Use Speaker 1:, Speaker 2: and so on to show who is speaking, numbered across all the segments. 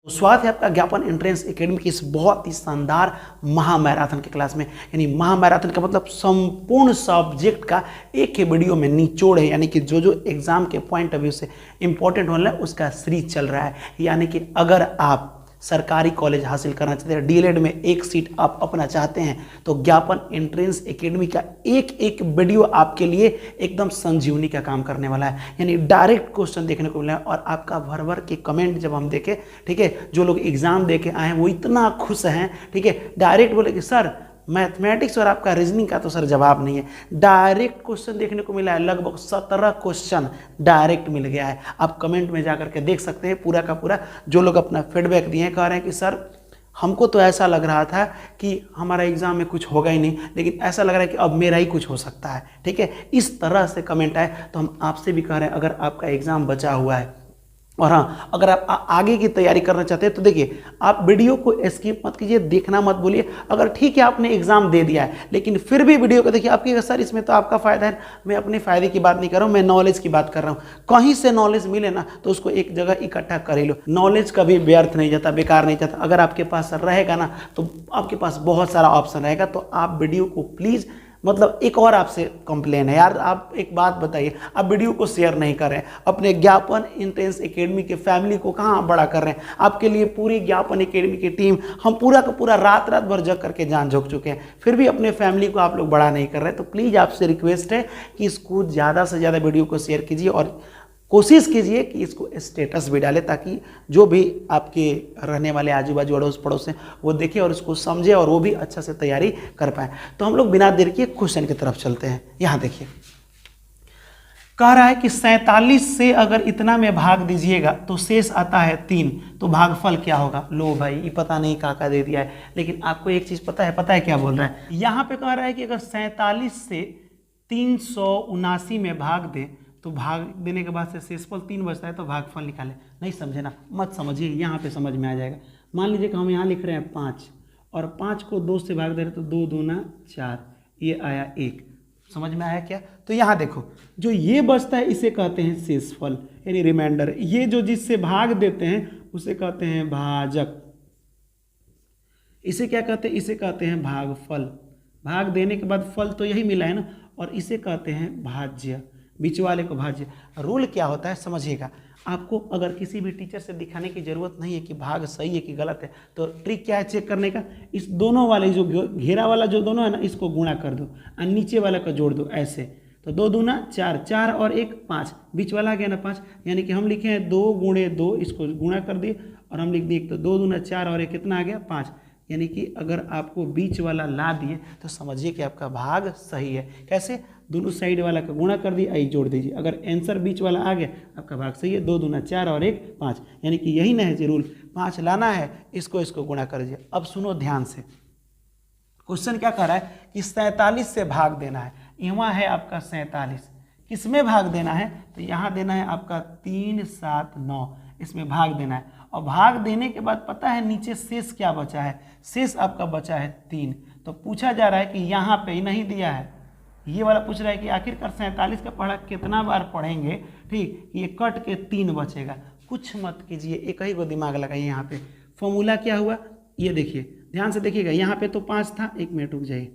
Speaker 1: तो स्वागत है आपका ज्ञापन एंट्रेंस एकेडमी की इस बहुत ही शानदार महामैराथन की क्लास में। यानी महामैराथन का मतलब संपूर्ण सब्जेक्ट का एक ही वीडियो में निचोड़ है, यानी कि जो जो एग्जाम के पॉइंट ऑफ व्यू से इंपॉर्टेंट होने लगा उसका सीरीज चल रहा है। यानी कि अगर आप सरकारी कॉलेज हासिल करना चाहते हैं, डीएलएड में एक सीट आप अपना चाहते हैं, तो ज्ञापन एंट्रेंस एकेडमी का एक एक वीडियो आपके लिए एकदम संजीवनी का काम करने वाला है। यानी डायरेक्ट क्वेश्चन देखने को मिला है और आपका भर भर के कमेंट जब हम देखें, ठीक है, जो लोग एग्जाम दे के आए हैं वो इतना खुश हैं, ठीक है, डायरेक्ट बोले कि सर मैथमेटिक्स और आपका रीजनिंग का तो सर जवाब नहीं है। डायरेक्ट क्वेश्चन देखने को मिला है, लगभग 17 क्वेश्चन डायरेक्ट मिल गया है। आप कमेंट में जाकर के देख सकते हैं पूरा का पूरा। जो लोग अपना फीडबैक दिए हैं, कह रहे हैं कि सर हमको तो ऐसा लग रहा था कि हमारा एग्जाम में कुछ होगा ही नहीं, लेकिन ऐसा लग रहा है कि अब मेरा ही कुछ हो सकता है, ठीक है। इस तरह से कमेंट आए तो हम आपसे भी कह रहे हैं, अगर आपका एग्जाम बचा हुआ है और हाँ, अगर आप आगे की तैयारी करना चाहते हैं तो देखिए, आप वीडियो को स्किप मत कीजिए, देखना मत बोलिए। अगर ठीक है आपने एग्जाम दे दिया है लेकिन फिर भी वीडियो को देखिए, आपकी सर इसमें तो आपका फायदा है। मैं अपने फायदे की बात नहीं कर रहा हूँ, मैं नॉलेज की बात कर रहा हूँ। कहीं से नॉलेज मिले ना तो उसको एक जगह इकट्ठा कर ही लो। नॉलेज कभी व्यर्थ नहीं जाता, बेकार नहीं जाता। अगर आपके पास रहेगा ना तो आपके पास बहुत सारा ऑप्शन रहेगा। तो आप वीडियो को प्लीज़, मतलब एक और आपसे कंप्लेन है यार, आप एक बात बताइए, आप वीडियो को शेयर नहीं कर रहे हैं, अपने ज्ञापन एंट्रेंस एकेडमी के फैमिली को कहाँ बड़ा कर रहे हैं। आपके लिए पूरी ज्ञापन एकेडमी की टीम, हम पूरा का पूरा रात रात भर जग करके जान झोंक चुके हैं, फिर भी अपने फैमिली को आप लोग बड़ा नहीं कर रहे। तो प्लीज़ आपसे रिक्वेस्ट है कि इसको ज़्यादा से ज़्यादा वीडियो को शेयर कीजिए और कोशिश कीजिए कि इसको स्टेटस भी डालें, ताकि जो भी आपके रहने वाले आजू बाजू अड़ोस पड़ोस हैं वो देखें और उसको समझे और वो भी अच्छा से तैयारी कर पाए। तो हम लोग बिना देर किए क्वेश्चन की तरफ चलते हैं। यहाँ देखिए, कह रहा है कि 47 से अगर इतना में भाग दीजिएगा तो शेष आता है 3, तो भागफल क्या होगा। लो भाई, ये पता नहीं काका दे दिया है, लेकिन आपको एक चीज़ पता है क्या बोल रहा है। यहाँ पे कह रहा है कि अगर 47 से 379 में भाग दे तो भाग देने के बाद से शेषफल 3 बचता है, तो भागफल निकाले। नहीं समझे ना, मत समझिए, यहाँ पे समझ में आ जाएगा। मान लीजिए कि हम यहाँ लिख रहे हैं 5 और 5 को 2 से भाग दे रहे हैं तो 2 दूना 4, ये आया 1। समझ में आया क्या। तो यहाँ देखो, जो ये बचता है इसे कहते हैं शेषफल, यानी रिमाइंडर। ये जो जिससे भाग देते हैं उसे कहते हैं भाजक। इसे क्या कहते हैं, इसे कहते हैं भागफल। भाग देने के बाद फल तो यही मिला है ना, और इसे कहते हैं भाज्य, बीच वाले को भाज्य। रूल क्या होता है समझिएगा। आपको अगर किसी भी टीचर से दिखाने की जरूरत नहीं है कि भाग सही है कि गलत है, तो ट्रिक क्या है चेक करने का, इस दोनों वाले जो घेरा वाला जो दोनों है ना, इसको गुणा कर दो और नीचे वाला को जोड़ दो ऐसे। तो 2 दूना 4, 4 और 1 5, बीच वाला आ गया ना 5, यानी कि हम लिखे हैं 2 गुणे 2, इसको गुणा कर दिए और हम लिख दिए तो 2 दूना 4 और 1 कितना आ गया 5। यानी कि अगर आपको बीच वाला ला दिए तो समझिए कि आपका भाग सही है। कैसे, दोनों साइड वाला का गुणा कर दिए, आई जोड़ दीजिए। अगर आंसर बीच वाला आ गया आपका भाग सही है। 2 दूना 4 और 1 5, यानी कि यही ना है जी रूल, 5 लाना है, इसको गुणा कर दीजिए। अब सुनो ध्यान से, क्वेश्चन क्या कर रहा है कि 47 से भाग देना है। यहाँ है आपका 47, किसमें भाग देना है, तो यहाँ देना है आपका 3 7 9, इसमें भाग देना है। और भाग देने के बाद पता है नीचे शेष क्या बचा है, शेष आपका बचा है 3। तो पूछा जा रहा है कि यहाँ पे ही नहीं दिया है, ये वाला पूछ रहा है कि आखिरकार 47 का पढ़ा कितना बार पढ़ेंगे, ठीक, ये कट के 3 बचेगा। कुछ मत कीजिए, एक ही को दिमाग लगाइए। यहाँ पे फॉर्मूला क्या हुआ, ये देखिए, ध्यान से देखिएगा। यहाँ पे तो 5 था, 1 मिनट रुक जाइए,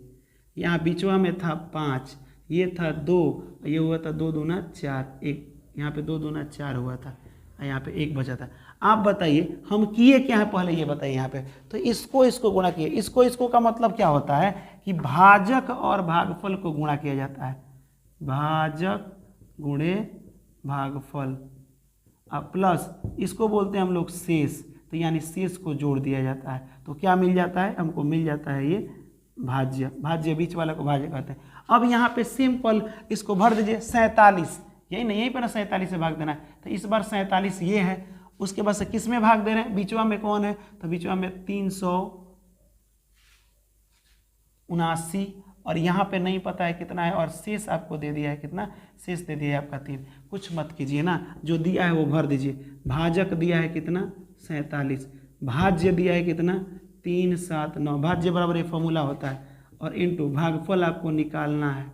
Speaker 1: यहाँ बीचवा में था 5, ये था 2, ये हुआ था 2 दूना 4, 1, यहाँ पे 2 दूना 4 हुआ था, यहाँ पे 1 बचा था। आप बताइए हम किए क्या है पहले, ये बताइए। यहाँ पे तो इसको गुणा किए, इसको का मतलब क्या होता है कि भाजक और भागफल को गुणा किया जाता है। भाजक गुणे भागफल, अब प्लस इसको बोलते हैं हम लोग शेष, तो यानी शेष को जोड़ दिया जाता है। तो क्या मिल जाता है हमको, मिल जाता है ये भाज्य। भाज्य बीच वाला को भाज्य कहते हैं। अब यहाँ पे सिंपल इसको भर दीजिए 47, यही नहीं, यहीं पर 47 से भाग देना है। तो इस बार 47 ये है, उसके बाद से किस में भाग दे रहे हैं, बीचवा में कौन है, तो बीचवा में 379, और यहाँ पे नहीं पता है कितना है, और शेष आपको दे दिया है कितना, शेष दे दिया है आपका 3। कुछ मत कीजिए ना, जो दिया है वो भर दीजिए। भाजक दिया है कितना 47, भाज्य दिया है कितना 3 7 9, भाज्य बराबर ये फॉर्मूला होता है, और इनटू भागफल आपको निकालना है,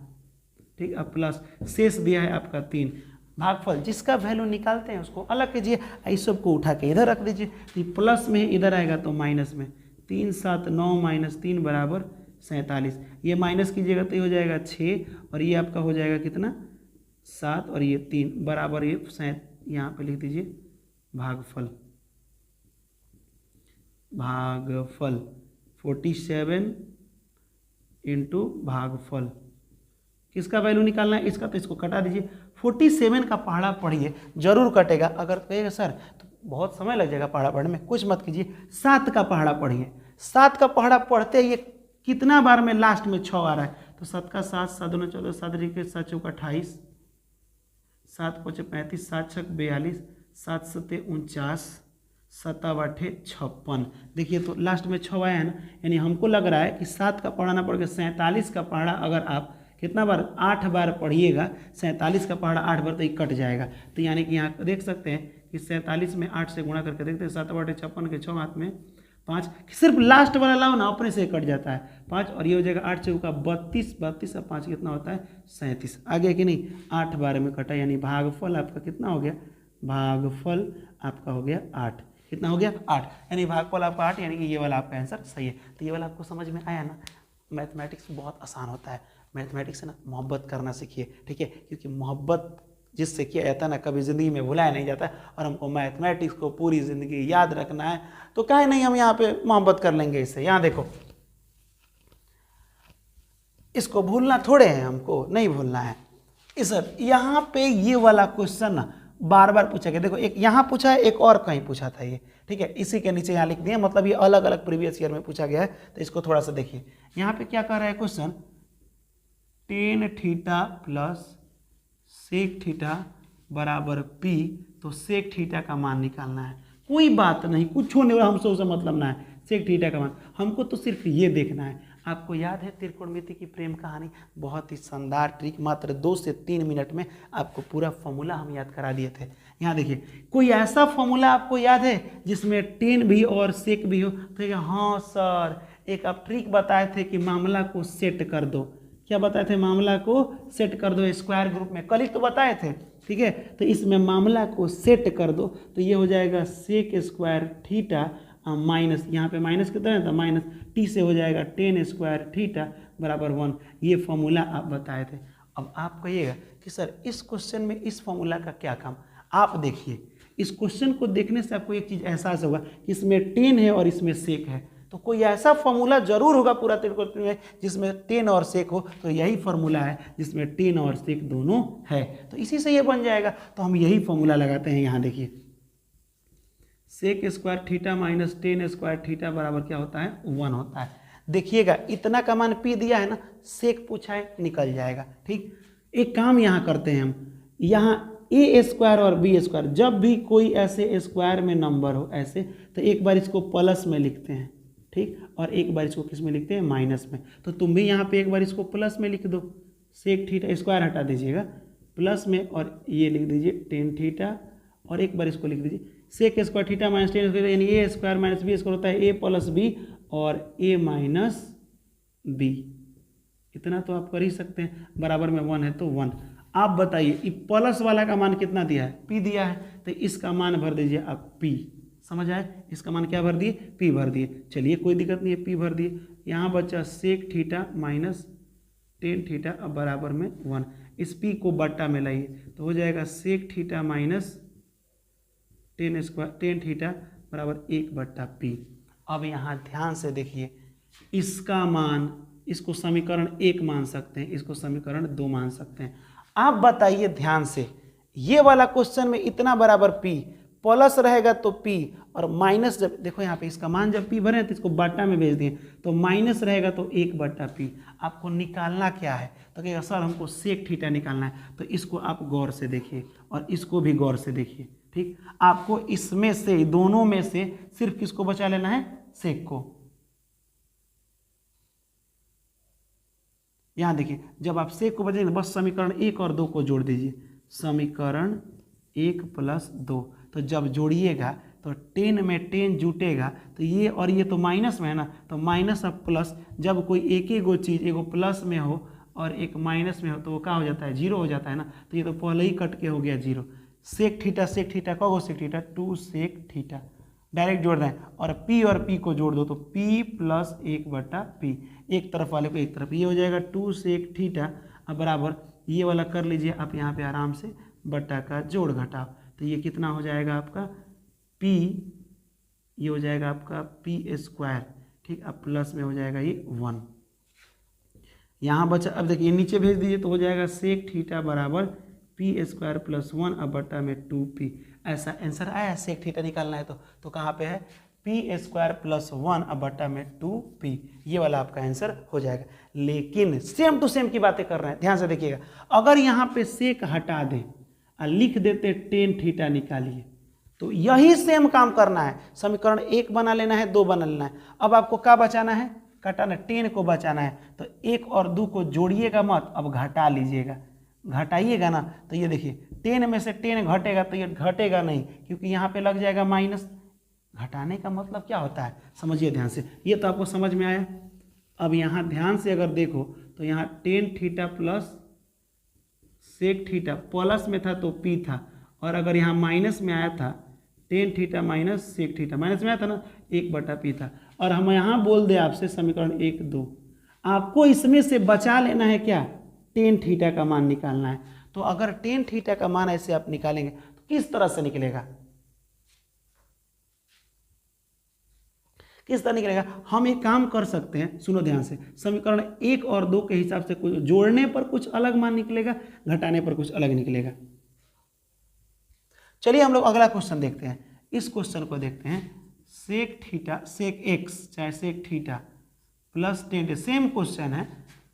Speaker 1: ठीक है, प्लस शेष दिया है आपका 3। भागफल जिसका वैल्यू निकालते हैं उसको अलग कीजिए, इस सब को उठा के इधर रख दीजिए। तो प्लस में इधर आएगा तो माइनस में, 3 7 9 - 3 बराबर 47। ये माइनस कीजिएगा तो ये हो जाएगा 6 और ये आपका हो जाएगा कितना 7 और ये 3 बराबर ये यहाँ पे लिख दीजिए भागफल। भागफल 47 इंटू भागफल किसका वैल्यू निकालना है इसका, तो इसको कटा दीजिए। 47 का पहाड़ा पढ़िए, जरूर कटेगा। अगर कहेगा सर तो बहुत समय लग जाएगा पहाड़ा पढ़ने में, कुछ मत कीजिए। 7 का पहाड़ा पढ़िए। 7 का पहाड़ा पढ़ते ये कितना बार में लास्ट में 6 आ रहा है, तो 7 का 7 7 दूना 14 7 रिके 7 चौका 28 7 5 35 7 6 42 7 7 49 7 8 56। देखिए तो लास्ट में 6 आया है ना, यानी हमको लग रहा है कि 7 का पढ़ाना पड़ गया। 47 का पहाड़ा अगर आप कितना बार 8 बार पढ़िएगा, 47 का पहाड़ा 8 बार तो ये कट जाएगा। तो यानी कि यहाँ देख सकते हैं कि 47 में 8 से गुणा करके देखते हैं, 7 8 56 के 6 हाथ में 5, सिर्फ लास्ट वाला लाओ ना अपने से कट जाता है 5 और ये हो जाएगा 8 चौका 32 32 और 5 कितना होता है 37। आ गया कि नहीं, 8 बार में कटा, यानी भागफल आपका कितना हो गया, भागफल आपका हो गया 8। कितना हो गया 8, यानी भागफल आपका 8, यानी कि ये वाला आपका आंसर सही है। तो ये वाला आपको समझ में आया ना। मैथमेटिक्स बहुत आसान होता है, मैथमेटिक्स से ना मोहब्बत करना सीखिए, ठीक है, क्योंकि मोहब्बत जिससे किया जाता है ना कभी ज़िंदगी में भुलाया नहीं जाता है। और हमको मैथमेटिक्स को पूरी ज़िंदगी याद रखना है, तो काहे नहीं हम यहाँ पे मोहब्बत कर लेंगे इससे। यहाँ देखो, इसको भूलना थोड़े हैं, हमको नहीं भूलना है। इस यहाँ पे ये वाला क्वेश्चन ना बार बार पूछा गया। देखो एक यहाँ पूछा है, एक और कहीं पूछा था ये, ठीक है, इसी के नीचे यहाँ लिख दिया, मतलब ये अलग अलग प्रीवियस ईयर में पूछा गया है। तो इसको थोड़ा सा देखिए, यहाँ पे क्या कर रहा है question, tan theta plus sec theta बराबर पी। तो सेक थीटा का मान निकालना है, कोई बात नहीं, कुछ होने वाला हमसे उसे मतलब ना है। सेक थीटा का मान हमको तो सिर्फ ये देखना है। आपको याद है त्रिकोणमिति की प्रेम कहानी, बहुत ही शानदार ट्रिक, मात्र 2 से 3 मिनट में आपको पूरा फॉर्मूला हम याद करा दिए थे। यहाँ देखिए, कोई ऐसा फॉर्मूला आपको याद है जिसमें टेन भी और सेक भी हो? तो हाँ सर, एक आप ट्रिक बताए थे कि मामला को सेट कर दो। क्या बताए थे, मामला को सेट कर दो स्क्वायर ग्रुप में, कल ही तो बताए थे, ठीक है। तो इसमें मामला को सेट कर दो, तो ये हो जाएगा सेक स्क्वायर थीटा माइनस, यहाँ पे माइनस कितना है, तो माइनस टी से हो जाएगा टेन स्क्वायर थीटा बराबर 1। ये फॉर्मूला आप बताए थे। अब आप कहिएगा कि सर इस क्वेश्चन में इस फॉर्मूला का क्या काम। आप देखिए, इस क्वेश्चन को देखने से आपको एक चीज़ एहसास होगा कि इसमें टेन है और इसमें सेक है, तो कोई ऐसा फॉर्मूला जरूर होगा पूरा त्रिकोण में जिसमें टेन और सेक हो। तो यही फॉर्मूला है जिसमें टेन और सेक दोनों है, तो इसी से ये बन जाएगा। तो हम यही फॉर्मूला लगाते हैं। यहाँ देखिए, sec square theta minus tan square theta बराबर क्या होता है, 1 होता है। देखिएगा इतना का मान पी दिया है ना, सेक पूछा है, निकल जाएगा। ठीक, एक काम यहाँ करते हैं हम, यहाँ ए स्क्वायर और बी स्क्वायर, जब भी कोई ऐसे स्क्वायर में नंबर हो ऐसे, तो एक बार इसको प्लस में लिखते हैं, ठीक, और एक बार इसको किस में लिखते हैं, माइनस में। तो तुम भी यहाँ पे एक बार इसको प्लस में लिख दो, सेक थीटा स्क्वायर हटा दीजिएगा, प्लस में, और ये लिख दीजिए टेन थीटा, और एक बार इसको लिख दीजिए sec square theta minus tan square, यानी a square minus b square होता है ए प्लस बी और ए माइनस बी। इतना तो आप कर ही सकते हैं, बराबर में 1 है तो 1। आप बताइए, ये प्लस वाला का मान कितना दिया है, पी दिया है, तो इसका मान भर दीजिए आप पी। समझ आए, इसका मान क्या भर दिए, पी भर दिए। चलिए कोई दिक्कत नहीं है, पी भर दिए। यहाँ बचा sec theta minus tan theta अब बराबर में 1। इस पी को बट्टा में लाइए तो हो जाएगा sec theta minus tan theta बराबर 1/p। अब यहाँ ध्यान से देखिए, इसका मान, इसको समीकरण 1 मान सकते हैं, इसको समीकरण 2 मान सकते हैं। आप बताइए ध्यान से, ये वाला क्वेश्चन में इतना बराबर p, प्लस रहेगा तो p, और माइनस, जब देखो यहाँ पे इसका मान जब p भरे तो इसको बाटा में भेज दिए, तो माइनस रहेगा तो 1/p। आपको निकालना क्या है, तो कहेगा सर हमको सेक थीटा निकालना है। तो इसको आप गौर से देखिए और इसको भी गौर से देखिए, ठीक। आपको इसमें से, दोनों में से सिर्फ किसको बचा लेना है, सेक को। यहां देखिए, जब आप सेक को बचाएंगे बस समीकरण 1 और 2 को जोड़ दीजिए, समीकरण 1 + 2। तो जब जोड़िएगा तो 10 में 10 जुटेगा, तो ये और ये तो माइनस में है ना, तो माइनस और प्लस, जब कोई एक ही गो चीज़ एगो प्लस में हो और एक माइनस में हो तो वो क्या हो जाता है, जीरो हो जाता है ना। तो ये तो पहले ही कट के हो गया जीरो। सेक थीटा कहो sec theta, 2 sec theta direct जोड़ रहे हैं, और पी और पी को जोड़ दो तो p प्लस 1/p, एक तरफ वाले को एक तरफ, ये हो जाएगा 2 सेक थीटा। अब बराबर ये वाला कर लीजिए आप यहाँ पे आराम से, बट्टा का जोड़ घटाव, तो ये कितना हो जाएगा आपका p, ये हो जाएगा आपका p², ठीक। अब प्लस में हो जाएगा ये 1, यहाँ बचा। अब देखिए नीचे भेज दीजिए तो हो जाएगा सेक थीटा बराबर p² + 1 अब बट्टा में 2p। ऐसा आंसर आया। सेक थीटा निकालना है तो कहाँ पे है, p² + 1 अब बट्टा में 2p, ये वाला आपका आंसर हो जाएगा। लेकिन सेम टू सेम की बातें कर रहे हैं, ध्यान से देखिएगा। अगर यहाँ पे सेक हटा दें और लिख देते टेन थीटा निकालिए, तो यही सेम काम करना है। समीकरण 1 बना लेना है, 2 बना लेना है। अब आपको क्या बचाना है, घटाना, 10 को बचाना है। तो 1 और 2 को जोड़िएगा मत, अब घटा लीजिएगा। घटाइएगा ना तो ये देखिए 10 में से 10 घटेगा तो ये घटेगा नहीं, क्योंकि यहाँ पे लग जाएगा माइनस। घटाने का मतलब क्या होता है, समझिए ध्यान से। ये तो आपको समझ में आया। अब यहाँ ध्यान से अगर देखो तो यहाँ tan theta plus sec theta plus में था तो p था, और अगर यहाँ माइनस में आया था tan theta minus sec theta, minus में आया था ना, 1/p था। और हम यहाँ बोल दे आपसे समीकरण 1, 2, आपको इसमें से बचा लेना है क्या, टेन थीटा का मान निकालना है। तो अगर टेन थीटा का मान ऐसे आप निकालेंगे तो किस तरह से निकलेगा, किस तरह निकलेगा। हम एक काम कर सकते हैं, सुनो ध्यान से। समीकरण 1 और 2 के हिसाब से कुछ जोड़ने पर कुछ अलग मान निकलेगा, घटाने पर कुछ अलग निकलेगा। चलिए हम लोग अगला क्वेश्चन देखते हैं। इस क्वेश्चन को देखते हैं। सेक थीटा सेक एक्स चाहे sec theta plus tan, same question है,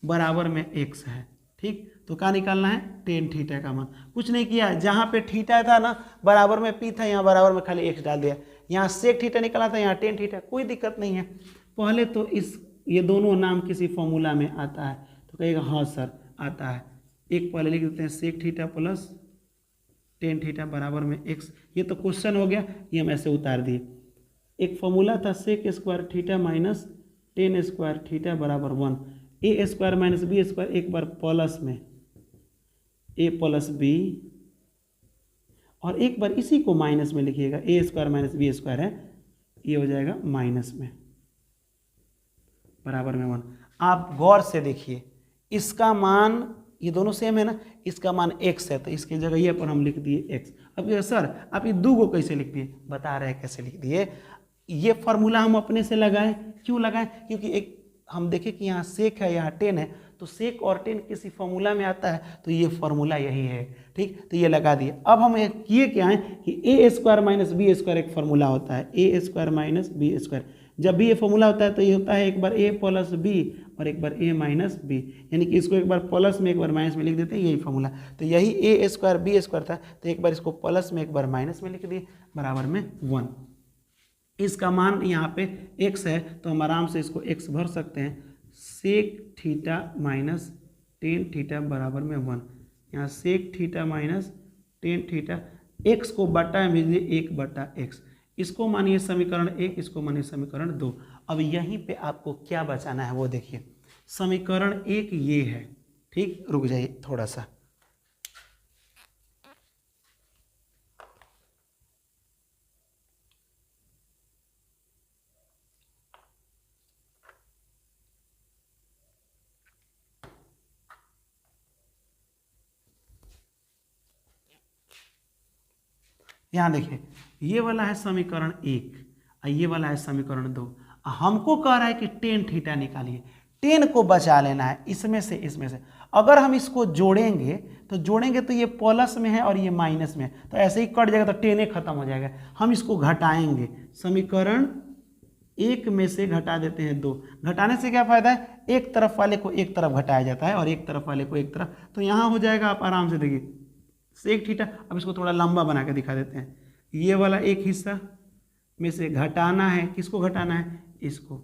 Speaker 1: बराबर में एक्स है, ठीक। तो क्या निकालना है, टेन थीटा का मान। कुछ नहीं किया, जहाँ पे थीटा था ना बराबर में p था, यहाँ बराबर में खाली एक्स डाल दिया। यहाँ सेक थीटा निकाला था, यहाँ टेन थीटा, कोई दिक्कत नहीं है। पहले तो ये दोनों नाम किसी फॉर्मूला में आता है तो कहेगा हाँ सर आता है। एक पहले लिख देते हैं sec theta plus tan theta बराबर में एक्स, ये तो क्वेश्चन हो गया, ये हम ऐसे उतार दिए। एक फॉर्मूला था सेक² थीटा माइनस टेन² थीटा बराबर 1, a² माइनस b², एक बार प्लस में a + b, और एक बार इसी को माइनस में लिखिएगा, a² माइनस b² है, ये हो जाएगा माइनस में बराबर में 1। आप गौर से देखिए, इसका मान, ये दोनों सेम है ना, इसका मान x है तो इसकी जगह ये पर हम लिख दिए x। अब ये सर आप ये 2 को कैसे लिख दिए, बता रहे हैं कैसे लिख दिए। ये फार्मूला हम अपने से लगाएं, क्यों लगाएं, क्योंकि एक हम देखें कि यहाँ सेक है यहाँ टेन है, तो सेक और टेन किसी फार्मूला में आता है तो ये फार्मूला यही है, ठीक। तो ये लगा दिए। अब हम किए क्या है कि a² माइनस b² एक फार्मूला होता है, a² माइनस b²। जब भी ये फार्मूला होता है तो ये होता है एक बार a + b और एक बार a माइनस b, यानी कि इसको एक बार प्लस में एक बार माइनस में लिख देते हैं, यही फार्मूला। तो यही a² b² था, तो एक बार इसको प्लस में एक बार माइनस में लिख दिए, बराबर में 1। इसका मान यहाँ पे x है तो हम आराम से इसको x भर सकते हैं। Sec theta minus tan theta बराबर में 1, यहाँ sec theta minus tan theta, x को बट्टा में भेज दिए 1/x। इसको मानिए समीकरण 1, इसको मानिए समीकरण 2। अब यहीं पे आपको क्या बचाना है वो देखिए। समीकरण 1 ये है, ठीक। रुक जाइए थोड़ा सा, यहाँ देखिए ये वाला है समीकरण 1 और ये वाला है समीकरण 2। हमको कह रहा है कि टेन थीटा निकालिए, 10 को बचा लेना है इसमें से, इसमें से। अगर हम इसको जोड़ेंगे तो ये प्लस में है और ये माइनस में है, तो ऐसे ही कट जाएगा तो 10 खत्म हो जाएगा। हम इसको घटाएंगे, समीकरण 1 में से घटा देते हैं 2। घटाने से क्या फायदा है, एक तरफ वाले को एक तरफ घटाया जाता है और एक तरफ वाले को एक तरफ। तो यहाँ हो जाएगा, आप आराम से देखिए सेक थीटा। अब इसको थोड़ा लंबा बना के दिखा देते हैं। ये वाला एक हिस्सा में से घटाना है, किसको घटाना है, इसको,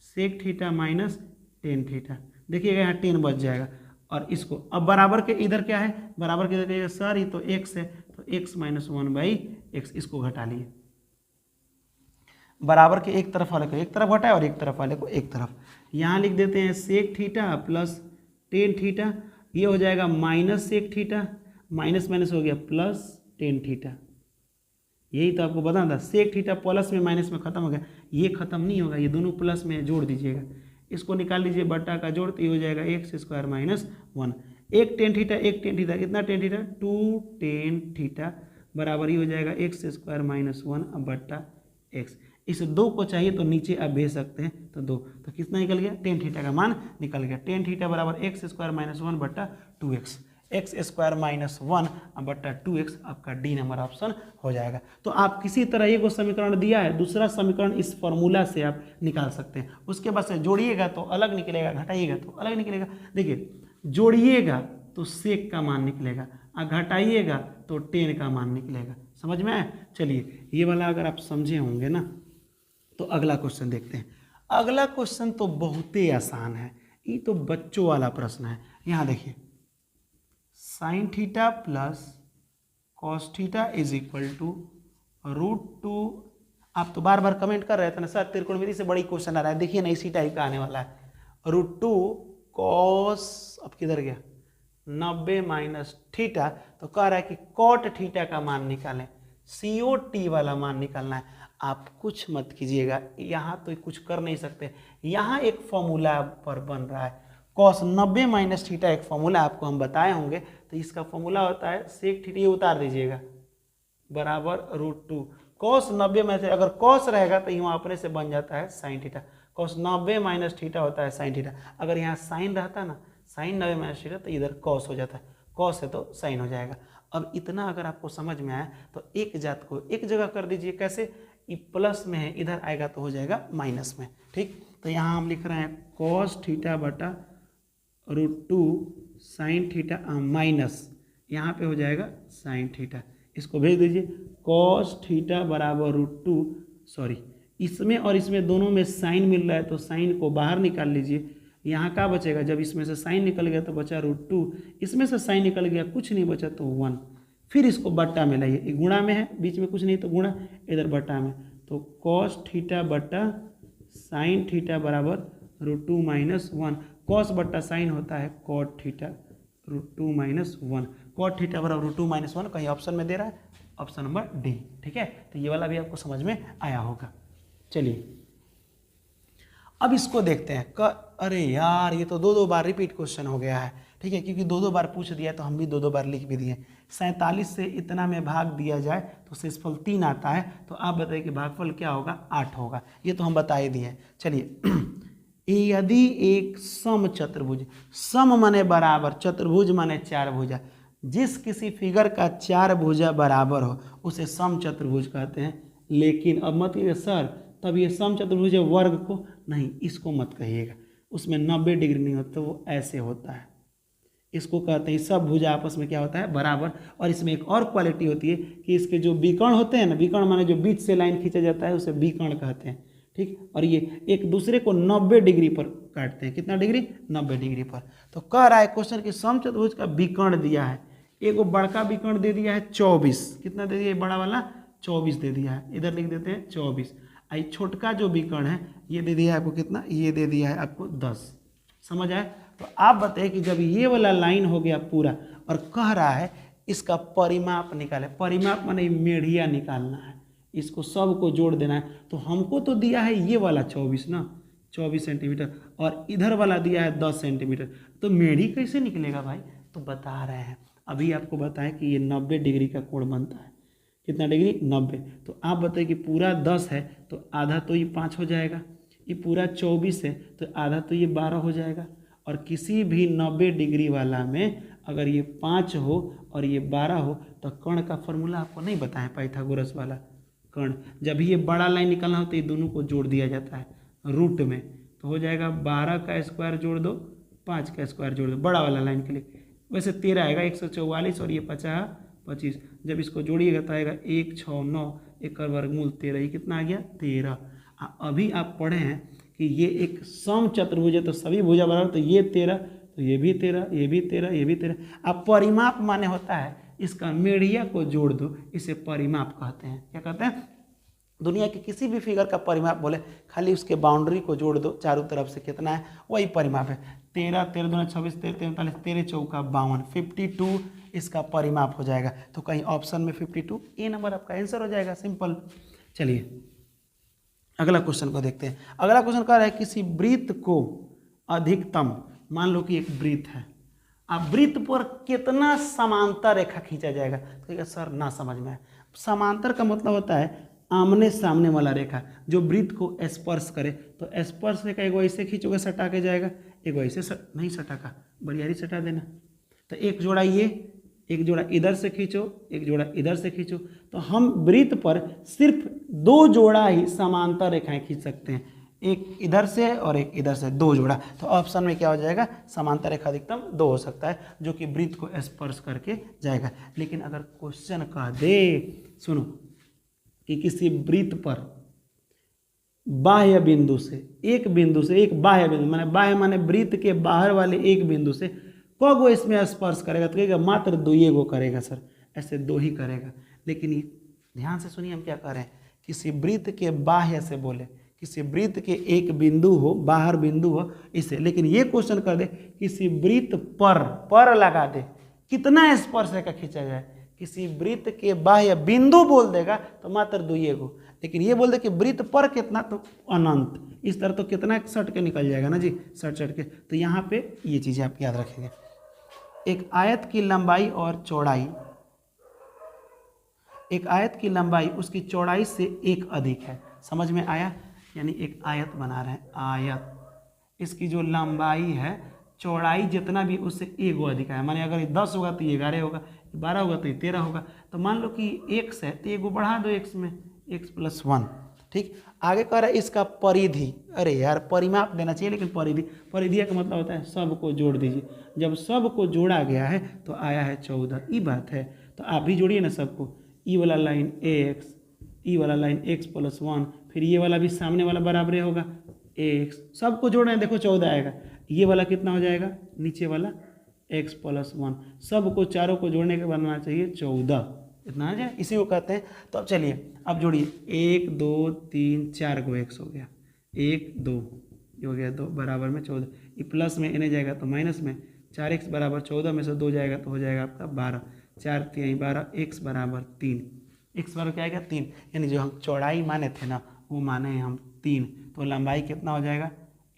Speaker 1: sec theta minus tan theta. देखिएगा यहाँ 10 बच जाएगा, और इसको अब बराबर के इधर क्या है, बराबर के इधर कहिएगा सर ये तो x है, तो x - 1/x, इसको घटा लिए। बराबर के एक तरफ वाले को एक तरफ घटाए और एक तरफ वाले को एक तरफ। यहाँ लिख देते हैं sec theta plus tan theta, ये हो जाएगा minus sec theta, minus minus हो गया प्लस टेन थीटा। यही तो आपको बताना था, सेक थीटा प्लस में माइनस में खत्म हो गया, ये खत्म नहीं होगा, ये दोनों प्लस में जोड़ दीजिएगा, इसको निकाल लीजिए बट्टा का जोड़, तो ये हो जाएगा एक्स स्क्वायर माइनस 1। एक टेन थीटा कितना टेन थीटा 2 टेन थीटा बराबर ही हो जाएगा एक्स स्क्वायर माइनस 1 बट्टा एक्स। इस 2 को चाहिए तो नीचे आप भेज सकते हैं, तो 2, तो कितना निकल गया, टेन थीटा का मान निकल गया। टेन थीटा बराबर एक्स स्क्वायर माइनस 1 बट्टा 2x, एक्स स्क्वायर माइनस 1 बट्टा 2x आपका डी नंबर ऑप्शन हो जाएगा। तो आप किसी तरह ये को समीकरण दिया है, दूसरा समीकरण इस फॉर्मूला से आप निकाल सकते हैं। उसके बाद से जोड़िएगा तो अलग निकलेगा, घटाइएगा तो अलग निकलेगा। देखिए जोड़िएगा तो सेक का मान निकलेगा और घटाइएगा तो टेन का मान निकलेगा। समझ में आया? चलिए ये वाला अगर आप समझे होंगे ना, तो अगला क्वेश्चन देखते हैं। अगला क्वेश्चन तो बहुत ही आसान है, ये तो बच्चों वाला प्रश्न है। यहाँ देखिए, sine theta plus cos theta is equal to √2। आप तो बार बार कमेंट कर रहे थे ना सर त्रिकोणमिति से बड़ी क्वेश्चन आ रहा है, देखिए ना इसी टाइप का आने वाला है। √2 कॉस, अब किधर गया, 90 माइनस थीटा, तो कह रहा है कि कॉट थीटा का मान निकालें, COT वाला मान निकालना है। आप कुछ मत कीजिएगा, यहाँ तो कुछ कर नहीं सकते, यहाँ एक फॉर्मूला पर बन रहा है। कॉस 90 माइनस थीटा एक फॉर्मूला आपको हम बताए होंगे, तो इसका फॉर्मूला होता है सेक थीटा, ये उतार दीजिएगा, बराबर √2 कॉस 90 में से अगर कॉस रहेगा तो यहाँ अपने से बन जाता है sine theta. Cos 90 minus theta होता है साइन थीटा। अगर यहाँ साइन रहता ना, साइन 90 माइनस थीटा, तो इधर कॉस हो जाता है, कॉस है तो साइन हो जाएगा। अब इतना अगर आपको समझ में आया तो एक जात को एक जगह कर दीजिए, कैसे, ये प्लस में है, इधर आएगा तो हो जाएगा माइनस में। ठीक, तो यहाँ हम लिख रहे हैं कॉस थीटा बटा √2 साइन थीटा माइनस, यहाँ पे हो जाएगा साइन थीटा, इसको भेज दीजिए। कॉस थीटा बराबर √2, सॉरी इसमें और इसमें दोनों में साइन मिल रहा है, तो साइन को बाहर निकाल लीजिए। यहाँ क्या बचेगा, जब इसमें से साइन निकल गया तो बचा √2, इसमें से साइन निकल गया कुछ नहीं बचा तो 1। फिर इसको बट्टा में लाइए, ये गुणा में है, बीच में कुछ नहीं तो गुणा, इधर बट्टा में, तो कॉस थीटा बट्टा साइन थीटा बराबर √2 माइनस 1। कॉस बट्टा साइन होता है cot theta √2 minus 1। Cot theta बराबर √2 माइनस 1 कहीं ऑप्शन में दे रहा है, ऑप्शन नंबर डी। ठीक है, तो ये वाला भी आपको समझ में आया होगा। चलिए अब इसको देखते हैं। अरे यार ये तो 2 बार रिपीट क्वेश्चन हो गया है। ठीक है, क्योंकि 2 बार पूछ दिया तो हम भी 2 बार लिख भी दिए। 47 से इतना में भाग दिया जाए तो शेषफल 3 आता है, तो आप बताइए कि भागफल क्या होगा, 8 होगा। ये तो हम बता ही दिए। चलिए, यदि एक सम चतुर्भुज, सम माने बराबर, चतुर्भुज माने 4 भुजा, जिस किसी फिगर का 4 भुजा बराबर हो उसे सम चतुर्भुज कहते हैं। लेकिन अब मत कहिए सर तब ये सम चतुर्भुज है वर्ग को, नहीं इसको मत कहिएगा, उसमें 90 डिग्री नहीं होता, वो ऐसे होता है। इसको कहते हैं सब भुजा आपस में क्या होता है, बराबर। और इसमें एक और क्वालिटी होती है कि इसके जो विकर्ण होते हैं ना, विकर्ण माने जो बीच से लाइन खींचा जाता है उसे विकर्ण कहते हैं। ठीक, और ये एक दूसरे को 90 डिग्री पर काटते हैं। कितना डिग्री, 90 डिग्री पर। तो कह रहा है क्वेश्चन कि सम चतुर्भुज का विकर्ण दिया है, एक बड़का विकर्ण दे दिया है 24, कितना दे दिया है, बड़ा वाला 24 दे दिया है, इधर लिख देते हैं 24। आई छोटका जो विकर्ण है ये दे दिया है आपको कितना, ये दे दिया है आपको 10। समझ आए? तो आप बताइए कि जब ये वाला लाइन हो गया पूरा और कह रहा है इसका परिमाप निकाले, परिमाप माने मेढ़िया निकालना है, इसको सब को जोड़ देना है। तो हमको तो दिया है ये वाला 24 ना, 24 सेंटीमीटर, और इधर वाला दिया है 10 सेंटीमीटर, तो मेढ़ी कैसे निकलेगा भाई? तो बता रहे हैं, अभी आपको बताएं कि ये 90 डिग्री का कोण बनता है। कितना डिग्री, 90। तो आप बताइए कि पूरा 10 है तो आधा तो ये 5 हो जाएगा, ये पूरा 24 है तो आधा तो ये 12 हो जाएगा। और किसी भी 90 डिग्री वाला में अगर ये 5 हो और ये 12 हो तो कर्ण का फॉर्मूला आपको नहीं बताएं, पाइथागोरस वाला कर्ण। जब ये बड़ा लाइन निकालना हो तो ये दोनों को जोड़ दिया जाता है रूट में, तो हो जाएगा 12 का स्क्वायर जोड़ दो, 5 का स्क्वायर जोड़ दो, बड़ा वाला लाइन के लिए। वैसे 13 आएगा, 144 और ये 50 25, जब इसको जोड़िएगा तो आएगा 1 6 9, एक वर्गमूल 13, ये कितना आ गया 13। अभी आप पढ़े हैं कि ये एक सम चतुर्भुज है तो सभी भुजा बराबर, तो ये 13, तो ये भी 13, ये भी 13, ये भी 13। अब परिमाप माने होता है इसका मेढ़िया को जोड़ दो, इसे परिमाप कहते हैं। क्या कहते हैं? दुनिया के किसी भी फिगर का परिमाप बोले, खाली उसके बाउंड्री को जोड़ दो चारों तरफ से, कितना है वही परिमाप है। 13, 13 दूना 26, 13 39, 13 चौका 52, 52 इसका परिमाप हो जाएगा। तो कहीं ऑप्शन में 52 ए नंबर आपका आंसर हो जाएगा, सिंपल। चलिए अगला क्वेश्चन को देखते हैं। अगला क्वेश्चन कह रहा है किसी वृत्त को अधिकतम, मान लो कि एक वृत्त है, अब वृत्त पर कितना समांतर रेखा खींचा जाएगा। तो सर ना समझ में आए, समांतर का मतलब होता है आमने सामने वाला रेखा जो वृत्त को स्पर्श करे। तो स्पर्श रेखा एगो ऐसे खींचोगे सटा के जाएगा, एगो ऐसे नहीं सटा का बरियारी सटा देना। तो एक जोड़ा ये, एक जोड़ा इधर से खींचो, एक जोड़ा इधर से खींचो। तो हम वृत्त पर सिर्फ 2 जोड़ा ही समांतर रेखाएं खींच सकते हैं, एक इधर से और एक इधर से, 2 जोड़ा। तो ऑप्शन में क्या हो जाएगा, समांतर रेखा अधिकतम 2 हो सकता है जो कि वृत्त को स्पर्श करके जाएगा। लेकिन अगर क्वेश्चन कह दे, सुनो, कि किसी वृत्त पर बाह्य बिंदु से, एक बिंदु से, एक बाह्य बिंदु माने बाह्य माने वृत्त के बाहर वाले एक बिंदु से कगो इसमें स्पर्श करेगा, तो कहेगा मात्र 2 गो करेगा सर, ऐसे 2 ही करेगा। लेकिन ये ध्यान से सुनिए हम क्या कह रहे हैं, किसी वृत्त के बाह्य से बोले, किसी वृत्त के एक बिंदु हो, बाहर बिंदु हो, इसे। लेकिन ये क्वेश्चन कर दे किसी वृत्त पर लगा दे, कितना स्पर्श रेखा खींचा जाए। किसी वृत्त के बाह्य बिंदु बोल देगा तो मात्र 2 गो, लेकिन ये बोल दे कि वृत्त पर कितना, तो अनंत। इस तरह तो कितना सट के निकल जाएगा ना जी, सट के। तो यहाँ पे ये चीज़ें आप याद रखेंगे। एक आयत की लंबाई और चौड़ाई, एक आयत की लंबाई उसकी चौड़ाई से 1 अधिक है, समझ में आया। यानी एक आयत बना रहे हैं, आयत, इसकी जो लंबाई है चौड़ाई जितना भी उससे 1 अधिक है। माने अगर 10 होगा तो 11 होगा, 12 होगा तो 13 होगा। तो मान लो कि x है तो 1 बढ़ा दो x में, x + 1, ठीक। आगे कह रहा है इसका परिधि, अरे यार परिमाप देना चाहिए, लेकिन परिधि का मतलब होता है सबको जोड़ दीजिए। जब सबको जोड़ा गया है तो आया है 14, ये बात है। तो आप भी जोड़िए ना सबको, ई वाला लाइन x, ई वाला लाइन x + 1, फिर ये वाला भी सामने वाला बराबर होगा x, सबको जोड़ रहे हैं, देखो 14 आएगा। ये वाला कितना हो जाएगा, नीचे वाला x + 1, सबको चारों को जोड़ने के बनना चाहिए 14, इतना आ जाए, इसी को कहते हैं। तो अब चलिए अब जोड़िए, 1 2 3 4 गो x हो गया, 1 2 ये हो गया 2 बराबर में 14, ये प्लस में इन्हें जाएगा तो माइनस में, 4x बराबर 14 में से 2 जाएगा तो हो जाएगा आपका 12, 4 3 12, x बराबर 3, x बराबर क्या आएगा 3। यानी जो हम चौड़ाई माने थे ना वो माने हैं हम 3, तो लंबाई कितना हो जाएगा,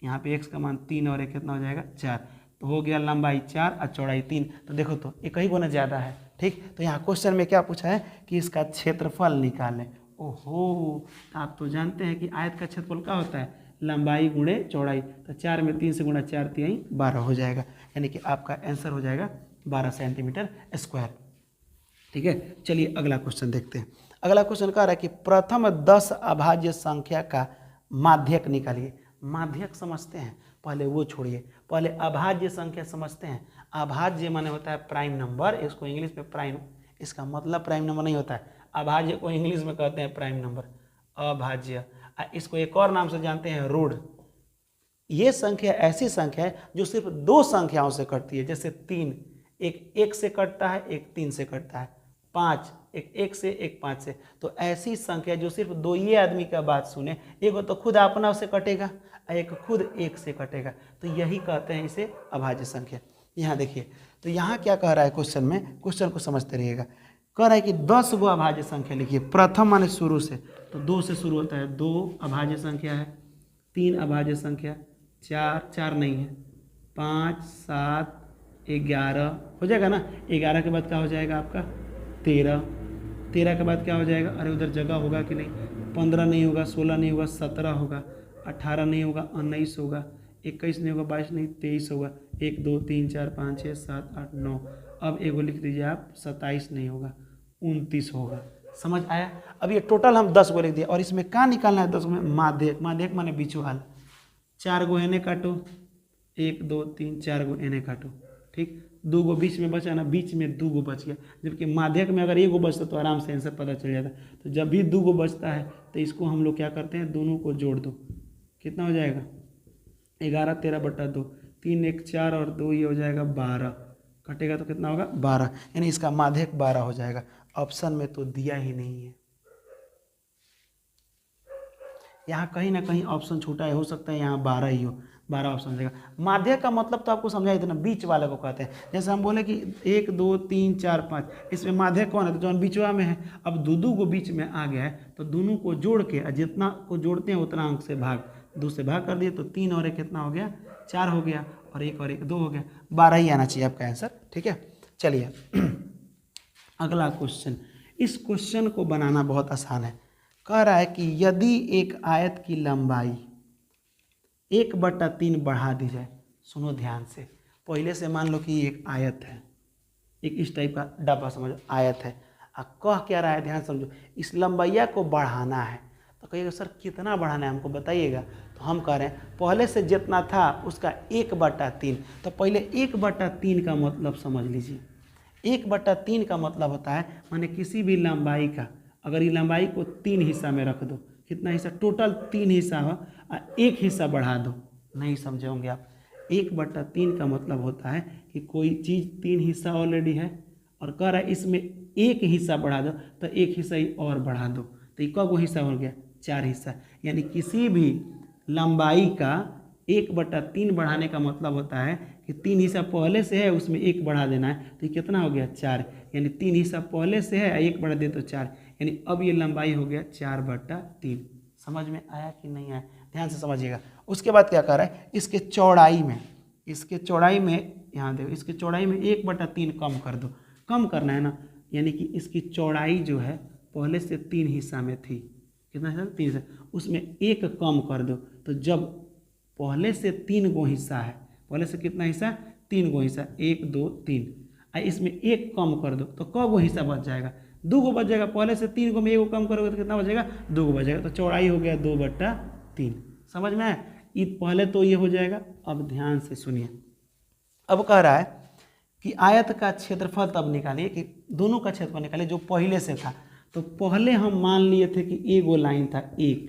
Speaker 1: यहाँ पे x का मान 3 और एक कितना हो जाएगा 4, तो हो गया लंबाई 4 और चौड़ाई 3। तो देखो तो एक ही गुना ज़्यादा है, ठीक। तो यहाँ क्वेश्चन में क्या पूछा है कि इसका क्षेत्रफल निकालें। ओहो, आप तो जानते हैं कि आयत का क्षेत्रफल क्या होता है, लंबाई गुणे चौड़ाई। तो 4 में 3 से गुणा 4 3 12 हो जाएगा, यानी कि आपका आंसर हो जाएगा 12 सेंटीमीटर स्क्वायर, ठीक है। चलिए अगला क्वेश्चन देखते हैं। अगला क्वेश्चन कह रहा है कि प्रथम 10 अभाज्य संख्या का माध्यक निकालिए। माध्यक समझते हैं, पहले वो छोड़िए, पहले अभाज्य संख्या समझते हैं। अभाज्य माने होता है प्राइम नंबर, इसको इंग्लिश में प्राइम, इसका मतलब प्राइम नंबर नहीं होता है, अभाज्य को इंग्लिश में कहते हैं प्राइम नंबर, अभाज्य। इसको एक और नाम से जानते हैं रूढ़। ये संख्या ऐसी संख्या है जो सिर्फ 2 संख्याओं से कटती है, जैसे 3, एक 1 से कटता है, एक 3 से कटता है, 5 एक 1 से, एक 5 से। तो ऐसी संख्या जो सिर्फ 2 ही आदमी का बात सुने, एक तो खुद अपना से कटेगा, एक खुद 1 से कटेगा, तो यही कहते हैं इसे अभाज्य संख्या। यहाँ देखिए, तो यहाँ क्या कह रहा है क्वेश्चन में, क्वेश्चन को समझते रहिएगा। कह रहा है कि 10 गो अभाज्य संख्या लिखिए, प्रथम माने शुरू से, तो 2 से शुरू होता है, 2 अभाज्य संख्या है, 3 अभाज्य संख्या, 4 नहीं है, 5 7 11 हो जाएगा ना। 11 के बाद क्या हो जाएगा आपका 13 के बाद क्या हो जाएगा, अरे उधर जगह होगा कि नहीं, 15 नहीं होगा, 16 नहीं होगा, 17 होगा, 18 नहीं होगा, 19 होगा, 21 नहीं होगा, 22 नहीं, 23 होगा, 1 2 3 4 5 6 7 8 9, अब एगो लिख दीजिए आप, 27 नहीं होगा, 29 होगा। समझ आया। अब ये टोटल हम 10 गो लिख दिया, और इसमें क्या निकालना है 10 में, माध्यक। माध्यक माने बीचवाल, 4 गो एने काटो, 1 2 3 4 गो एने काटो, ठीक। 2 गो बीच में बचा ना, बीच में 2 गो बच गया, जबकि माध्यक में अगर 1 गो बचता तो आराम से आंसर पता चल जाता। तो जब भी 2 गो बचता है तो इसको हम लोग क्या करते हैं, दोनों को जोड़ दो, कितना हो जाएगा 11 13/2, 3 1 4 और 2 ये हो जाएगा 12, कटेगा तो कितना होगा 12, यानी इसका माध्यक 12 हो जाएगा। ऑप्शन में तो दिया ही नहीं है, यहाँ कहीं ना कहीं ऑप्शन छूटा है, हो सकता है यहाँ 12 ही हो, 12 ऑप्शन देगा। माध्य का मतलब तो आपको समझा देना, बीच वाले को कहते हैं। जैसे हम बोले कि 1 2 3 4 5, इसमें माध्य कौन है, तो जो बीचवा में है। अब दो को बीच में आ गया है तो दोनों को जोड़ के, जितना को जोड़ते हैं उतना अंक से भाग, 2 से भाग कर दिए तो 3 और 1 कितना हो गया, 4 हो गया, और 1 और 1 2 हो गया, 12 ही आना चाहिए आपका आंसर। ठीक है, चलिए अगला क्वेश्चन। इस क्वेश्चन को बनाना बहुत आसान है। कह रहा है कि यदि एक आयत की लंबाई 1/3 बढ़ा दी जाए। सुनो ध्यान से, पहले से मान लो कि एक आयत है, एक इस टाइप का डब्बा समझो आयत है, कह क्या रहा है, ध्यान समझो, इस लंबाइया को बढ़ाना है। तो कहिएगा सर कितना बढ़ाना है हमको बताइएगा। तो हम कह रहे हैं पहले से जितना था उसका 1/3। तो पहले 1/3 का मतलब समझ लीजिए। 1/3 का मतलब होता है, माने किसी भी लंबाई का, अगर ये लंबाई को 3 हिस्सा में रख दो, कितना हिस्सा, टोटल 3 हिस्सा हो, एक हिस्सा बढ़ा दो। नहीं समझे होंगे आप। 1/3 का मतलब होता है कि कोई चीज़ 3 हिस्सा ऑलरेडी है और कह रहा है इसमें एक हिस्सा बढ़ा दो, तो एक हिस्सा ही और बढ़ा दो, तो ये कब हिस्सा हो गया, 4 हिस्सा। यानी किसी भी लंबाई का 1/3 बढ़ाने का मतलब होता है कि 3 हिस्सा पहले से है उसमें एक बढ़ा देना है, तो ये कितना हो गया, 4। यानी 3 हिस्सा पहले से है, एक बढ़ा दे तो 4, यानी अब ये लंबाई हो गया 4/3। समझ में आया कि नहीं आया, ध्यान से समझिएगा। उसके बाद क्या कर रहा है, इसके चौड़ाई में, यहाँ देखो, इसके चौड़ाई में 1/3 कम कर दो। कम करना है ना, यानी कि इसकी चौड़ाई जो है पहले से 3 हिस्सा में थी, कितना हिस्सा, 3 हिस्सा, उसमें एक कम कर दो। तो जब पहले से 3 गो हिस्सा है, पहले से कितना हिस्सा, 3 गो हिस्सा, 1 2 3, इसमें एक कम कर दो तो कब वो हिस्सा बच जाएगा, 2 गो बच जाएगा। पहले से 3 गो में 1 गो कम करोगे तो कितना बचेगा, 2 गो बचेगा। तो चौड़ाई हो गया 2/3। समझ में आया, ये पहले तो ये हो जाएगा। अब ध्यान से सुनिए, अब कह रहा है कि आयत का क्षेत्रफल तब निकालिए, कि दोनों का क्षेत्रफल निकालिए जो पहले से था। तो पहले हम मान लिए थे कि एगो लाइन था 1,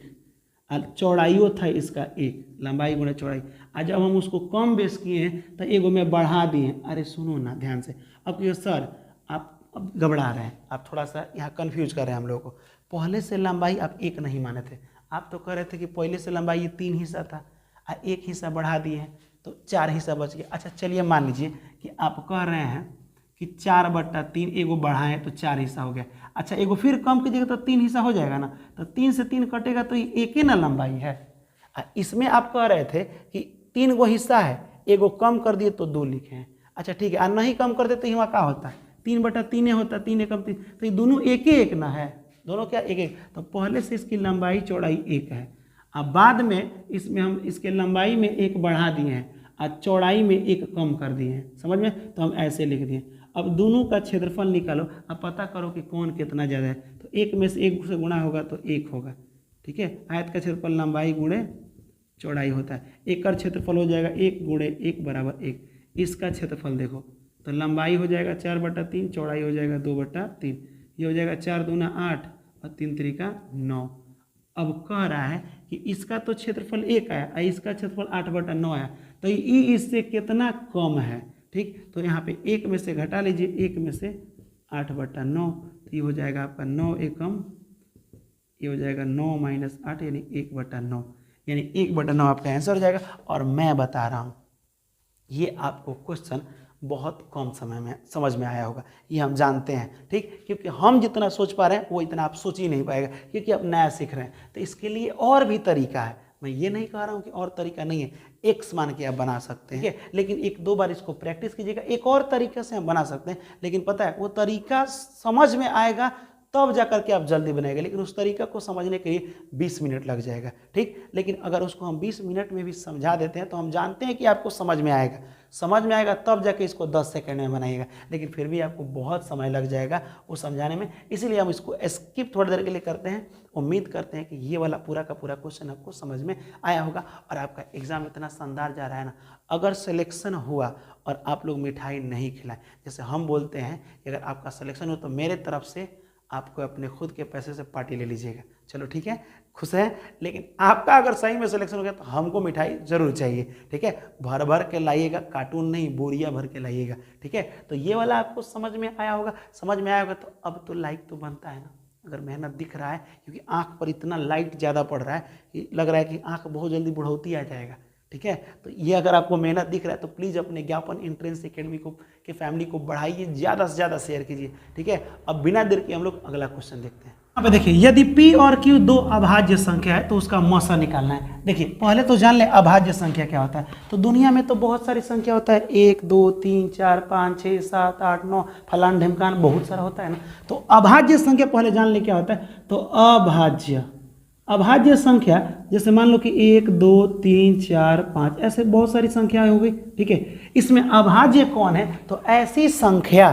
Speaker 1: और चौड़ाइयो था इसका 1, लंबाई गुणा चौड़ाई। आज जब हम उसको कम बेस किए हैं तो एगो में बढ़ा दिए। अरे सुनो ना ध्यान से, अब ये सर आप अब घबरा रहे हैं, आप थोड़ा सा यहाँ कन्फ्यूज कर रहे हैं हम लोगों को। पहले से लंबाई आप 1 नहीं माने थे, आप तो कह रहे थे कि पहले से लंबाई 3 हिस्सा था और 1 हिस्सा बढ़ा दिए हैं तो 4 हिस्सा बच गया। अच्छा चलिए मान लीजिए कि आप कह रहे हैं कि 4/3 एगो बढ़ाएं तो 4 हिस्सा हो गया। अच्छा एगो फिर कम कीजिएगा तो 3 हिस्सा हो जाएगा ना, तो 3 से 3 कटेगा तो ये एक ही ना लंबाई है। इसमें आप कह रहे थे कि 3 गो हिस्सा है, एगो कम कर दिए तो 2 लिखे हैं। अच्छा ठीक है, और नहीं कम कर देते यहाँ क्या होता है, 3/3 होता है, 3 एकम 3, तो ये दोनों एक ही एक ना है, दोनों क्या एक एक। तो पहले से इसकी लंबाई चौड़ाई 1 है, अब बाद में इसमें हम इसके लंबाई में 1 बढ़ा दिए हैं और चौड़ाई में 1 कम कर दिए हैं। समझ में, तो हम ऐसे लिख दिए। अब दोनों का क्षेत्रफल निकालो, अब पता करो कि कौन कितना ज़्यादा है। तो 1 में से 1 से गुणा होगा तो 1 होगा। ठीक है, आयत का क्षेत्रफल लंबाई गुणे चौड़ाई होता है। एक का क्षेत्रफल हो जाएगा 1 गुणे 1 बराबर 1। इसका क्षेत्रफल देखो तो लंबाई हो जाएगा 4/3, चौड़ाई हो जाएगा 2/3। ये हो जाएगा 4 दूना 8 और 3 त्रिका 9। अब कह रहा है कि इसका तो क्षेत्रफल 1 आया और इसका क्षेत्रफल 8/9 आया, तो ये इससे कितना कम है। ठीक, तो यहाँ पे 1 में से घटा लीजिए, 1 में से 8/9, तो ये हो जाएगा आपका 9 एकम, ये हो जाएगा 9 माइनस 8 यानी 1/9, यानी 1/9 आपका आंसर हो जाएगा। और मैं बता रहा हूँ ये आपको क्वेश्चन बहुत कम समय में समझ में आया होगा, ये हम जानते हैं। ठीक, क्योंकि हम जितना सोच पा रहे हैं वो इतना आप सोच ही नहीं पाएगा, क्योंकि आप नया सीख रहे हैं। तो इसके लिए और भी तरीका है, मैं ये नहीं कह रहा हूँ कि और तरीका नहीं है, एक्स मान के आप बना सकते हैं, लेकिन 1-2 बार इसको प्रैक्टिस कीजिएगा। एक और तरीके से हम बना सकते हैं, लेकिन पता है वो तरीका समझ में आएगा तब जा करके आप जल्दी बनाएगा, लेकिन उस तरीका को समझने के लिए 20 मिनट लग जाएगा। ठीक, लेकिन अगर उसको हम 20 मिनट में भी समझा देते हैं तो हम जानते हैं कि आपको समझ में आएगा तब जाके इसको 10 सेकंड में बनाइएगा, लेकिन फिर भी आपको बहुत समय लग जाएगा वो समझाने में। इसीलिए हम इसको स्किप थोड़ी देर के लिए करते हैं। उम्मीद करते हैं कि ये वाला पूरा का पूरा क्वेश्चन आपको समझ में आया होगा और आपका एग्जाम इतना शानदार जा रहा है ना। अगर सिलेक्शन हुआ और आप लोग मिठाई नहीं खिलाएं, जैसे हम बोलते हैं कि अगर आपका सिलेक्शन हो तो मेरे तरफ से आपको अपने खुद के पैसे से पार्टी ले लीजिएगा। चलो ठीक है, खुश है। लेकिन आपका अगर सही में सिलेक्शन हो गया तो हमको मिठाई जरूर चाहिए। ठीक है, भर भर के लाइएगा, कार्टून नहीं बोरिया भर के लाइएगा। ठीक है, तो ये वाला आपको समझ में आया होगा। समझ में आया होगा तो अब तो लाइक तो बनता है ना, अगर मेहनत दिख रहा है, क्योंकि आँख पर इतना लाइट ज़्यादा पड़ रहा है कि लग रहा है कि आँख बहुत जल्दी बुढ़ौती आ जाएगा, ठीक है। तो ये अगर आपको मेहनत दिख रहा है तो प्लीज़ अपने ज्ञापन एंट्रेंस एकेडमी को के फैमिली को बढ़ाइए, ज़्यादा से ज़्यादा शेयर कीजिए, ठीक है। अब बिना देर के हम लोग अगला क्वेश्चन देखते हैं। यहाँ पे देखिए, यदि P और Q दो अभाज्य संख्या है तो उसका मौसा निकालना है। देखिए पहले तो जान ले अभाज्य संख्या क्या होता है। तो दुनिया में तो बहुत सारी संख्या होता है, 1 2 3 4 5 6 7 8 9 फलान ढिमकान बहुत सारा होता है ना। तो अभाज्य संख्या पहले जान ले क्या होता है। तो अभाज्य संख्या जैसे मान लो कि 1 2 3 4 5 ऐसे बहुत सारी संख्याएं हो गई, ठीक है। इसमें अभाज्य कौन है। तो ऐसी संख्या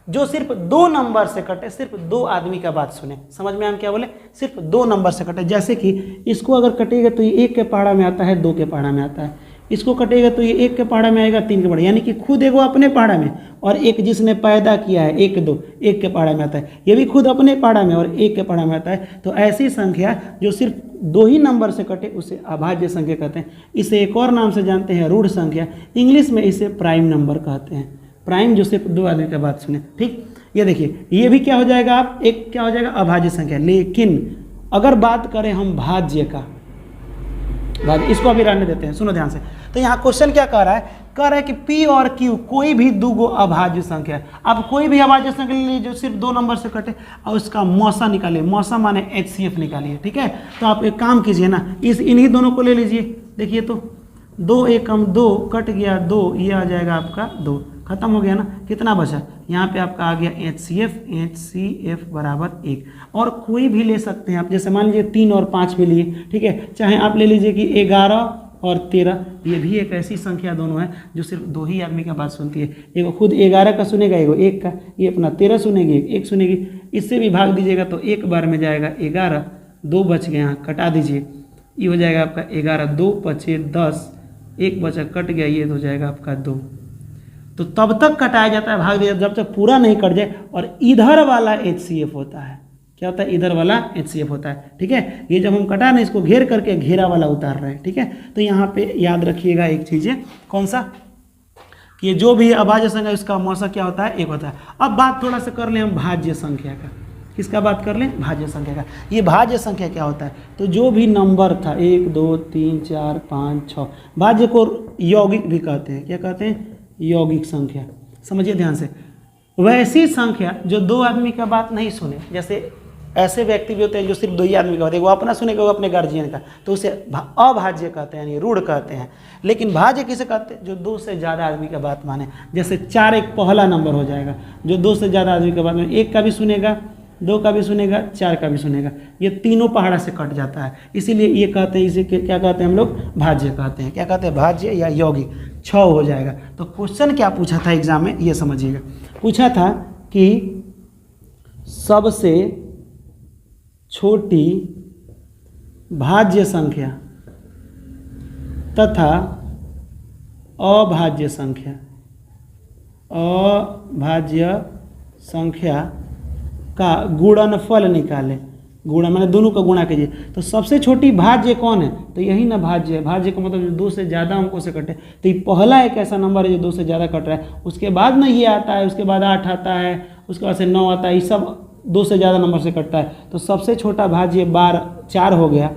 Speaker 1: जो सिर्फ 2 नंबर से कटे, सिर्फ 2 आदमी का बात सुने। समझ में हम क्या बोले, सिर्फ 2 नंबर से कटे। जैसे कि इसको अगर कटेगा तो ये 1 के पहाड़ा में आता है, 2 के पहाड़ा में आता है। इसको कटेगा तो ये 1 के पहाड़ा में आएगा, 3 के पहाड़ा, यानी कि खुद एगो अपने पहाड़ा में और एक जिसने पैदा किया है 1 2 1 के पहाड़ा में आता है, ये भी खुद अपने पहाड़ा में और 1 के पहाड़ा में आता है। तो ऐसी संख्या जो सिर्फ 2 ही नंबर से कटे उसे अभाज्य संख्या कहते हैं। इसे एक और नाम से जानते हैं, रूढ़ संख्या। इंग्लिश में इसे प्राइम नंबर कहते हैं। प्राइम जो सिर्फ 2 आदमी का बात सुने, ठीक। ये देखिए ये भी क्या हो जाएगा, आप एक क्या हो जाएगा अभाज्य संख्या। लेकिन अगर बात करें हम भाज्य का, भाज्य इसको अभी रहने देते हैं, सुनो ध्यान से। तो यहाँ क्वेश्चन क्या कह रहा है कि P और Q कोई भी 2 अभाज्य संख्या है। अब कोई भी अभाज्य संख्या ले लीजिए जो सिर्फ 2 नंबर से कटे और उसका मौसा निकालिए। मौसा माने HCF निकालिए, ठीक है। तो आप एक काम कीजिए ना, इन्हीं दोनों को ले लीजिए। देखिए तो 2 एकम 2 कट गया 2, ये आ जाएगा आपका 2, खत्म हो गया ना। कितना बचा, यहाँ पे आपका आ गया HCF बराबर 1। और कोई भी ले सकते हैं आप, जैसे मान लीजिए 3 और 5 भी लिए, ठीक है। चाहे आप ले लीजिए कि 11 और 13, ये भी एक ऐसी संख्या दोनों है जो सिर्फ 2 ही आदमी का बात सुनती है। एगो खुद 11 का सुनेगा, एगो 1 का, ये अपना 13 सुनेगी, 1 सुनेगी। इससे भी भाग दीजिएगा तो एक बार में जाएगा 11, 2 बच गए, यहाँ कटा दीजिए, ये हो जाएगा आपका 11, 2 बचे 10, 1 बचा कट गया, ये हो जाएगा आपका 2। तो तब तक कटाया जाता है, भाग दिया जब तक पूरा नहीं कट जाए। और इधर वाला HCF होता है। क्या होता है, इधर वाला HCF होता है, ठीक है। ये जब हम कटा ना, इसको घेर करके घेरा वाला उतार रहे हैं, ठीक है। तो यहाँ पे याद रखिएगा एक चीज़ है, कौन सा, कि ये जो भी अभाज्य संख्या उसका मौसा क्या होता है, 1 होता है। अब बात थोड़ा सा कर लें हम भाज्य संख्या का। किसका बात कर लें, भाज्य संख्या का। ये भाज्य संख्या क्या होता है, तो जो भी नंबर था 1 2 3 4 5 6, भाज्य को यौगिक भी कहते हैं। क्या कहते हैं, यौगिक संख्या। समझिए ध्यान से, वैसी संख्या जो 2 आदमी का बात नहीं सुने। जैसे ऐसे व्यक्ति भी होते हैं जो सिर्फ 2 ही आदमी का होते हैं, वो अपना सुनेगा, वो अपने गार्जियन का, तो उसे अभाज्य कहते हैं, यानी रूढ़ कहते हैं। लेकिन भाज्य किसे कहते हैं, जो 2 से ज़्यादा आदमी का बात माने। जैसे 4 एक पहला नंबर हो जाएगा जो 2 से ज़्यादा आदमी का बात माने, 1 का भी सुनेगा, 2 का भी सुनेगा, 4 का भी सुनेगा, ये तीनों पहाड़ा से कट जाता है। इसीलिए ये कहते हैं, इसे क्या कहते हैं हम लोग, भाज्य कहते हैं। क्या कहते हैं, भाज्य या यौगिक। 6 हो जाएगा। तो क्वेश्चन क्या पूछा था एग्जाम में, ये समझिएगा। पूछा था कि सबसे छोटी भाज्य संख्या तथा अभाज्य संख्या का गुणनफल निकालें। गुणा मैंने दोनों का गुणा कीजिए। तो सबसे छोटी भाज्य कौन है, तो यही ना भाज्य है। भाज्य का मतलब जो 2 से ज़्यादा अंकों से कटे। तो ये पहला एक ऐसा नंबर है जो 2 से ज़्यादा कट रहा है। उसके बाद में ये आता है, उसके बाद 8 आता है, उसके बाद से 9 आता है। ये सब 2 से ज़्यादा नंबर से कटता है। तो सबसे छोटा भाज्य 4 हो गया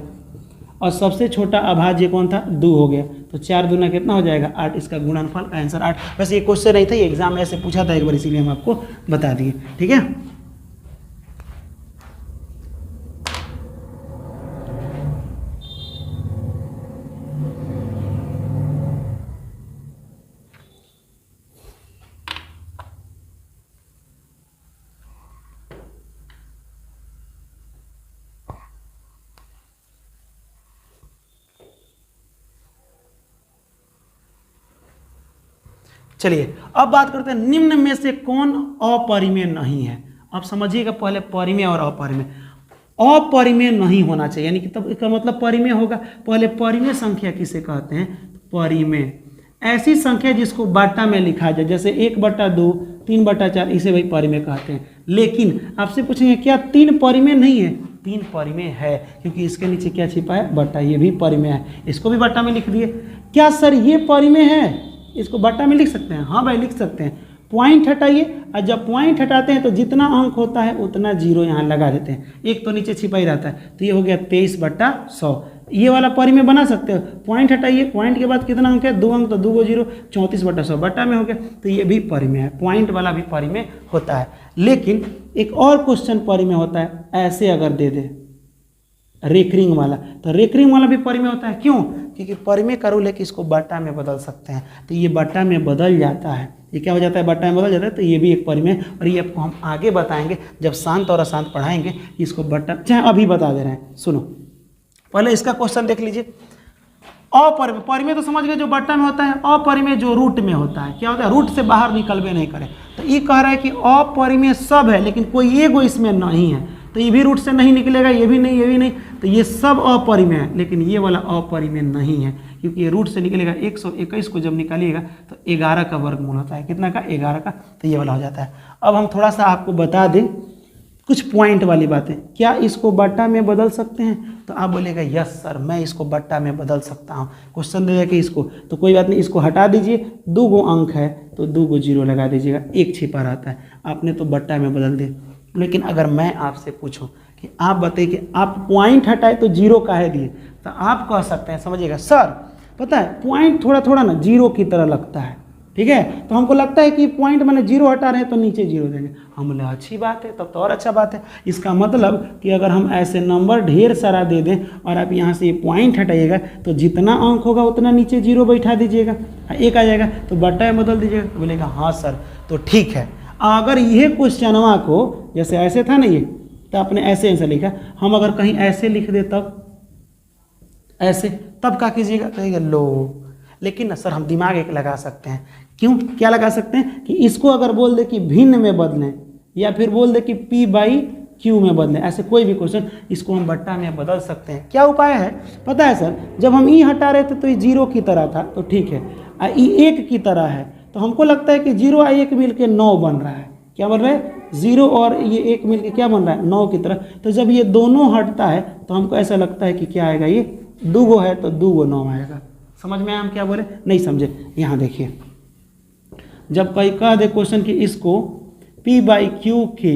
Speaker 1: और सबसे छोटा अभाज्य कौन था, 2 हो गया। तो 4 दूना कितना हो जाएगा, 8। इसका गुणनफल का आंसर 8। वैसे ये क्वेश्चन नहीं था, ये एग्जाम में ऐसे पूछा था एक बार, इसीलिए हम आपको बता दिए, ठीक है। चलिए अब बात करते हैं निम्न में से कौन अपरिमेय नहीं है। अब समझिएगा पहले परिमेय और अपरिमेय। अपरिमेय नहीं होना चाहिए, यानी कि तब इसका मतलब परिमेय होगा। पहले परिमेय संख्या किसे कहते हैं, परिमेय ऐसी संख्या जिसको बाटा में लिखा जाए, जैसे 1/2, 3/4, इसे वही परिमेय कहते हैं। लेकिन आपसे पूछेंगे क्या 3 परिमेय नहीं है, 3 परिमेय है, क्योंकि इसके नीचे क्या छिपा है, बट्टा। ये भी परिमेय है, इसको भी बट्टा में लिख दिए। क्या सर ये परिमेय है, इसको बट्टा में लिख सकते हैं, हाँ भाई लिख सकते हैं। पॉइंट हटाइए, और जब पॉइंट हटाते हैं तो जितना अंक होता है उतना जीरो यहाँ लगा देते हैं, एक तो नीचे छिपा ही रहता है, तो ये हो गया 23/100। ये वाला परिमेय बना सकते हो, पॉइंट हटाइए, पॉइंट के बाद कितना अंक है, 2 अंक, तो 2 को 0, 34/100 बटा में हो गया, तो ये भी परिमेय है, पॉइंट वाला भी परिमेय होता है। लेकिन एक और क्वेश्चन परिमेय होता है, ऐसे अगर दे दे रेकरिंग वाला, तो रेकरिंग वाला भी परिमेय होता है। क्यों? क्योंकि परिमेय का रूल है कि इसको बटा में बदल सकते हैं, तो ये बटा में बदल जाता है, ये क्या हो जाता है, बटा में बदल जाता है, तो ये भी एक परिमेय, और ये आपको हम आगे बताएंगे जब शांत और अशांत पढ़ाएंगे, इसको बटा, चाहे अभी बता दे रहे हैं। सुनो, पहले इसका क्वेश्चन देख लीजिए। अपरिमेय, परिमेय तो समझ गए जो बट्टा में होता है, अपरिमेय जो रूट में होता है, क्या होता है, रूट से बाहर निकलवे नहीं करे, तो ये कह रहा है कि अपरिमेय सब है लेकिन कोई एगो इसमें नहीं है, तो ये भी रूट से नहीं निकलेगा, ये भी नहीं, ये भी नहीं, तो ये सब अपरिमेय है, लेकिन ये वाला अपरिमेय नहीं है, क्योंकि ये रूट से निकलेगा। 121 को जब निकालिएगा तो 11 का वर्गमूल होता है, कितना का, 11 का, तो ये वाला हो जाता है। अब हम थोड़ा सा आपको बता दें कुछ पॉइंट वाली बातें, क्या इसको बट्टा में बदल सकते हैं, तो आप बोलेगा यस सर मैं इसको बट्टा में बदल सकता हूँ, क्वेश्चन दे कि इसको, तो कोई बात नहीं, इसको हटा दीजिए, 2 गो अंक है तो 2 गो 0 लगा दीजिएगा, एक छिपा रहता है, आपने तो बट्टा में बदल दिए। लेकिन अगर मैं आपसे पूछूं कि आप बताइए कि आप पॉइंट हटाए तो 0 काहे दिए, तो आप कह सकते हैं, समझिएगा सर पता है पॉइंट थोड़ा थोड़ा ना 0 की तरह लगता है, ठीक है, तो हमको लगता है कि पॉइंट मैंने 0 हटा रहे हैं तो नीचे 0 देंगे, हम बोले अच्छी बात है, तब तो और अच्छा बात है। इसका मतलब कि अगर हम ऐसे नंबर ढेर सारा दे दें और आप यहाँ से ये पॉइंट हटाइएगा तो जितना अंक होगा उतना नीचे 0 बैठा दीजिएगा, एक आ जाएगा तो बट्टा में बदल दीजिएगा, तो बोलेगा हाँ सर तो ठीक है। अगर ये क्वेश्चनवा को जैसे ऐसे था ना ये, तो आपने ऐसे आंसर लिखा, हम अगर कहीं ऐसे लिख दे तब ऐसे, तब क्या कीजिएगा, कहिएगा लो, लेकिन सर हम दिमाग एक लगा सकते हैं। क्यों, क्या लगा सकते हैं कि इसको अगर बोल दे कि भिन्न में बदलें या फिर बोल दे कि P/Q में बदलें, ऐसे कोई भी क्वेश्चन इसको हम बट्टा में बदल सकते हैं। क्या उपाय है पता है सर, जब हम ई हटा रहे थे तो ये 0 की तरह था, तो ठीक है, ई 1 की तरह है, तो हमको लगता है कि 0 और 1 मिलके 9 बन रहा है, क्या बन रहा है, 0 और ये 1 मिलके क्या बन रहा है, 9 की तरह। तो जब ये दोनों हटता है तो हमको ऐसा लगता है कि क्या आएगा, ये 2 गो है तो 2 गो 9 आएगा। समझ में आया हम क्या बोले, नहीं समझे, यहाँ देखिए, जब कोई कह दे क्वेश्चन कि इसको P/Q के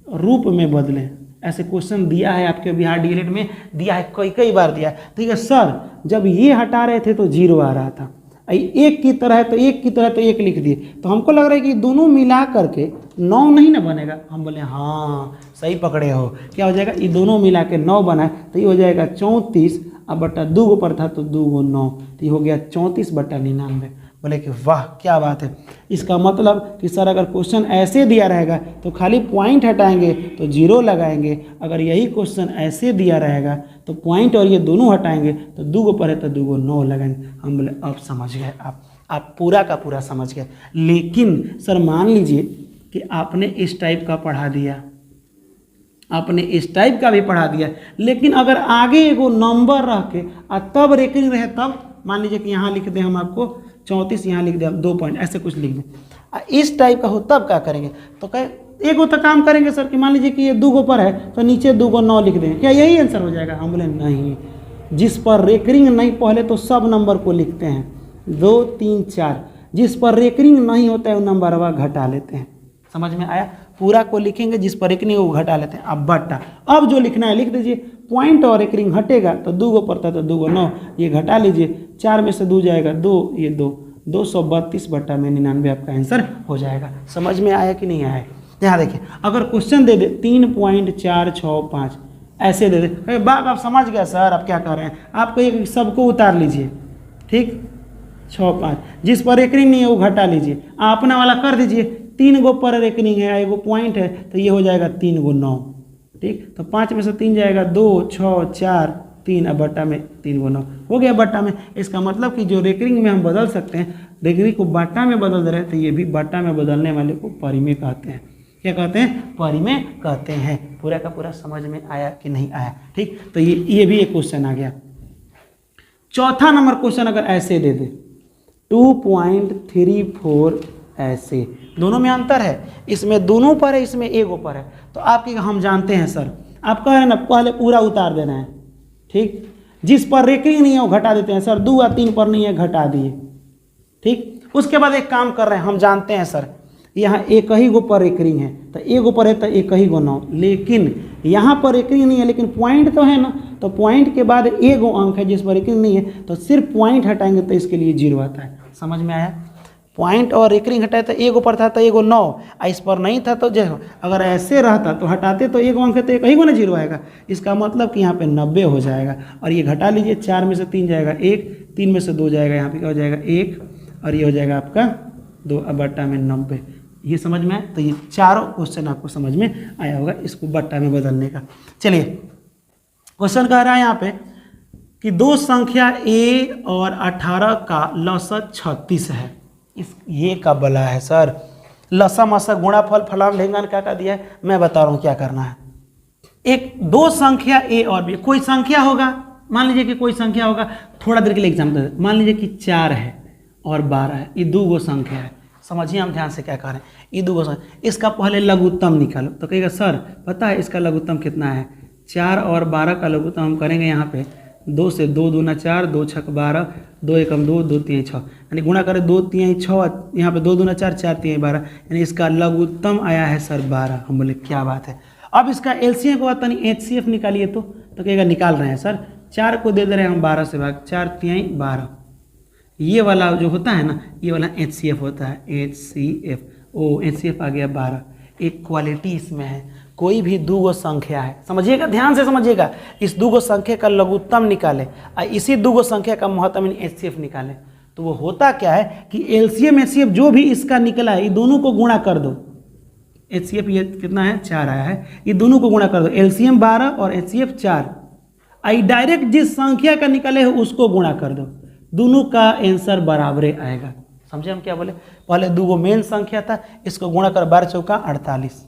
Speaker 1: रूप में बदलें, ऐसे क्वेश्चन दिया है आपके बिहार डीएलएड में, दिया है, कई बार दिया है, ठीक है सर जब ये हटा रहे थे तो 0 आ रहा था, 1 की तरह है तो 1 की तरह तो 1 लिख दिए, तो हमको लग रहा है कि दोनों मिला करके 9 नहीं ना बनेगा, हम बोले हाँ सही पकड़े हो, क्या हो जाएगा, ये दोनों मिला के 9 बना है, तो ये हो जाएगा 34, अब बट्टा 2 गो पर था तो 2 गो 9, तो ये हो गया 34/99। बोले कि वाह क्या बात है, इसका मतलब कि सर अगर क्वेश्चन ऐसे दिया रहेगा तो खाली पॉइंट हटाएंगे तो 0 लगाएंगे, अगर यही क्वेश्चन ऐसे दिया रहेगा तो पॉइंट और ये दोनों हटाएंगे तो 2 गो पर है तो 2 गो 9 लगाएंगे। हम बोले अब समझ गए, आप पूरा का पूरा समझ गए। लेकिन सर मान लीजिए कि आपने इस टाइप का पढ़ा दिया, आपने इस टाइप का भी पढ़ा दिया, लेकिन अगर आगे एगो नंबर रह के तब रेकरिंग रहे, तब मान लीजिए कि यहाँ लिख दें हम आपको 34, यहाँ लिख दें 2 पॉइंट, ऐसे कुछ लिख दें, इस टाइप का हो तब क्या करेंगे, तो कहे एगो तो काम करेंगे सर कि मान लीजिए कि ये 2 गो पर है तो नीचे 2 गो 9 लिख देंगे, क्या यही आंसर हो जाएगा, हम बोले नहीं, जिस पर रेकरिंग नहीं, पहले तो सब नंबर को लिखते हैं 2 3 4, जिस पर रेकरिंग नहीं होता है वो नंबर वह घटा लेते हैं। समझ में आया, पूरा को लिखेंगे, जिस पर रेकरिंग वो घटा लेते हैं। अब बट्टा, अब जो लिखना है लिख दीजिए, पॉइंट और रेकरिंग हटेगा तो 2 गो पड़ता तो 2 गो 9, ये घटा लीजिए, 4 में से 2 जाएगा 2, ये 2, 232/99 आपका आंसर हो जाएगा। समझ में आया कि नहीं आया, यहाँ देखिए अगर क्वेश्चन दे दे 3.465 ऐसे दे दे, बात आप समझ गया सर, आप क्या कर रहे हैं, आपको एक सबको उतार लीजिए, ठीक 6.5, जिस पर रेकरिंग नहीं है वो घटा लीजिए, अपना वाला कर दीजिए, 3 गो पर रेकरिंग है, एगो पॉइंट है तो ये हो जाएगा 3 गो 9, ठीक, तो 5 में से 3 जाएगा 2 6 4 3, अब बट्टा में 3 गो 9 हो गया बट्टा में। इसका मतलब कि जो रेकरिंग में हम बदल सकते हैं, रेकरिंग को बट्टा में बदल दे रहे हैं, तो ये भी बट्टा में बदलने वाले को परिमेय कहते हैं। क्या कहते हैं, परिमेय कहते हैं। पूरा का पूरा समझ में आया कि नहीं आया, ठीक, तो ये भी एक क्वेश्चन आ गया। चौथा नंबर क्वेश्चन अगर ऐसे दे दे 2.34 ऐसे, दोनों में अंतर है, इसमें दोनों पर है, इसमें एगो पर है, तो आपके हम जानते हैं सर, आप कह रहे हैं ना पहले पूरा उतार देना है, ठीक, जिस पर रेकरिंग नहीं है वो घटा देते हैं सर, 2 या 3 पर नहीं है घटा दिए, ठीक, उसके बाद एक काम कर रहे हैं, हम जानते हैं सर यहाँ एक ही गो पर एकरिंग है, तो एक गो पर है तो एक ही गो 9, लेकिन यहाँ पर एकरिंग नहीं है, लेकिन पॉइंट तो है ना, तो पॉइंट के बाद एक गो अंक है जिस पर एकरिंग नहीं है, तो सिर्फ पॉइंट हटाएंगे तो इसके लिए 0 आता है। समझ में आया? पॉइंट और एकरिंग हटाए तो एक पर था तो एक 9, इस पर नहीं था तो जो अगर ऐसे रहता तो हटाते तो एक अंक है तो एक ही गो ना 0 आएगा। इसका मतलब कि यहाँ पे 90 हो जाएगा, और ये घटा लीजिए, 4 में से 3 जाएगा 1, 3 में से 2 जाएगा, यहाँ पे क्या हो जाएगा 1, और ये हो जाएगा आपका 2 बट्टा में 90। ये समझ में आया? तो ये चारों क्वेश्चन आपको समझ में आया होगा इसको बट्टा में बदलने का। चलिए क्वेश्चन कह रहा है यहाँ पे कि दो संख्या a और 18 का लसा 36 है। इस ये का बला है सर, लसा मसा गुणाफल फलान ढेंगान क्या क्या दिया है, मैं बता रहा हूँ क्या करना है। एक दो संख्या a और b, कोई संख्या होगा, मान लीजिए कि कोई संख्या होगा, थोड़ा देर के लिए एग्जाम्पल, मान लीजिए कि 4 है और 12 है, ये दो गो संख्या है। समझिए हम ध्यान से क्या करें, ये दो गो संख्या, इसका पहले लघुत्तम निकालो। तो कहेगा सर पता है इसका लघुत्तम कितना है, 4 और 12 का लघुत्तम हम करेंगे यहाँ पे 2 से, 2 दूना 4, 2 छक 12, 2 एकम 2, 2 तीन 6, यानी गुणा करें 2 तीन 6, यहाँ पे 2 दूना 4, 4 तीन 12, यानी इसका लघुत्तम आया है सर 12। हम बोले क्या बात है। अब इसका एलसीएम के बाद HCF निकालिए, तो कहेगा निकाल रहे हैं सर, 4 को दे रहे हैं हम 12 से भाग, 4 तीन 12, ये वाला जो होता है ना, ये वाला HCF होता है, HCF, ओ HCF आ गया 12। एक क्वालिटी इसमें है, कोई भी दो गो संख्या है, समझिएगा ध्यान से समझिएगा, इस दो गो संख्या का लघुत्तम निकाले और इसी दो गो संख्या का महत्तम HCF निकाले, तो वो होता क्या है कि एलसीएम HCF जो भी इसका निकला है, ये दोनों को गुणा कर दो। HCF ये कितना है, 4 आया है, ये दोनों को गुणा कर दो, एलसीएम 12 और HCF 4, आई डायरेक्ट जिस संख्या का निकले है उसको गुणा कर दो, दोनों का आंसर बराबरे आएगा। समझे हम क्या बोले, पहले दो गो मेन संख्या था, इसको गुणा कर 12 चौका 48,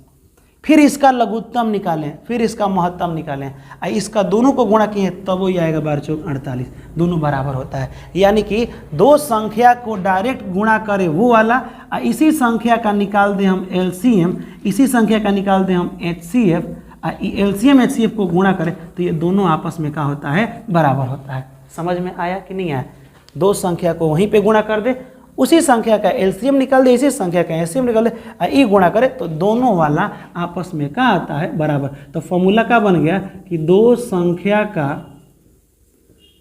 Speaker 1: फिर इसका लघुत्तम निकालें, फिर इसका महत्तम निकालें, इसका दोनों को गुणा किए तब वही आएगा 12 चौक 48, दोनों बराबर होता है। यानी कि दो संख्या को डायरेक्ट गुणा करें वो वाला, इसी संख्या का निकाल दें हम एलसीएम, इसी संख्या का निकाल दें हम HCF, एलसीएम HCF को गुणा करें तो ये दोनों आपस में क्या होता है, बराबर होता है। समझ में आया कि नहीं आया? दो संख्या को वहीं पे गुणा कर दे, उसी संख्या का एलसीएम निकाल दे, इसी संख्या का एलसीएम निकाल दे, ई गुणा करे तो दोनों वाला आपस में क्या आता है, बराबर। तो फॉर्मूला क्या बन गया कि दो संख्या का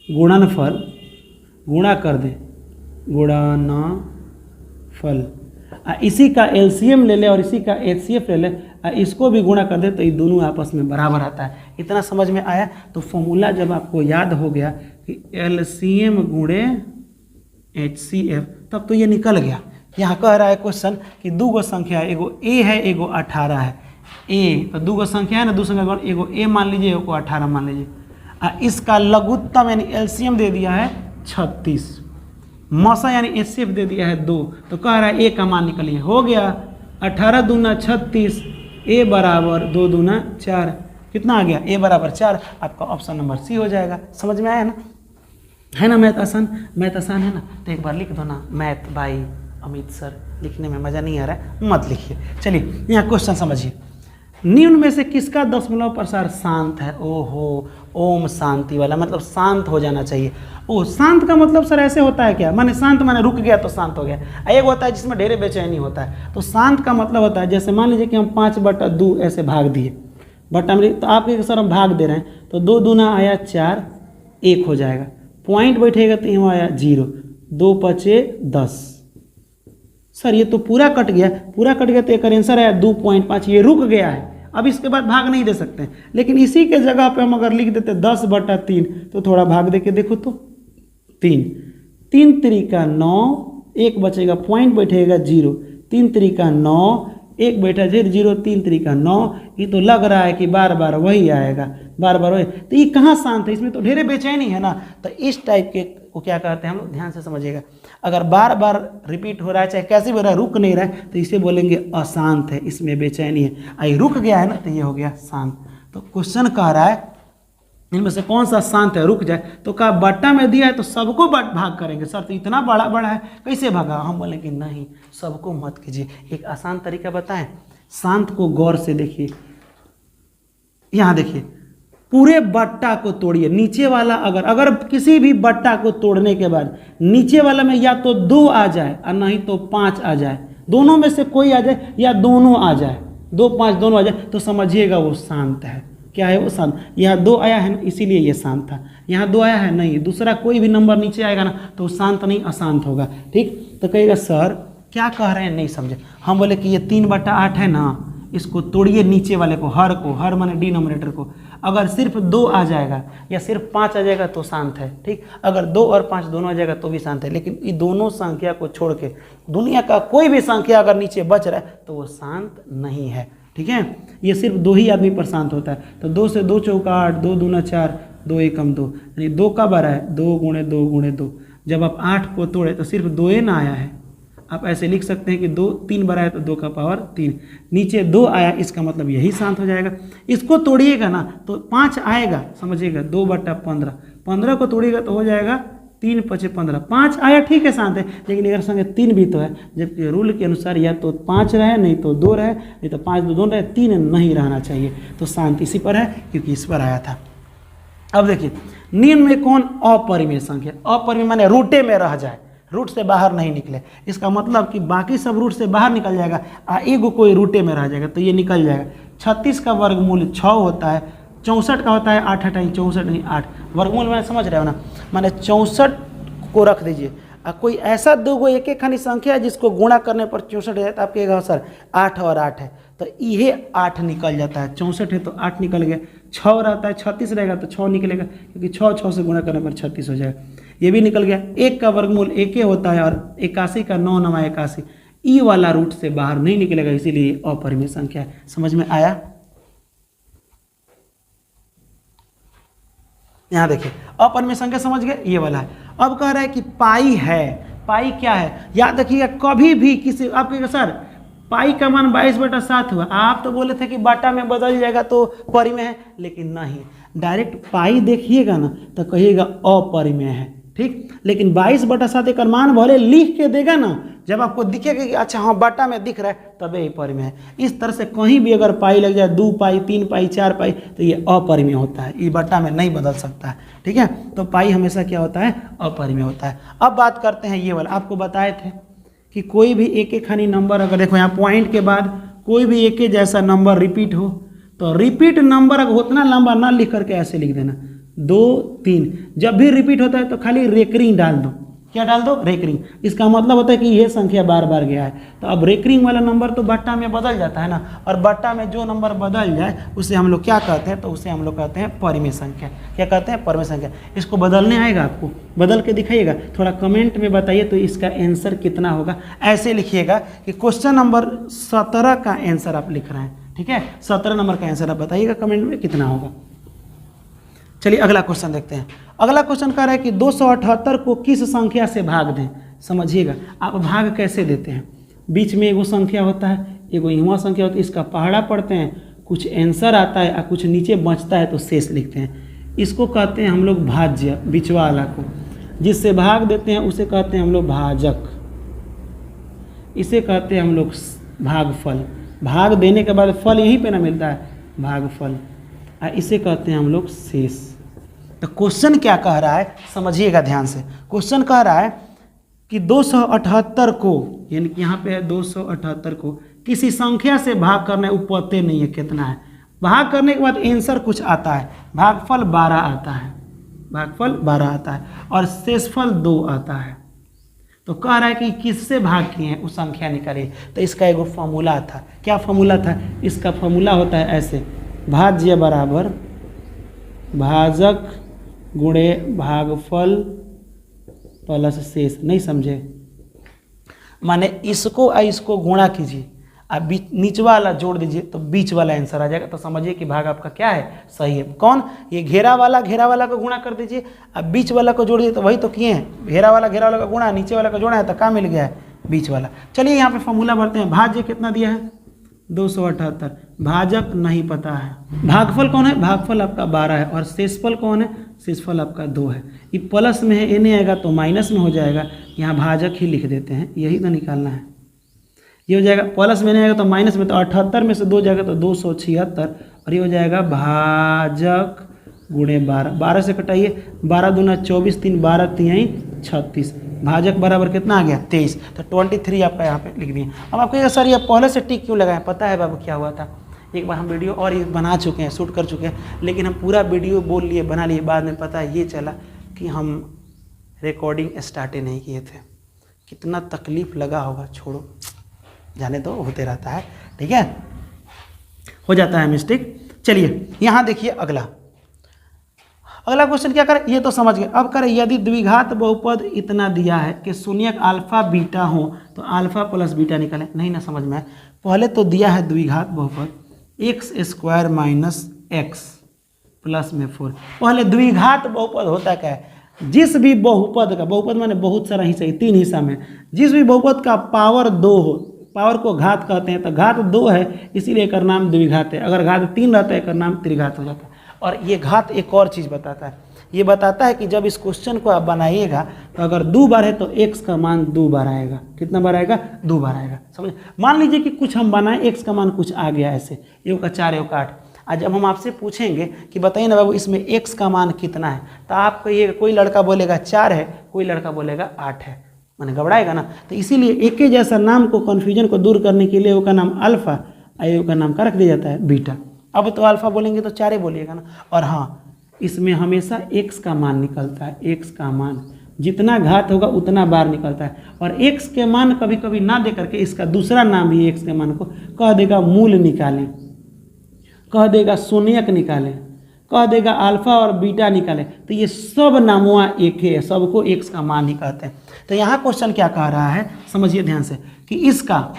Speaker 1: गुणनफल गुणा कर दे, गुणनफल, इसी का एलसीएम ले ले और इसी का HCF ले ले, इसको भी गुणा कर दे तो ये दोनों आपस में बराबर आता है। इतना समझ में आया? तो फॉर्मूला जब आपको याद हो गया कि एलसीएम गुणे HCF, तब तो ये निकल गया। यहाँ कह रहा है क्वेश्चन कि दो गो संख्या है, एगो A है एगो 18 है। A तो दो गो संख्या है ना, दो संख्या एगो A मान लीजिए, एगो 18 मान लीजिए, इसका लघुत्तम यानी एलसीएम दे दिया है 36, मसा यानी HCF दे दिया है 2, तो कह रहा है A का मान निकलिए, हो गया 18 दूना 36, A बराबर 2 दूना 4, कितना आ गया, A बराबर 4, आपका ऑप्शन नंबर C हो जाएगा। समझ में आया ना? है ना? मैथ आसान है ना? तो एक बार लिख दो ना, मैथ बाई अमित सर। लिखने में मज़ा नहीं आ रहा है, मत लिखिए। चलिए यहाँ क्वेश्चन समझिए, निम्न में से किसका दशमलव प्रसार शांत है? ओहो, ओम शांति वाला, मतलब शांत हो जाना चाहिए। ओ शांत का मतलब सर ऐसे होता है क्या, माने शांत माने रुक गया तो शांत हो गया। एक होता है जिसमें ढेरे बेचैनी होता है, तो शांत का मतलब होता है जैसे मान लीजिए कि हम 5/2 ऐसे भाग दिए, बटा में, तो आपके सर हम भाग दे रहे हैं, तो 2 दूना आया 4, 1 हो जाएगा, पॉइंट बैठेगा तो यहाँ आया 0, 2 पचे 10। सर ये तो पूरा कट गया तो एक आंसर आया 2.5, ये रुक गया है, अब इसके बाद भाग नहीं दे सकते हैं। लेकिन इसी के जगह पे हम अगर लिख देते 10/3, तो थोड़ा भाग दे के देखो तो 3, 3 3 9, 1 बचेगा, पॉइंट बैठेगा 0, 3 3 9, 1 बैठा 0, 3 3 9, ये तो लग रहा है कि बार बार वही आएगा, बार बार वही, तो ये कहाँ शांत है, इसमें तो ढेरे बेचैनी है ना। तो इस टाइप के को क्या कहते हैं हम लोग, ध्यान से समझिएगा, अगर बार बार रिपीट हो रहा है, चाहे कैसे भी हो रहा है, रुक नहीं रहा है, तो इसे बोलेंगे अशांत है, इसमें बेचैनी है। आई रुक गया है ना, तो ये हो गया शांत। तो क्वेश्चन कह रहा है इनमें से कौन सा शांत है, रुक जाए, तो कहा बट्टा में दिया है तो सबको भाग करेंगे। सर तो इतना बड़ा है, कैसे भागा? हम बोलेंगे नहीं, सबको मत कीजिए, एक आसान तरीका बताएं। शांत को गौर से देखिए, यहाँ देखिए, पूरे बट्टा को तोड़िए, नीचे वाला अगर किसी भी बट्टा को तोड़ने के बाद नीचे वाला में या तो 2 आ जाए और नहीं तो 5 आ जाए, दोनों में से कोई आ जाए या दोनों आ जाए, 2 5 दोनों आ जाए, तो समझिएगा वो शांत है। क्या है वो? शांत। यहाँ 2 आया है ना, इसीलिए ये शांत था। यहाँ 2 आया है, नहीं, दूसरा कोई भी नंबर नीचे आएगा ना तो शांत नहीं, अशांत होगा। ठीक, तो कहेगा सर क्या कह रहे हैं, नहीं समझे। हम बोले कि ये 3/8 है ना, इसको तोड़िए नीचे वाले को, हर माने डिनोमिनेटर को। अगर सिर्फ 2 आ जाएगा या सिर्फ 5 आ जाएगा तो शांत है। ठीक, अगर 2 और 5 दोनों आ जाएगा तो भी शांत है। लेकिन ये दोनों संख्या को छोड़ के दुनिया का कोई भी संख्या अगर नीचे बच रहा है तो वो शांत नहीं है। ठीक है, ये सिर्फ 2 ही आदमी पर शांत होता है। तो 2 से 2 चौका 8, 2 दूना 4, 2 एकम 2, यानी 2 कब आ रहा है? 2 गुणे 2 गुणे 2। जब आप 8 को तोड़े तो सिर्फ 2 ना आया है। आप ऐसे लिख सकते हैं कि 2 3 बार आया तो 2 का पावर 3, नीचे 2 आया, इसका मतलब यही शांत हो जाएगा। इसको तोड़िएगा ना तो 5 आएगा, समझिएगा 2/15, 15 को तोड़िएगा तो हो जाएगा 3 5 15, 5 आया, ठीक है शांत है। लेकिन अगर संगे 3 भी तो है, जबकि रूल के अनुसार या तो 5 रहे नहीं तो 2 रहे, नहीं तो 5 2 रहे, 3 नहीं रहना चाहिए। तो शांत इसी पर है क्योंकि इस पर आया था। अब देखिए निम्न में कौन अपरिमेय संख्या, अपरिमेय माने रूटे में रह जाए, रूट से बाहर नहीं निकले। इसका मतलब कि बाकी सब रूट से बाहर निकल जाएगा, एगो कोई रूटे में रह जाएगा तो ये निकल जाएगा। 36 का वर्गमूल 6 होता है, 64 का होता है 8 8 64 नहीं 8, वर्गमूल में समझ रहे हो ना, माने 64 को रख दीजिए। कोई ऐसा 2 एक एक खानी संख्या है जिसको गुणा करने पर 64 हो जाता है, आप कहेगा सर 8 और 8 है, तो ये 8 निकल जाता है। 64 है तो 8 निकल गया, 6 रहता है 36 रहेगा तो 6 निकलेगा, क्योंकि 6 से गुणा करने पर 36 हो जाएगा, ये भी निकल गया। 1 का वर्गमूल 1 होता है और 81 का 9 9 81, ई वाला रूट से बाहर नहीं निकलेगा, इसीलिए अपरिमेय संख्या है। समझ में आया? यहाँ देखिए अपरिमेय संख्या समझ गए, ये वाला है। अब कह रहा है कि पाई है, पाई क्या है याद रखिएगा। कभी भी किसी आप कहिएगा सर पाई का मान 22/7 हुआ, आप तो बोले थे कि बाटा में बदल जाएगा तो परिमेय है, लेकिन नहीं, डायरेक्ट पाई देखिएगा ना तो कहिएगा अपरिमेय है। ठीक, लेकिन 22/7 एक मान भले लिख के देगा ना, जब आपको दिखेगा कि अच्छा हाँ बाटा में दिख रहा है तबे ये परिमेय है। इस तरह से कहीं भी अगर पाई लग जाए 2 पाई 3 पाई 4 पाई तो ये अपरिमेय होता है, ये बाटा में नहीं बदल सकता है। ठीक है, तो पाई हमेशा क्या होता है? अपरिमेय होता है। अब बात करते हैं ये वाला, आपको बताए थे कि कोई भी एक एक खानी नंबर अगर देखो यहाँ पॉइंट के बाद कोई भी एक जैसा नंबर रिपीट हो तो रिपीट नंबर अगर उतना लंबा ना लिख करके ऐसे लिख देना 2 3। जब भी रिपीट होता है तो खाली रेकरिंग डाल दो। क्या डाल दो? रेकरिंग। इसका मतलब होता है कि यह संख्या बार बार गया है। तो अब रेकरिंग वाला नंबर तो बट्टा में बदल जाता है ना, और बट्टा में जो नंबर बदल जाए उसे हम लोग क्या कहते हैं? तो उसे हम लोग कहते हैं परिमेय संख्या। क्या कहते हैं? परिमेय संख्या। इसको बदलने आएगा, आपको बदल के दिखाइएगा, थोड़ा कमेंट में बताइए तो इसका आंसर कितना होगा। ऐसे लिखिएगा कि क्वेश्चन नंबर 17 का आंसर आप लिख रहे हैं। ठीक है, 17 नंबर का आंसर आप बताइएगा कमेंट में कितना होगा। चलिए अगला क्वेश्चन देखते हैं। अगला क्वेश्चन कह रहा है कि 278 को किस संख्या से भाग दें। समझिएगा, आप भाग कैसे देते हैं? बीच में एगो संख्या होता है, एगो इहवा संख्या होता है, इसका पहाड़ा पढ़ते हैं, कुछ आंसर आता है और कुछ नीचे बचता है तो शेष लिखते हैं। इसको कहते हैं हम लोग भाज्य, बिचवा वाला को जिससे भाग देते हैं उसे कहते हैं हम लोग भाजक, इसे कहते हैं हम लोग भागफल। भाग देने के बाद फल यहीं पे ना मिलता है, भागफल, और इसे कहते हैं हम लोग शेष। तो क्वेश्चन क्या कह रहा है समझिएगा ध्यान से। क्वेश्चन कह रहा है कि 278 को, यानी कि यहाँ पे है 278 को किसी संख्या से भाग करना है, वो पते नहीं है कितना है। भाग करने के बाद आंसर कुछ आता है, भागफल 12 आता है, भागफल 12 आता है और शेषफल 2 आता है। तो कह रहा है कि किससे भाग किए हैं उस संख्या निकालिए। तो इसका एगो फॉर्मूला था। क्या फॉर्मूला था? इसका फॉर्मूला होता है ऐसे, भाज्य बराबर भाजक गुणे भागफल प्लस शेष। नहीं समझे? माने इसको और इसको गुणा कीजिए और बीच नीचवा वाला जोड़ दीजिए तो बीच वाला आंसर आ जाएगा। तो समझिए कि भाग आपका क्या है? सही है। कौन? ये घेरा वाला को गुणा कर दीजिए और बीच वाला को जोड़िए, तो वही तो किए हैं, घेरा वाला का गुणा, नीचे वाला का जोड़ा है, तो क्या मिल गया है? बीच वाला। चलिए यहाँ पे फॉर्मूला भरते हैं। भाज्य कितना दिया है? 278। भाजक नहीं पता है। भागफल कौन है? भागफल आपका 12 है और शेषफल कौन है? शेषफल आपका 2 है। ये प्लस में है, ये नहीं आएगा तो माइनस में हो जाएगा, यहाँ भाजक ही लिख देते हैं, यही तो निकालना है। ये हो जाएगा, प्लस में नहीं आएगा तो माइनस में, तो 78 में से 2 जाएगा तो 276 और ये हो जाएगा भाजक गुणे 12, 12 से कटाइए, 12 दूना 24, 3 12 3 36, भाजक बराबर कितना आ गया 23। तो 23 आपका यहाँ पे लिख दिए। अब आपको ये सर ये पहले से टिक क्यों लगाएं? पता है बाबू क्या हुआ था, एक बार हम वीडियो और ये बना चुके हैं, शूट कर चुके हैं, लेकिन हम पूरा वीडियो बोल लिए, बना लिए, बाद में पता ये चला कि हम रिकॉर्डिंग स्टार्ट ही नहीं किए थे। कितना तकलीफ लगा होगा, छोड़ो जाने दो, होते रहता है, ठीक है, हो जाता है मिस्टेक। चलिए यहाँ देखिए अगला क्वेश्चन क्या करें, ये तो समझ गए। अब करें यदि द्विघात बहुपद इतना दिया है कि शून्यक अल्फा बीटा हो तो अल्फा प्लस बीटा निकालें। नहीं ना समझ में आए, पहले तो दिया है द्विघात बहुपद x square minus x plus में 4। पहले द्विघात बहुपद होता क्या है, जिस भी बहुपद का, बहुपद माने बहुत सारा हिस्सा, 3 हिस्सा में, जिस भी बहुपद का पावर 2 हो, पावर को घात कहते हैं, तो घात 2 है इसीलिए एकर नाम द्विघात है। अगर घात 3 रहता है एकर नाम त्रिघात हो जाता है। और ये घात एक और चीज़ बताता है, ये बताता है कि जब इस क्वेश्चन को आप बनाइएगा तो अगर 2 बार है तो x का मान 2 बार आएगा। कितना बार आएगा? 2 बार आएगा। समझ, मान लीजिए कि कुछ हम बनाएं, x का मान कुछ आ गया ऐसे, 1 का 4 1 का 8। आज जब हम आपसे पूछेंगे कि बताइए ना बाबू इसमें x का मान कितना है, तो आप कहिए, कोई लड़का बोलेगा 4 है, कोई लड़का बोलेगा 8 है, मैंने घबराएगा ना। तो इसीलिए एक ही जैसा नाम को, कन्फ्यूजन को दूर करने के लिए का नाम अल्फा और का नाम का रख दिया जाता है बीटा। अब तो अल्फा बोलेंगे तो 4 ही बोलिएगा ना। और हाँ, इसमें हमेशा x का मान निकलता है, x का मान जितना घात होगा उतना बार निकलता है। और x के मान कभी कभी ना दे करके इसका दूसरा नाम भी x के मान को कह देगा मूल निकालें, कह देगा शून्यक निकालें, कह देगा अल्फा और बीटा निकालें। तो ये सब नामुआ एक है, सबको x का मान ही कहते हैं। तो यहाँ क्वेश्चन क्या कह रहा है, समझिए ध्यान से, कि इसका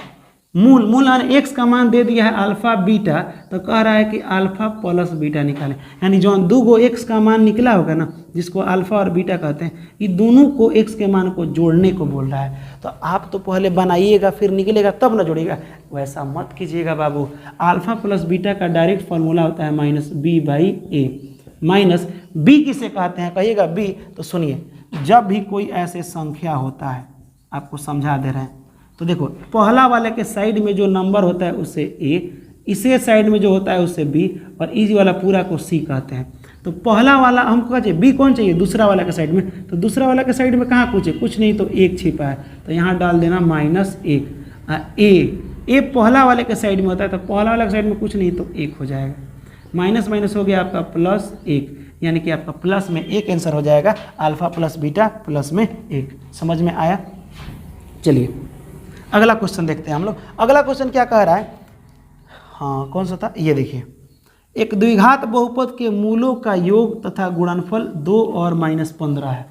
Speaker 1: मूल x का मान दे दिया है अल्फा बीटा, तो कह रहा है कि अल्फा प्लस बीटा निकालें। यानी जो 2 गो x का मान निकला होगा ना, जिसको अल्फा और बीटा कहते हैं, ये दोनों को x के मान को जोड़ने को बोल रहा है। तो आप तो पहले बनाइएगा फिर निकलेगा तब ना जोड़िएगा, वैसा मत कीजिएगा बाबू। अल्फा प्लस बीटा का डायरेक्ट फॉर्मूला होता है -b/a। माइनस b किसे कहते हैं कहिएगा? b। तो सुनिए, जब भी कोई ऐसे संख्या होता है, आपको समझा दे रहे हैं, तो देखो पहला वाले के साइड में जो नंबर होता है उसे a, इसे साइड में जो होता है उसे b, और इसी वाला पूरा को c कहते हैं। तो पहला वाला हमको चाहिए, b कौन चाहिए? दूसरा वाला के साइड में। तो दूसरा वाला के साइड में कहाँ कुछ है? कुछ नहीं, तो 1 छिपा है, तो यहाँ डाल देना -1। a पहला वाले के साइड में होता है, तो पहला वाला के साइड में कुछ नहीं तो 1 हो जाएगा, माइनस माइनस हो गया आपका +1, यानी कि आपका प्लस में 1 आंसर हो जाएगा, अल्फा प्लस बीटा प्लस में 1। समझ में आया? चलिए अगला क्वेश्चन देखते हैं हम लोग। अगला क्वेश्चन क्या कह रहा है, हाँ कौन सा था, ये देखिए, एक द्विघात बहुपद के मूलों का योग तथा गुणनफल 2 और -15 है।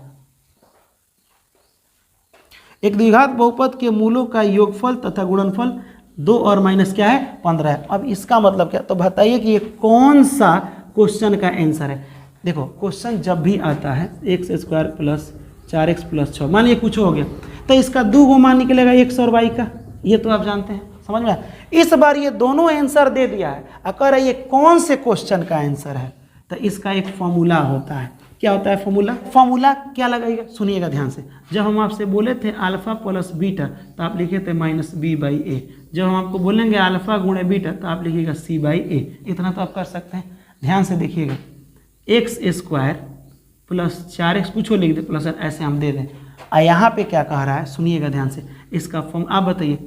Speaker 1: एक द्विघात बहुपद के मूलों का योगफल तथा गुणनफल 2 और माइनस क्या है 15 है। अब इसका मतलब क्या, तो बताइए कि ये कौन सा क्वेश्चन का आंसर है। देखो क्वेश्चन जब भी आता है x² + 4x + 6, मान लीजिए कुछ हो गया, तो इसका 2 गो मान निकलेगा x और y का, ये तो आप जानते हैं, समझ में। इस बार ये दोनों आंसर दे दिया है, अगर ये कौन से क्वेश्चन का आंसर है, तो इसका एक फॉर्मूला होता है। क्या होता है फॉर्मूला? फॉर्मूला क्या लगाइएगा, सुनिएगा ध्यान से। जब हम आपसे बोले थे अल्फा प्लस बीटा, तो आप लिखे थे -b/a। जब हम आपको बोलेंगे अल्फा गुणे बीटा, तो आप लिखिएगा c/a। इतना तो आप कर सकते हैं, ध्यान से देखिएगा। x² + 4x कुछ लिख दे, प्लस ऐसे हम दे दें। यहाँ पे क्या कह रहा है, सुनिएगा ध्यान से। इसका फॉर्म आप बताइए,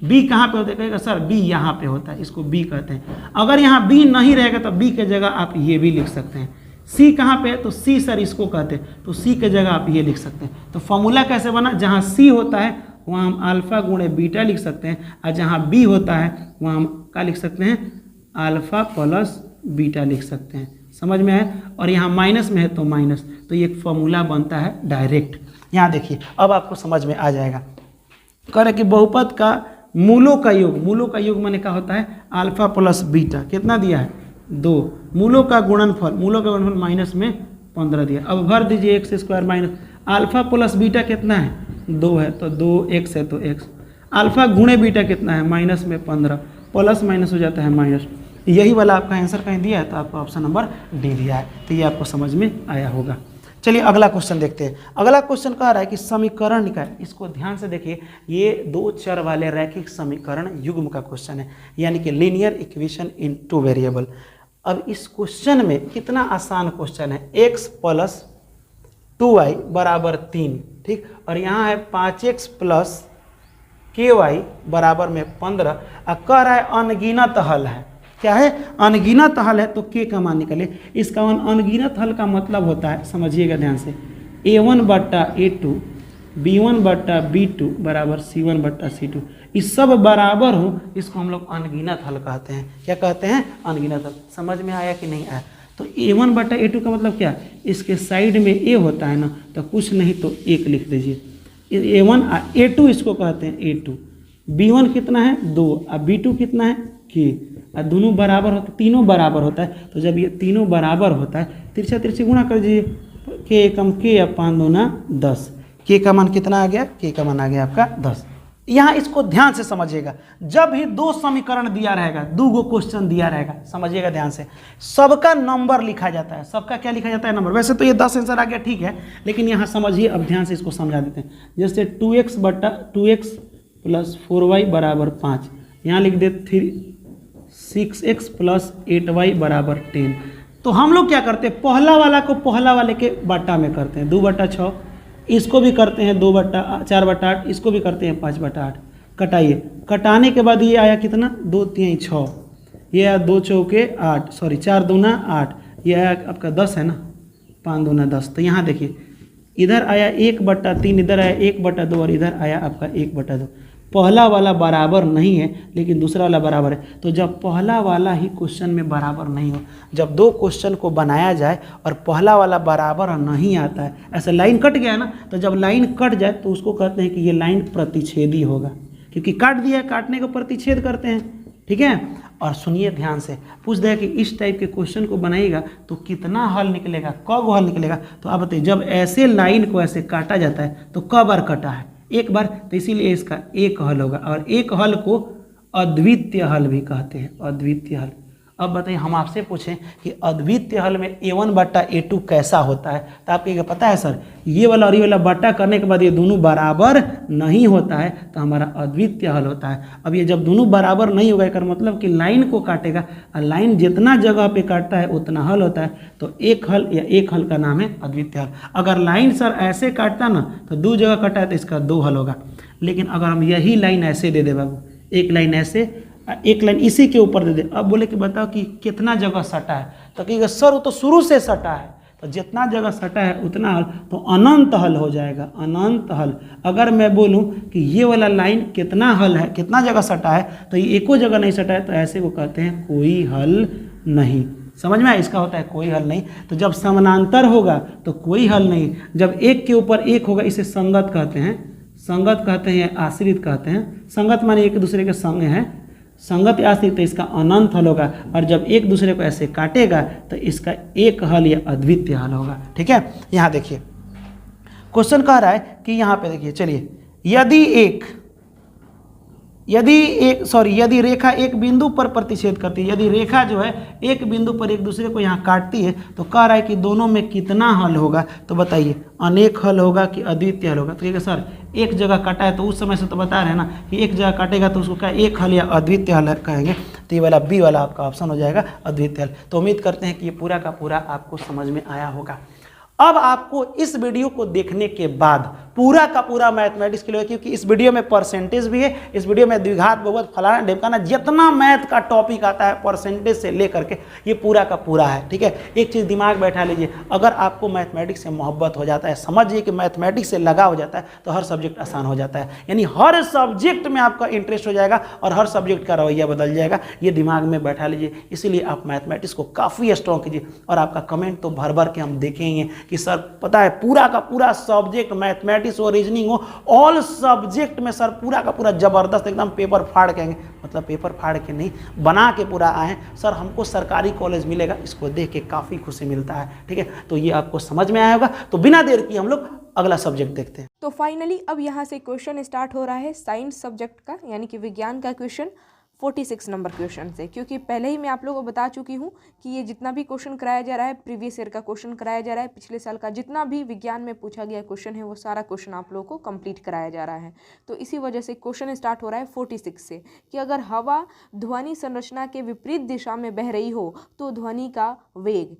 Speaker 1: b कहाँ पे होता है? कहेगा सर b यहाँ पे होता है, इसको b कहते हैं। अगर यहाँ b नहीं रहेगा तो b के जगह आप ये भी लिख सकते हैं। c कहाँ पे है? तो c सर इसको कहते हैं, तो c के जगह आप ये लिख सकते हैं। तो फॉर्मूला कैसे बना, जहाँ c होता है वहाँ हम अल्फा गुणे बीटा लिख सकते हैं, और जहाँ b होता है वहाँ हम क्या लिख सकते हैं, अल्फा प्लस बीटा लिख सकते हैं। समझ में आए? और यहाँ माइनस में है तो माइनस, तो ये एक फॉर्मूला बनता है डायरेक्ट। यहाँ देखिए अब आपको समझ में आ जाएगा। कह रहे कि बहुपद का मूलों का योग माने क्या होता है, अल्फा प्लस बीटा, कितना दिया है 2, मूलों का गुणनफल -15 दिया। अब भर दीजिए x² minus alpha plus beta कितना है 2 है, तो 2x है तो x, अल्फा गुणे बीटा कितना है -15, प्लस माइनस हो जाता है माइनस। यही वाला आपका आंसर कहीं दिया है, तो आपको ऑप्शन नंबर डी दिया है, तो ये आपको समझ में आया होगा। चलिए अगला क्वेश्चन देखते हैं। अगला क्वेश्चन कह रहा है कि समीकरण निकाल। इसको ध्यान से देखिए, ये 2 चर वाले रैखिक समीकरण युग्म का क्वेश्चन है, यानी कि लीनियर इक्वेशन इन 2 वेरिएबल। अब इस क्वेश्चन में कितना आसान क्वेश्चन है, x प्लस 2y बराबर 3, ठीक, और यहाँ है 5x प्लस ky बराबर में 15, और कह रहा है अनगिनत हल है। क्या है? अनगिनत हल है, तो k का मान निकले। इसका अनगिनत हल का मतलब होता है, समझिएगा ध्यान से, a1 बट्टा a2 b1 बट्टा b2 बराबर c1 बट्टा c2, इस सब बराबर हो, इसको हम लोग अनगिनत हल कहते हैं। क्या कहते हैं? अनगिनत हल। समझ में आया कि नहीं आया? तो a1 बट्टा a2 का मतलब क्या? इसके साइड में a होता है ना, तो कुछ नहीं तो 1 लिख दीजिए। a1 a2 इसको कहते हैं a2, b1 कितना है 2 और b2 कितना है k, और दोनों बराबर होता है, तीनों बराबर होता है। तो जब ये तीनों बराबर होता है, तिरछा तिरछी गुणा कर दीजिए, k एकम k या 5 दूना 10, k का मान कितना आ गया? k का मान आ गया आपका 10। यहाँ इसको ध्यान से समझिएगा, जब भी दो समीकरण दिया रहेगा, दो गो क्वेश्चन दिया रहेगा, समझिएगा ध्यान से, सबका नंबर लिखा जाता है। सबका क्या लिखा जाता है? नंबर। वैसे तो ये 10 आंसर आ गया, ठीक है, लेकिन यहाँ समझिए, अब ध्यान से इसको समझा देते हैं। जैसे 2x बट्टा 2x प्लस 4y बराबर 5, यहाँ लिख दे 6x प्लस 8y बराबर 10। तो हम लोग क्या करते हैं, पहला वाला को पहला वाले के बट्टा में करते हैं, 2 बट्टा 6, इसको भी करते हैं 2 बट्टा 4 बट्टा 8, इसको भी करते हैं 5 बट्टा 8। कटाइए, कटाने के बाद ये आया कितना? 2 3 6, ये आया 2 चौके 8, सॉरी 4 दूना 8, ये आया आपका 10 है ना, 5 दूना 10। तो यहाँ देखिए, इधर आया 1 बट्टा 3, इधर आया 1 बट्टा 2 और इधर आया आपका 1 बट्टा 2। पहला वाला बराबर नहीं है, लेकिन दूसरा वाला बराबर है। तो जब पहला वाला ही क्वेश्चन में बराबर नहीं हो, जब दो क्वेश्चन को बनाया जाए और पहला वाला बराबर नहीं आता है, ऐसे लाइन कट गया है ना, तो जब लाइन कट जाए तो उसको कहते हैं कि ये लाइन प्रतिच्छेदी होगा, क्योंकि काट दिया है, काटने को प्रतिच्छेद करते हैं, ठीक है। और सुनिए ध्यान से, पूछ दे कि इस टाइप के क्वेश्चन को बनाइएगा तो कितना हल निकलेगा, कब हल निकलेगा। तो आप बताइए, जब ऐसे लाइन को ऐसे काटा जाता है तो कब बार कटा है? एक बार, तो इसीलिए इसका एक हल होगा। और एक हल को अद्वितीय हल भी कहते हैं, अद्वितीय हल। अब बताइए, हम आपसे पूछें कि अद्वितीय हल में a1 बट्टा a2 कैसा होता है, तो आपको क्या पता है? सर, ये वाला और ये वाला बट्टा करने के बाद ये दोनों बराबर नहीं होता है, तो हमारा अद्वितीय हल होता है। अब ये जब दोनों बराबर नहीं होगा, इसका मतलब कि लाइन को काटेगा, और लाइन जितना जगह पे काटता है उतना हल होता है। तो एक हल या एक हल का नाम है अद्वितीय हल। अगर लाइन सर ऐसे काटता ना, तो 2 जगह कटा है तो इसका 2 हल होगा। लेकिन अगर हम यही लाइन ऐसे दे दे बाबू, एक लाइन ऐसे, एक लाइन इसी के ऊपर दे दे, अब बोले कि बताओ कि कितना जगह सटा है, तो कहिएगा सर वो तो शुरू से सटा है, तो जितना जगह सटा है उतना हल, तो अनंत हल हो जाएगा, अनंत हल। अगर मैं बोलूं कि ये वाला लाइन कितना हल है, कितना जगह सटा है, तो ये एको जगह नहीं सटा है, तो ऐसे को कहते हैं कोई हल नहीं। समझ में आया? इसका होता है कोई हल नहीं। तो जब समानांतर होगा तो कोई हल नहीं, जब एक के ऊपर एक होगा इसे संगत कहते हैं, संगत कहते हैं, आश्रित कहते हैं। संगत माने एक दूसरे के संग हैं, संगत आश्रित, तो इसका अनंत हल होगा। और जब एक दूसरे को ऐसे काटेगा तो इसका एक हल या अद्वितीय हल होगा, ठीक है। यहाँ देखिए, क्वेश्चन कह रहा है कि यहाँ पे देखिए, चलिए, यदि रेखा एक बिंदु पर प्रतिच्छेद करती है, यदि रेखा जो है एक बिंदु पर एक दूसरे को यहाँ काटती है, तो कह रहा है कि दोनों में कितना हल होगा। तो बताइए, अनेक हल होगा कि अद्वितीय हल होगा। तो ठीक है सर, एक जगह काटा है, तो उस समय से तो बता रहे हैं ना कि एक जगह काटेगा तो उसको क्या एक हल या अद्वितीय हल कहेंगे। तो ये वाला बी वाला आपका ऑप्शन हो जाएगा, अद्वितीय हल। तो उम्मीद करते हैं कि ये पूरा का पूरा आपको समझ में आया होगा। अब आपको इस वीडियो को देखने के बाद पूरा का पूरा मैथमेटिक्स के लिए, क्योंकि इस वीडियो में परसेंटेज भी है, इस वीडियो में द्विघात बहुपद फलाना ढिमकाना जितना मैथ का टॉपिक आता है परसेंटेज से लेकर के ये पूरा का पूरा है, ठीक है। एक चीज़ दिमाग बैठा लीजिए, अगर आपको मैथमेटिक्स से मोहब्बत हो जाता है, समझिए कि मैथमेटिक्स से लगा हो जाता है, तो हर सब्जेक्ट आसान हो जाता है। यानी हर सब्जेक्ट में आपका इंटरेस्ट हो जाएगा और हर सब्जेक्ट का रवैया बदल जाएगा। ये दिमाग में बैठा लीजिए। इसीलिए आप मैथमेटिक्स को काफ़ी स्ट्रॉन्ग कीजिए। और आपका कमेंट तो भर भर के हम देखेंगे कि सर पता है पूरा का पूरा सब्जेक्ट, मैथमेटिक्स हो, रीजनिंग हो, ऑल सब्जेक्ट में सर पूरा का पूरा जबरदस्त एकदम पेपर फाड़ के आएंगे। मतलब पेपर फाड़ के नहीं, बना के पूरा आए सर, हमको सरकारी कॉलेज मिलेगा, इसको देख के काफ़ी खुशी मिलता है, ठीक है। तो ये आपको समझ में आया होगा। तो बिना देर की हम लोग अगला सब्जेक्ट देखते हैं।
Speaker 2: तो फाइनली अब यहाँ से क्वेश्चन स्टार्ट हो रहा है साइंस सब्जेक्ट का, यानी कि विज्ञान का क्वेश्चन। 46 नंबर क्वेश्चन से, क्योंकि पहले ही मैं आप लोगों को बता चुकी हूँ कि ये जितना भी क्वेश्चन कराया जा रहा है प्रीवियस ईयर का क्वेश्चन कराया जा रहा है, पिछले साल का जितना भी विज्ञान में पूछा गया क्वेश्चन है वो सारा क्वेश्चन आप लोगों को कंप्लीट कराया जा रहा है। तो इसी वजह से क्वेश्चन स्टार्ट हो रहा है 46 से कि अगर हवा ध्वनि संरचना के विपरीत दिशा में बह रही हो तो ध्वनि का वेग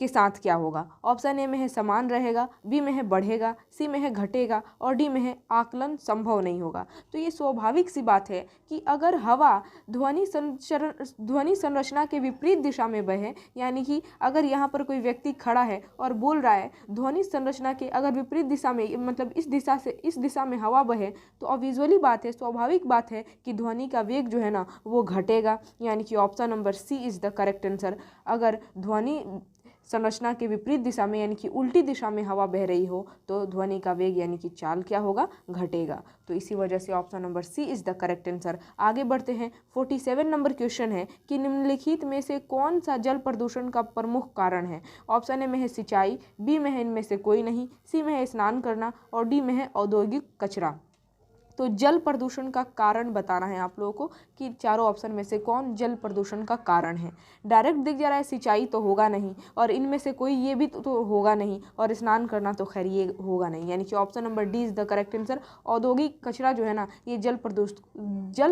Speaker 2: के साथ क्या होगा। ऑप्शन ए में है समान रहेगा, बी में है बढ़ेगा, सी में है घटेगा और डी में है आकलन संभव नहीं होगा। तो ये स्वाभाविक सी बात है कि अगर हवा ध्वनि संरचना के विपरीत दिशा में बहे, यानी कि अगर यहाँ पर कोई व्यक्ति खड़ा है और बोल रहा है ध्वनि संरचना के अगर विपरीत दिशा में, मतलब इस दिशा से इस दिशा में हवा बहे, तो ऑब्वियसली बात है, स्वाभाविक बात है कि ध्वनि का वेग जो है ना वो घटेगा, यानी कि option number C is the correct answer. अगर ध्वनि संरचना के विपरीत दिशा में यानी कि उल्टी दिशा में हवा बह रही हो तो ध्वनि का वेग यानी कि चाल क्या होगा, घटेगा। तो इसी वजह से option number C is the correct answer. आगे बढ़ते हैं। 47 नंबर क्वेश्चन है कि निम्नलिखित में से कौन सा जल प्रदूषण का प्रमुख कारण है। ऑप्शन ए में है सिंचाई, बी में है इनमें से कोई नहीं, सी में है स्नान करना और डी में है औद्योगिक कचरा। तो जल प्रदूषण का कारण बताना है आप लोगों को कि चारों ऑप्शन में से कौन जल प्रदूषण का कारण है। डायरेक्ट दिख जा रहा है सिंचाई तो होगा नहीं, और इनमें से कोई ये भी तो होगा नहीं, और स्नान करना तो खैर ये होगा नहीं, यानी कि option number D is the correct answer. औद्योगिक कचरा जो है ना ये जल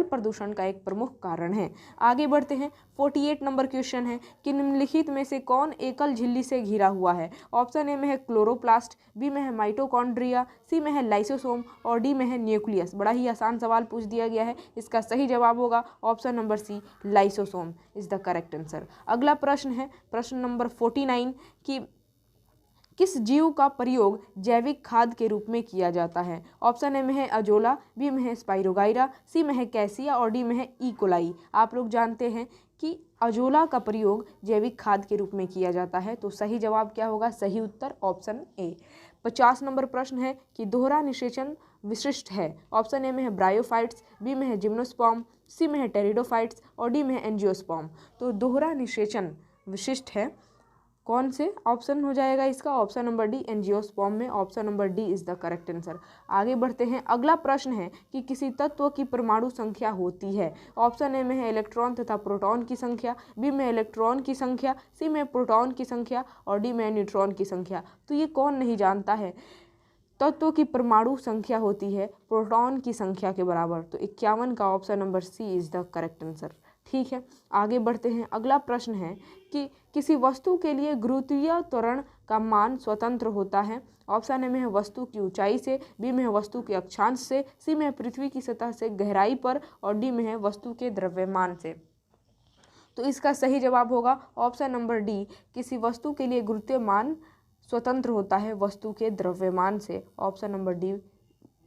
Speaker 2: प्रदूषण का एक प्रमुख कारण है। आगे बढ़ते हैं। 48 नंबर क्वेश्चन है कि निम्नलिखित में से कौन एकल झिल्ली से घिरा हुआ है। ऑप्शन ए में है क्लोरोप्लास्ट, बी में है माइटोकॉन्ड्रिया, सी में है लाइसोसोम और डी में है न्यूक्लियस। बड़ा ही आसान सवाल पूछ दिया गया है, इसका सही जवाब होगा option number C, lysosome is the correct answer. अगला प्रश्न है प्रश्न नंबर 49 कि किस जीव का प्रयोग जैविक खाद के रूप में किया जाता है। ऑप्शन ए में है अजोला, बी में है स्पाइरोगाइरा, सी में है कैसिया और डी में है ई कोलाई। आप लोग जानते हैं कि अजोला का प्रयोग जैविक खाद के रूप में किया जाता है, तो सही जवाब क्या होगा, सही उत्तर ऑप्शन ए। 50 नंबर प्रश्न है कि दोहरा निषेचन विशिष्ट है। ऑप्शन ए में है ब्रायोफाइट्स, बी में है जिम्नोस्पर्म, सी में है टेरिडोफाइट्स और डी में है एंजियोस्पर्म। तो दोहरा निषेचन विशिष्ट है कौन से ऑप्शन हो जाएगा इसका, ऑप्शन नंबर डी, एंजियोस्पर्म में option number D is the correct answer. आगे बढ़ते हैं। अगला प्रश्न है कि किसी तत्व की परमाणु संख्या होती है। ऑप्शन ए में है इलेक्ट्रॉन तथा प्रोटॉन की संख्या, बी में इलेक्ट्रॉन की संख्या, सी में प्रोटॉन की संख्या और डी में न्यूट्रॉन की संख्या। तो ये कौन नहीं जानता है, तत्व की परमाणु संख्या होती है प्रोटॉन की संख्या के बराबर। तो 51 का option number C is the correct answer. ठीक है, आगे बढ़ते हैं। अगला प्रश्न है कि किसी वस्तु के लिए गुरुत्वीय त्वरण का मान स्वतंत्र होता है। ऑप्शन ए में है वस्तु की ऊंचाई से, बी में है वस्तु के अक्षांश से, सी में है पृथ्वी की सतह से गहराई पर और डी में है वस्तु के द्रव्यमान से। तो इसका सही जवाब होगा ऑप्शन नंबर डी, किसी वस्तु के लिए गुरुत्वीय मान स्वतंत्र होता है वस्तु के द्रव्यमान से। Option number D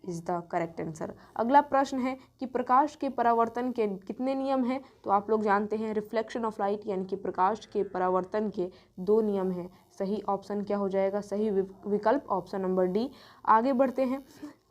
Speaker 2: is the correct answer. अगला प्रश्न है कि प्रकाश के परावर्तन के कितने नियम हैं। तो आप लोग जानते हैं रिफ्लेक्शन ऑफ लाइट यानी कि प्रकाश के परावर्तन के 2 नियम हैं। सही ऑप्शन क्या हो जाएगा, सही विकल्प ऑप्शन नंबर डी। आगे बढ़ते हैं।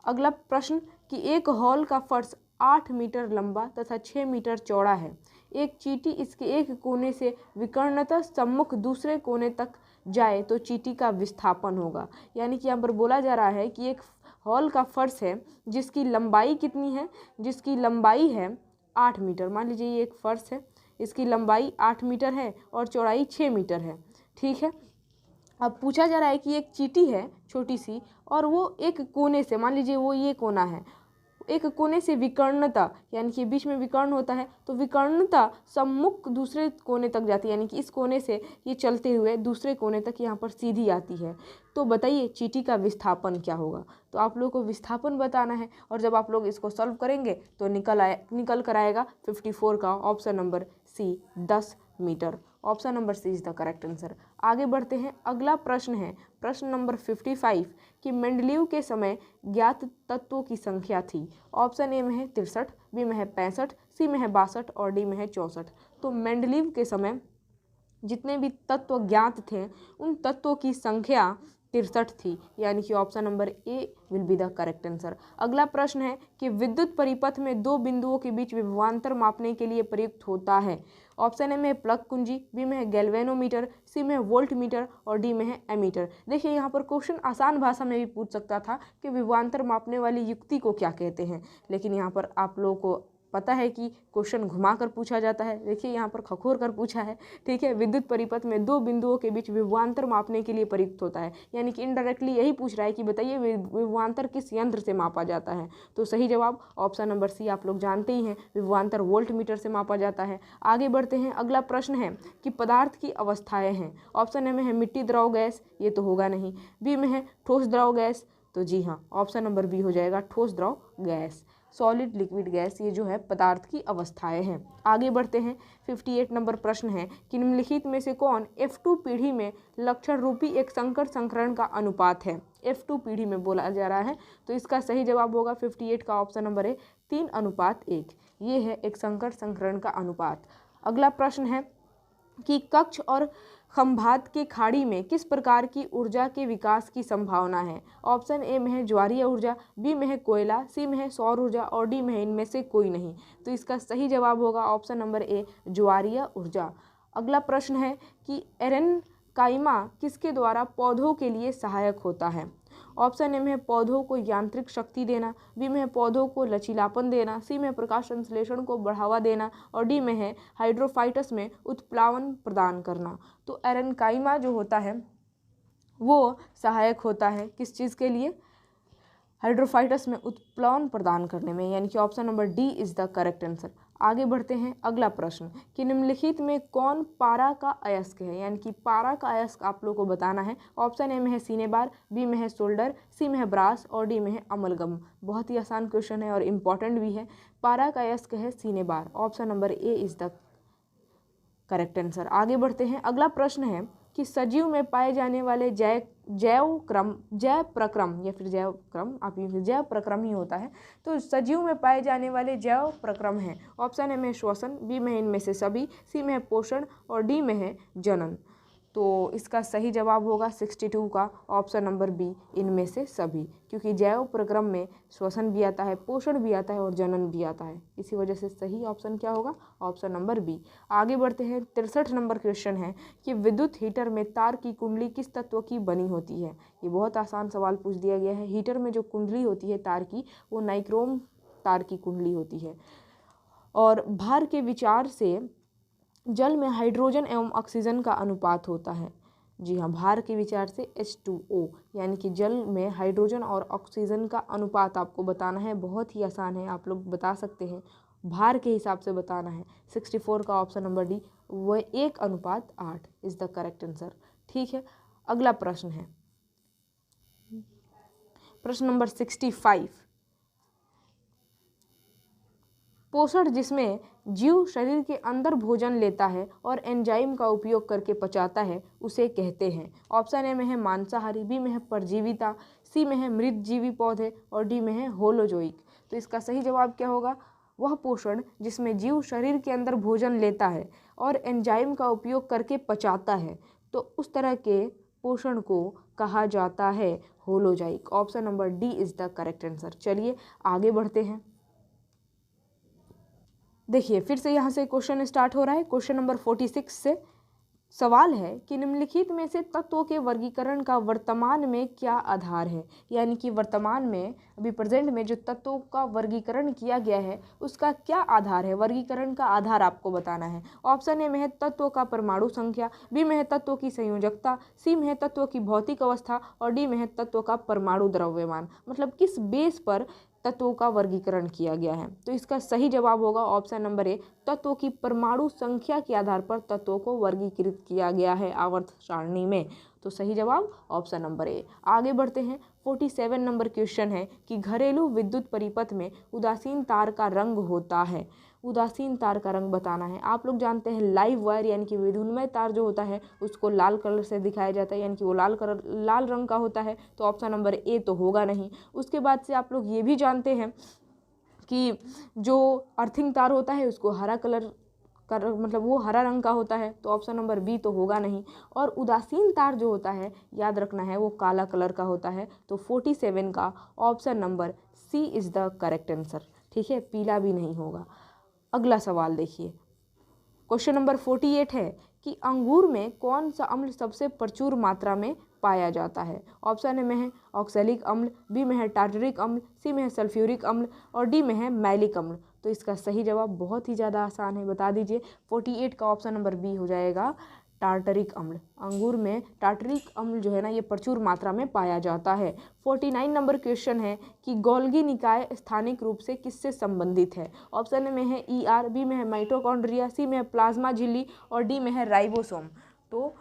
Speaker 2: अगला प्रश्न कि एक हॉल का फर्श 8 मीटर लंबा तथा 6 मीटर चौड़ा है। एक चींटी इसके एक कोने से विकर्णतः सम्मुख दूसरे कोने तक जाए तो चींटी का विस्थापन होगा। यानी कि यहाँ पर बोला जा रहा है कि एक हॉल का फर्श है जिसकी लंबाई कितनी है, जिसकी लंबाई है 8 मीटर। मान लीजिए ये एक फर्श है, इसकी लंबाई 8 मीटर है और चौड़ाई 6 मीटर है। ठीक है, अब पूछा जा रहा है कि एक चींटी है छोटी सी और वो एक कोने से, मान लीजिए वो ये कोना है, एक कोने से विकर्णता यानी कि बीच में विकर्ण होता है तो विकर्णता सम्मुख दूसरे कोने तक जाती है, यानी कि इस कोने से ये चलते हुए दूसरे कोने तक यहाँ पर सीधी आती है। तो बताइए चींटी का विस्थापन क्या होगा। तो आप लोग को विस्थापन बताना है और जब आप लोग इसको सॉल्व करेंगे तो निकल कर आएगा 54 का option number C, 10 meter. Option number C is the correct answer. आगे बढ़ते हैं। अगला प्रश्न है प्रश्न नंबर 55 कि मेंडलीव के समय ज्ञात तत्वों की संख्या थी। ऑप्शन ए में है 63, बी में है 65, सी में है 62 और डी में है 64। तो मेंडलीव के समय जितने भी तत्व ज्ञात थे उन तत्वों की संख्या 63 थी, यानी कि option number A will be the correct answer. अगला प्रश्न है कि विद्युत परिपथ में 2 बिंदुओं के बीच विभवांतर मापने के लिए प्रयुक्त होता है। ऑप्शन ए में है प्लग कुंजी, बी में है गैल्वेनोमीटर, सी में है वोल्ट मीटर और डी में है एमीटर। देखिए यहाँ पर क्वेश्चन आसान भाषा में भी पूछ सकता था कि विभवांतर मापने वाली युक्ति को क्या कहते हैं, लेकिन यहाँ पर आप लोगों को पता है कि क्वेश्चन घुमा कर पूछा जाता है। देखिए यहाँ पर खखोर कर पूछा है, ठीक है। विद्युत परिपथ में दो बिंदुओं के बीच विभवांतर मापने के लिए प्रयुक्त होता है, यानी कि इनडायरेक्टली यही पूछ रहा है कि बताइए विभवांतर किस यंत्र से मापा जाता है। तो सही जवाब ऑप्शन नंबर सी आप लोग जानते ही हैं, विभवांतर वोल्ट मीटर से मापा जाता है। आगे बढ़ते हैं, अगला प्रश्न है कि पदार्थ की अवस्थाएं हैं। ऑप्शन ए में है मिट्टी, द्रव, गैस, ये तो होगा नहीं। बी में है ठोस, द्रव, गैस, तो जी हाँ ऑप्शन नंबर बी हो जाएगा, ठोस, द्रव, गैस, सॉलिड, लिक्विड, गैस, ये जो है पदार्थ की अवस्थाएं हैं। आगे बढ़ते हैं, 58 नंबर प्रश्न है कि निम्नलिखित में से कौन F2 पीढ़ी में लक्षण रूपी एक संकर संकरण का अनुपात है। F2 पीढ़ी में बोला जा रहा है, तो इसका सही जवाब होगा 58 का ऑप्शन नंबर है 3:1। ये है एक संकर संकरण का अनुपात। अगला प्रश्न है कि कक्ष और खंभात के खाड़ी में किस प्रकार की ऊर्जा के विकास की संभावना है। ऑप्शन ए में है ज्वारीय ऊर्जा, बी में है कोयला, सी में है सौर ऊर्जा और डी में है इनमें से कोई नहीं। तो इसका सही जवाब होगा ऑप्शन नंबर ए, ज्वारीय ऊर्जा। अगला प्रश्न है कि एरेनकाइमा किसके द्वारा पौधों के लिए सहायक होता है। ऑप्शन ए में है पौधों को यांत्रिक शक्ति देना, बी में है पौधों को लचीलापन देना, सी में प्रकाश संश्लेषण को बढ़ावा देना और डी में है हाइड्रोफाइटस में उत्प्लावन प्रदान करना। तो एरेनकाइमा जो होता है वो सहायक होता है किस चीज़ के लिए, हाइड्रोफाइटस में उत्प्लावन प्रदान करने में, यानी कि option number D is the correct answer. आगे बढ़ते हैं, अगला प्रश्न कि निम्नलिखित में कौन पारा का अयस्क है, यानी कि पारा का अयस्क आप लोगों को बताना है। ऑप्शन ए में है सीनेबार, बी में है सोल्डर, सी में है ब्रास और डी में है अमलगम। बहुत ही आसान क्वेश्चन है और इम्पॉर्टेंट भी है। पारा का अयस्क है cinnabar, option number A is the correct answer. आगे बढ़ते हैं, अगला प्रश्न है कि सजीव में पाए जाने वाले जैव प्रक्रम या फिर जैव क्रम, आप जैव प्रक्रम ही होता है। तो सजीव में पाए जाने वाले जैव प्रक्रम हैं। ऑप्शन ए में श्वसन, बी में इनमें से सभी, सी में है पोषण और डी में है जनन। तो इसका सही जवाब होगा 62 का ऑप्शन नंबर बी, इनमें से सभी, क्योंकि जैव प्रक्रम में श्वसन भी आता है, पोषण भी आता है और जनन भी आता है। इसी वजह से सही ऑप्शन क्या होगा, ऑप्शन नंबर बी। आगे बढ़ते हैं, 63 नंबर क्वेश्चन है कि विद्युत हीटर में तार की कुंडली किस तत्व की बनी होती है। ये बहुत आसान सवाल पूछ दिया गया है। हीटर में जो कुंडली होती है तार की, वो नाइक्रोम तार की कुंडली होती है। और भार के विचार से जल में हाइड्रोजन एवं ऑक्सीजन का अनुपात होता है। जी हाँ, भार के विचार से H2O, यानी कि जल में हाइड्रोजन और ऑक्सीजन का अनुपात आपको बताना है। बहुत ही आसान है, आप लोग बता सकते हैं, भार के हिसाब से बताना है। 64 का ऑप्शन नंबर डी, वह 1:8 इज़ द करेक्ट आंसर। ठीक है, अगला प्रश्न है प्रश्न नंबर 65। पोषण जिसमें जीव शरीर के अंदर भोजन लेता है और एंजाइम का उपयोग करके पचाता है, उसे कहते हैं। ऑप्शन ए में है मांसाहारी, बी में है परजीविता, सी में है मृतजीवी पौधे और डी में है होलोजोइक। तो इसका सही जवाब क्या होगा, वह पोषण जिसमें जीव शरीर के अंदर भोजन लेता है और एंजाइम का उपयोग करके पचाता है, तो उस तरह के पोषण को कहा जाता है holozoic. Option number D is the correct answer. चलिए आगे बढ़ते हैं। देखिए फिर से यहाँ से क्वेश्चन स्टार्ट हो रहा है। क्वेश्चन नंबर 46 से सवाल है कि निम्नलिखित में से तत्वों के वर्गीकरण का वर्तमान में क्या आधार है। यानी कि वर्तमान में, अभी प्रेजेंट में जो तत्वों का वर्गीकरण किया गया है उसका क्या आधार है, वर्गीकरण का आधार आपको बताना है। ऑप्शन ए में है तत्वों का परमाणु संख्या, बी में है तत्वों की संयोजकता, सी में है तत्वों की भौतिक अवस्था और डी में है तत्वों का परमाणु द्रव्यमान। मतलब किस बेस पर तत्वों का वर्गीकरण किया गया है। तो इसका सही जवाब होगा ऑप्शन नंबर ए, तत्वों की परमाणु संख्या के आधार पर तत्वों को वर्गीकृत किया गया है आवर्त सारणी में। तो सही जवाब ऑप्शन नंबर ए। आगे बढ़ते हैं, 47 नंबर क्वेश्चन है कि घरेलू विद्युत परिपथ में उदासीन तार का रंग होता है। उदासीन तार का रंग बताना है। आप लोग जानते हैं लाइव वायर यानी कि विद्युन्मय तार जो होता है उसको लाल कलर से दिखाया जाता है, यानी कि वो लाल रंग का होता है। तो ऑप्शन नंबर ए तो होगा नहीं। उसके बाद से आप लोग ये भी जानते हैं कि जो अर्थिंग तार होता है उसको हरा कलर का, मतलब वो हरा रंग का होता है। तो ऑप्शन नंबर बी तो होगा नहीं। और उदासीन तार जो होता है, याद रखना है, वो काला कलर का होता है। तो 47 का option number C is the correct answer. ठीक है, पीला भी नहीं होगा। अगला सवाल देखिए, क्वेश्चन नंबर 48 है कि अंगूर में कौन सा अम्ल सबसे प्रचुर मात्रा में पाया जाता है। ऑप्शन ए में है ऑक्सैलिक अम्ल, बी में है टार्टरिक अम्ल, सी में है सल्फ्यूरिक अम्ल और डी में है मैलिक अम्ल। तो इसका सही जवाब बहुत ही ज़्यादा आसान है, बता दीजिए। 48 का ऑप्शन नंबर बी हो जाएगा टार्टरिक अम्ल। अंगूर में टार्टरिक अम्ल जो है ना ये प्रचुर मात्रा में पाया जाता है। 49 नंबर क्वेश्चन है कि गोल्गी निकाय स्थानिक रूप से किससे संबंधित है। ऑप्शन में है ईआर, बी में है माइटोकॉन्ड्रिया, सी में है प्लाज्मा झिल्ली और डी में है राइबोसोम। तो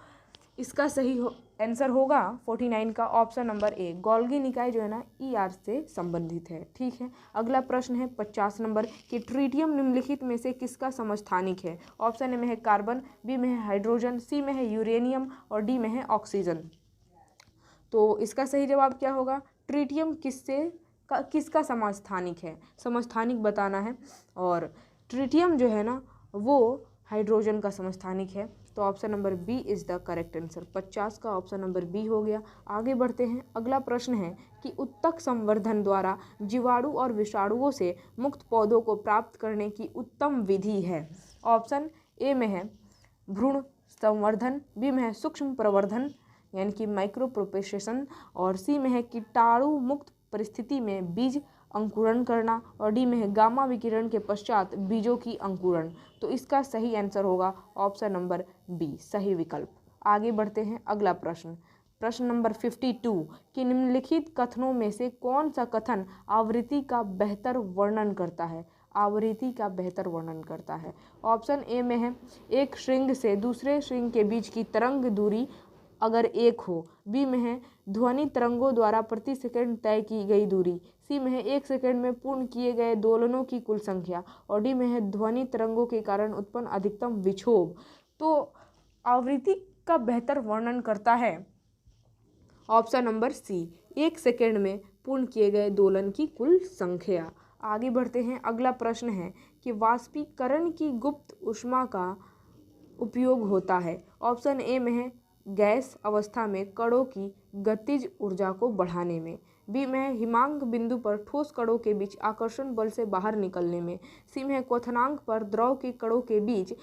Speaker 2: इसका सही आंसर होगा 49 का ऑप्शन नंबर ए, गोल्गी निकाय जो है ना ईआर से संबंधित है। ठीक है, अगला प्रश्न है 50 नंबर कि ट्रिटियम निम्नलिखित में से किसका समस्थानिक है। ऑप्शन ए में है कार्बन, बी में है हाइड्रोजन, सी में है यूरेनियम और डी में है ऑक्सीजन। तो इसका सही जवाब क्या होगा, ट्रिटियम किसका समस्थानिक है, समस्थानिक बताना है। और ट्रिटियम जो है ना वो हाइड्रोजन का समस्थानिक है। तो option number B is the correct answer. 50 का ऑप्शन नंबर बी हो गया। आगे बढ़ते हैं, अगला प्रश्न है कि उत्तक संवर्धन द्वारा जीवाणु और विषाणुओं से मुक्त पौधों को प्राप्त करने की उत्तम विधि है। ऑप्शन ए में है भ्रूण संवर्धन, बी में है सूक्ष्म प्रवर्धन यानी कि माइक्रो प्रोपेगेशन और सी में है कीटाणु मुक्त परिस्थिति में बीज अंकुरण करना और डी में है गामा विकिरण के पश्चात बीजों की अंकुरण। तो इसका सही आंसर होगा ऑप्शन नंबर बी, सही विकल्प। आगे बढ़ते हैं, अगला प्रश्न, प्रश्न नंबर 52 कि निम्नलिखित कथनों में से कौन सा कथन आवृत्ति का बेहतर वर्णन करता है। आवृत्ति का बेहतर वर्णन करता है। ऑप्शन ए में है एक श्रृंग से दूसरे श्रृंग के बीच की तरंग दूरी अगर एक हो, बी में है ध्वनि तरंगों द्वारा प्रति सेकंड तय की गई दूरी, सी में है 1 सेकंड में पूर्ण किए गए दोलनों की कुल संख्या और डी में है ध्वनि तरंगों के कारण उत्पन्न अधिकतम विक्षोभ। तो आवृत्ति का बेहतर वर्णन करता है ऑप्शन नंबर सी, 1 सेकंड में पूर्ण किए गए दोलन की कुल संख्या। आगे बढ़ते हैं, अगला प्रश्न है कि वाष्पीकरण की गुप्त ऊष्मा का उपयोग होता है। ऑप्शन ए में है गैस अवस्था में कणों की गतिज ऊर्जा को बढ़ाने में, बी में है हिमांक बिंदु पर ठोस कणों के बीच आकर्षण बल से बाहर निकलने में, सी में है क्वथनांक पर द्रव के कणों के बीच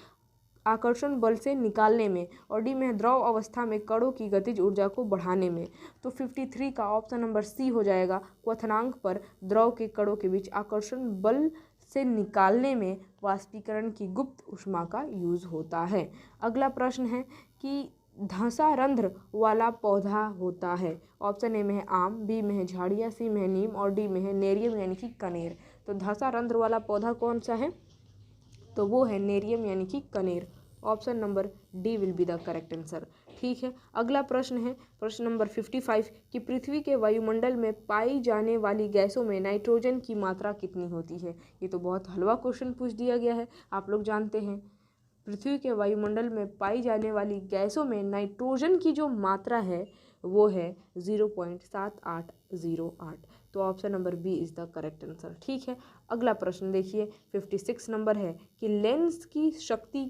Speaker 2: आकर्षण बल से निकालने में और डी में है द्रव अवस्था में कणों की गतिज ऊर्जा को बढ़ाने में। तो 53 का ऑप्शन नंबर सी हो जाएगा, क्वथनांक पर द्रव के कणों के बीच आकर्षण बल से निकालने में वाष्पीकरण की गुप्त ऊष्मा का यूज होता है। अगला प्रश्न है कि धंसा रंध्र वाला पौधा होता है। ऑप्शन ए में है आम, बी में है झाड़िया, सी में है नीम और डी में है नेरियम यानी कि कनेर। तो धंसा रंध्र वाला पौधा कौन सा है, तो वो है नेरियम यानी कि कनेर। Option number D will be the correct answer. ठीक है, अगला प्रश्न है प्रश्न नंबर 55 कि पृथ्वी के वायुमंडल में पाई जाने वाली गैसों में नाइट्रोजन की मात्रा कितनी होती है। ये तो बहुत हलवा क्वेश्चन पूछ दिया गया है, आप लोग जानते हैं पृथ्वी के वायुमंडल में पाई जाने वाली गैसों में नाइट्रोजन की जो मात्रा है वो है 0.7808। तो option number B is the correct answer. ठीक है, अगला प्रश्न देखिए 56 नंबर है कि लेंस की शक्ति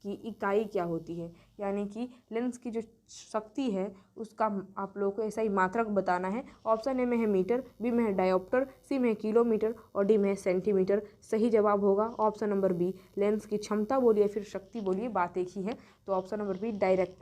Speaker 2: की इकाई क्या होती है, यानी कि लेंस की जो शक्ति है उसका आप लोगों को ऐसा ही मात्रक बताना है। ऑप्शन ए में है मीटर, बी में है डायोप्टर, सी में है किलोमीटर और डी में है सेंटीमीटर। सही जवाब होगा ऑप्शन नंबर बी, लेंस की क्षमता बोलिए फिर शक्ति बोलिए बात एक ही है। तो ऑप्शन नंबर बी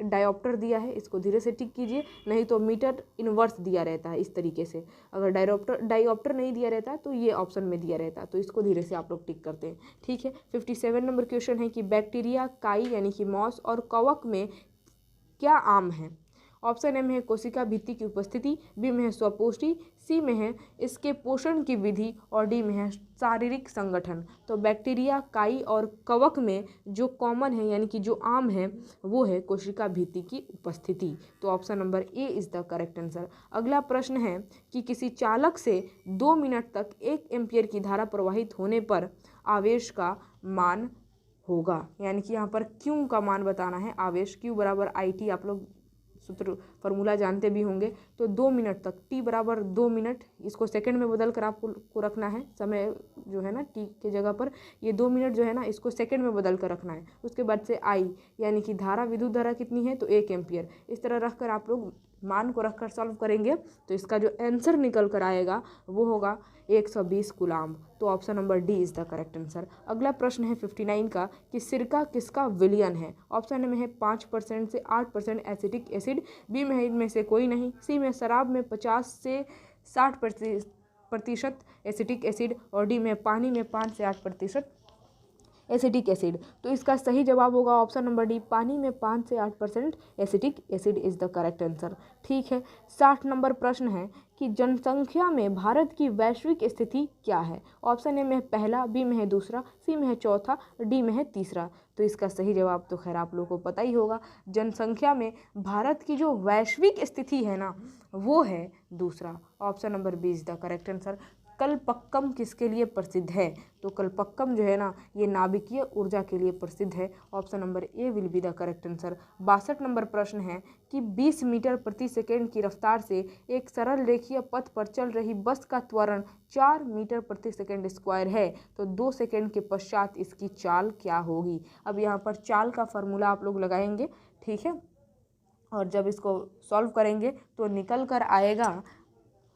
Speaker 2: डायोप्टर दिया है, इसको धीरे से टिक कीजिए, नहीं तो मीटर इनवर्स दिया रहता है इस तरीके से। अगर डायोप्टर नहीं दिया रहता तो ये ऑप्शन में दिया रहता, तो इसको धीरे से आप लोग टिक करते हैं। ठीक है, 57 नंबर क्वेश्चन है कि बैक्टीरिया, काई यानी कि मॉस और कवक में क्या आम है। ऑप्शन ए में है कोशिका भित्ति की उपस्थिति, बी में है स्वपोषी, सी में है इसके पोषण की विधि और डी में है शारीरिक संगठन। तो बैक्टीरिया, काई और कवक में जो कॉमन है यानी कि जो आम है वो है कोशिका भित्ति की उपस्थिति। तो option number A is the correct answer. अगला प्रश्न है कि किसी चालक से 2 मिनट तक 1 एम्पियर की धारा प्रवाहित होने पर आवेश का मान होगा, यानी कि यहाँ पर क्यू का मान बताना है। आवेश क्यू बराबर IT, आप लोग सूत्र फॉर्मूला जानते भी होंगे। तो 2 मिनट तक, T बराबर 2 मिनट, इसको सेकंड में बदल कर आपको रखना है, समय जो है ना T के जगह पर ये 2 मिनट जो है ना इसको सेकंड में बदल कर रखना है। उसके बाद से I यानी कि धारा, विद्युत धारा कितनी है तो 1 एम्पियर। इस तरह रख कर आप लोग मान को रखकर सॉल्व करेंगे तो इसका जो आंसर निकल कर आएगा वो होगा 120 कूलाम। तो option number D is the correct answer. अगला प्रश्न है 59 का कि सिरका किसका विलयन है। ऑप्शन में है 5% से 8% एसिटिक एसिड, बी में है इनमें से कोई नहीं, सी में शराब में 50 से 60% 8% एसिटिक एसिड और डी में पानी में 5 से 8% एसिटिक एसिड। तो इसका सही जवाब होगा ऑप्शन नंबर डी, पानी में 5 से 8% acetic acid is the correct answer. ठीक है, 60 नंबर प्रश्न है कि जनसंख्या में भारत की वैश्विक स्थिति क्या है। ऑप्शन ए में है पहला, बी में है दूसरा, सी में है चौथा, डी में है तीसरा। तो इसका सही जवाब तो खैर आप लोगों को पता ही होगा, जनसंख्या में भारत की जो वैश्विक स्थिति है ना वो है दूसरा, option number B is the correct answer. Kalpakkam किसके लिए प्रसिद्ध है? तो कलपक्कम जो है ना ये नाभिकीय ऊर्जा के लिए प्रसिद्ध है, option number A will be the correct answer. 62 number प्रश्न है कि 20 मीटर प्रति सेकेंड की रफ्तार से एक सरल रेखीय पथ पर चल रही बस का त्वरण 4 मीटर प्रति सेकेंड स्क्वायर है, तो 2 सेकेंड के पश्चात इसकी चाल क्या होगी। अब यहाँ पर चाल का फार्मूला आप लोग लगाएंगे, ठीक है, और जब इसको सॉल्व करेंगे तो निकल कर आएगा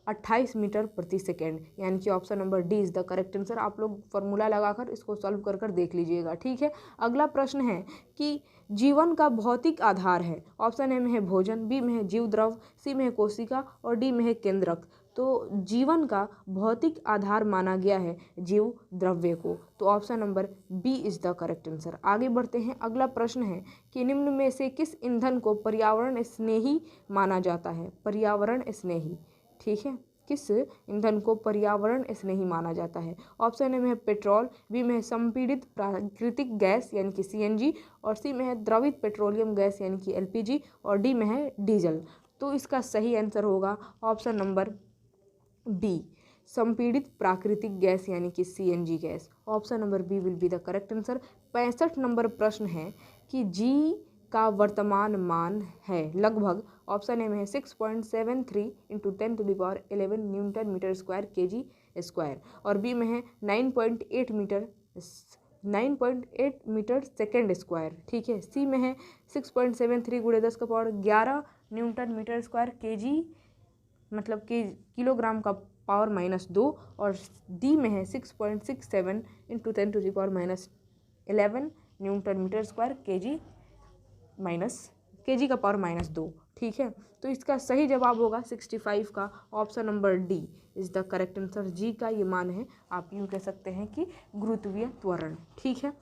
Speaker 2: 28 मीटर प्रति सेकेंड, यानी कि option number D is the correct answer. आप लोग फार्मूला लगाकर इसको सॉल्व कर देख लीजिएगा। ठीक है, अगला प्रश्न है कि जीवन का भौतिक आधार है। ऑप्शन ए में है भोजन, बी में है जीव द्रव, सी में है कोशिका और डी में है केंद्रक। तो जीवन का भौतिक आधार माना गया है जीव द्रव्य को, तो option number B is the correct answer. आगे बढ़ते हैं, अगला प्रश्न है कि निम्न में से किस ईंधन को पर्यावरण स्नेही माना जाता है। पर्यावरण स्नेही, ठीक है, किस ईंधन को पर्यावरण स्नेही माना जाता है। ऑप्शन ए में है पेट्रोल, बी में है संपीड़ित प्राकृतिक गैस यानी कि सीएनजी और सी में है द्रवित पेट्रोलियम गैस यानी कि एलपीजी और डी में है डीजल। तो इसका सही आंसर होगा ऑप्शन नंबर बी, संपीड़ित प्राकृतिक गैस यानी कि CNG gas, option number B will be the correct answer. 65 number प्रश्न है कि जी का वर्तमान मान है लगभग, ऑप्शन ए में है 6.73 into 10⁻11 newton meter square KG square और बी में है 9.8 मीटर सेकेंड स्क्वायर। ठीक है, सी में है 6.73 × 10⁻11 न्यूटन मीटर स्क्वायर केजी मतलब कि किलोग्राम का पावर -2 और डी में है 6.67 into 10⁻11 newton meter square KG का पावर -2। ठीक है, तो इसका सही जवाब होगा 65 का, option number D is the correct answer. जी का ये मान है, आप यूँ कह सकते हैं कि गुरुत्वीय त्वरण। ठीक है,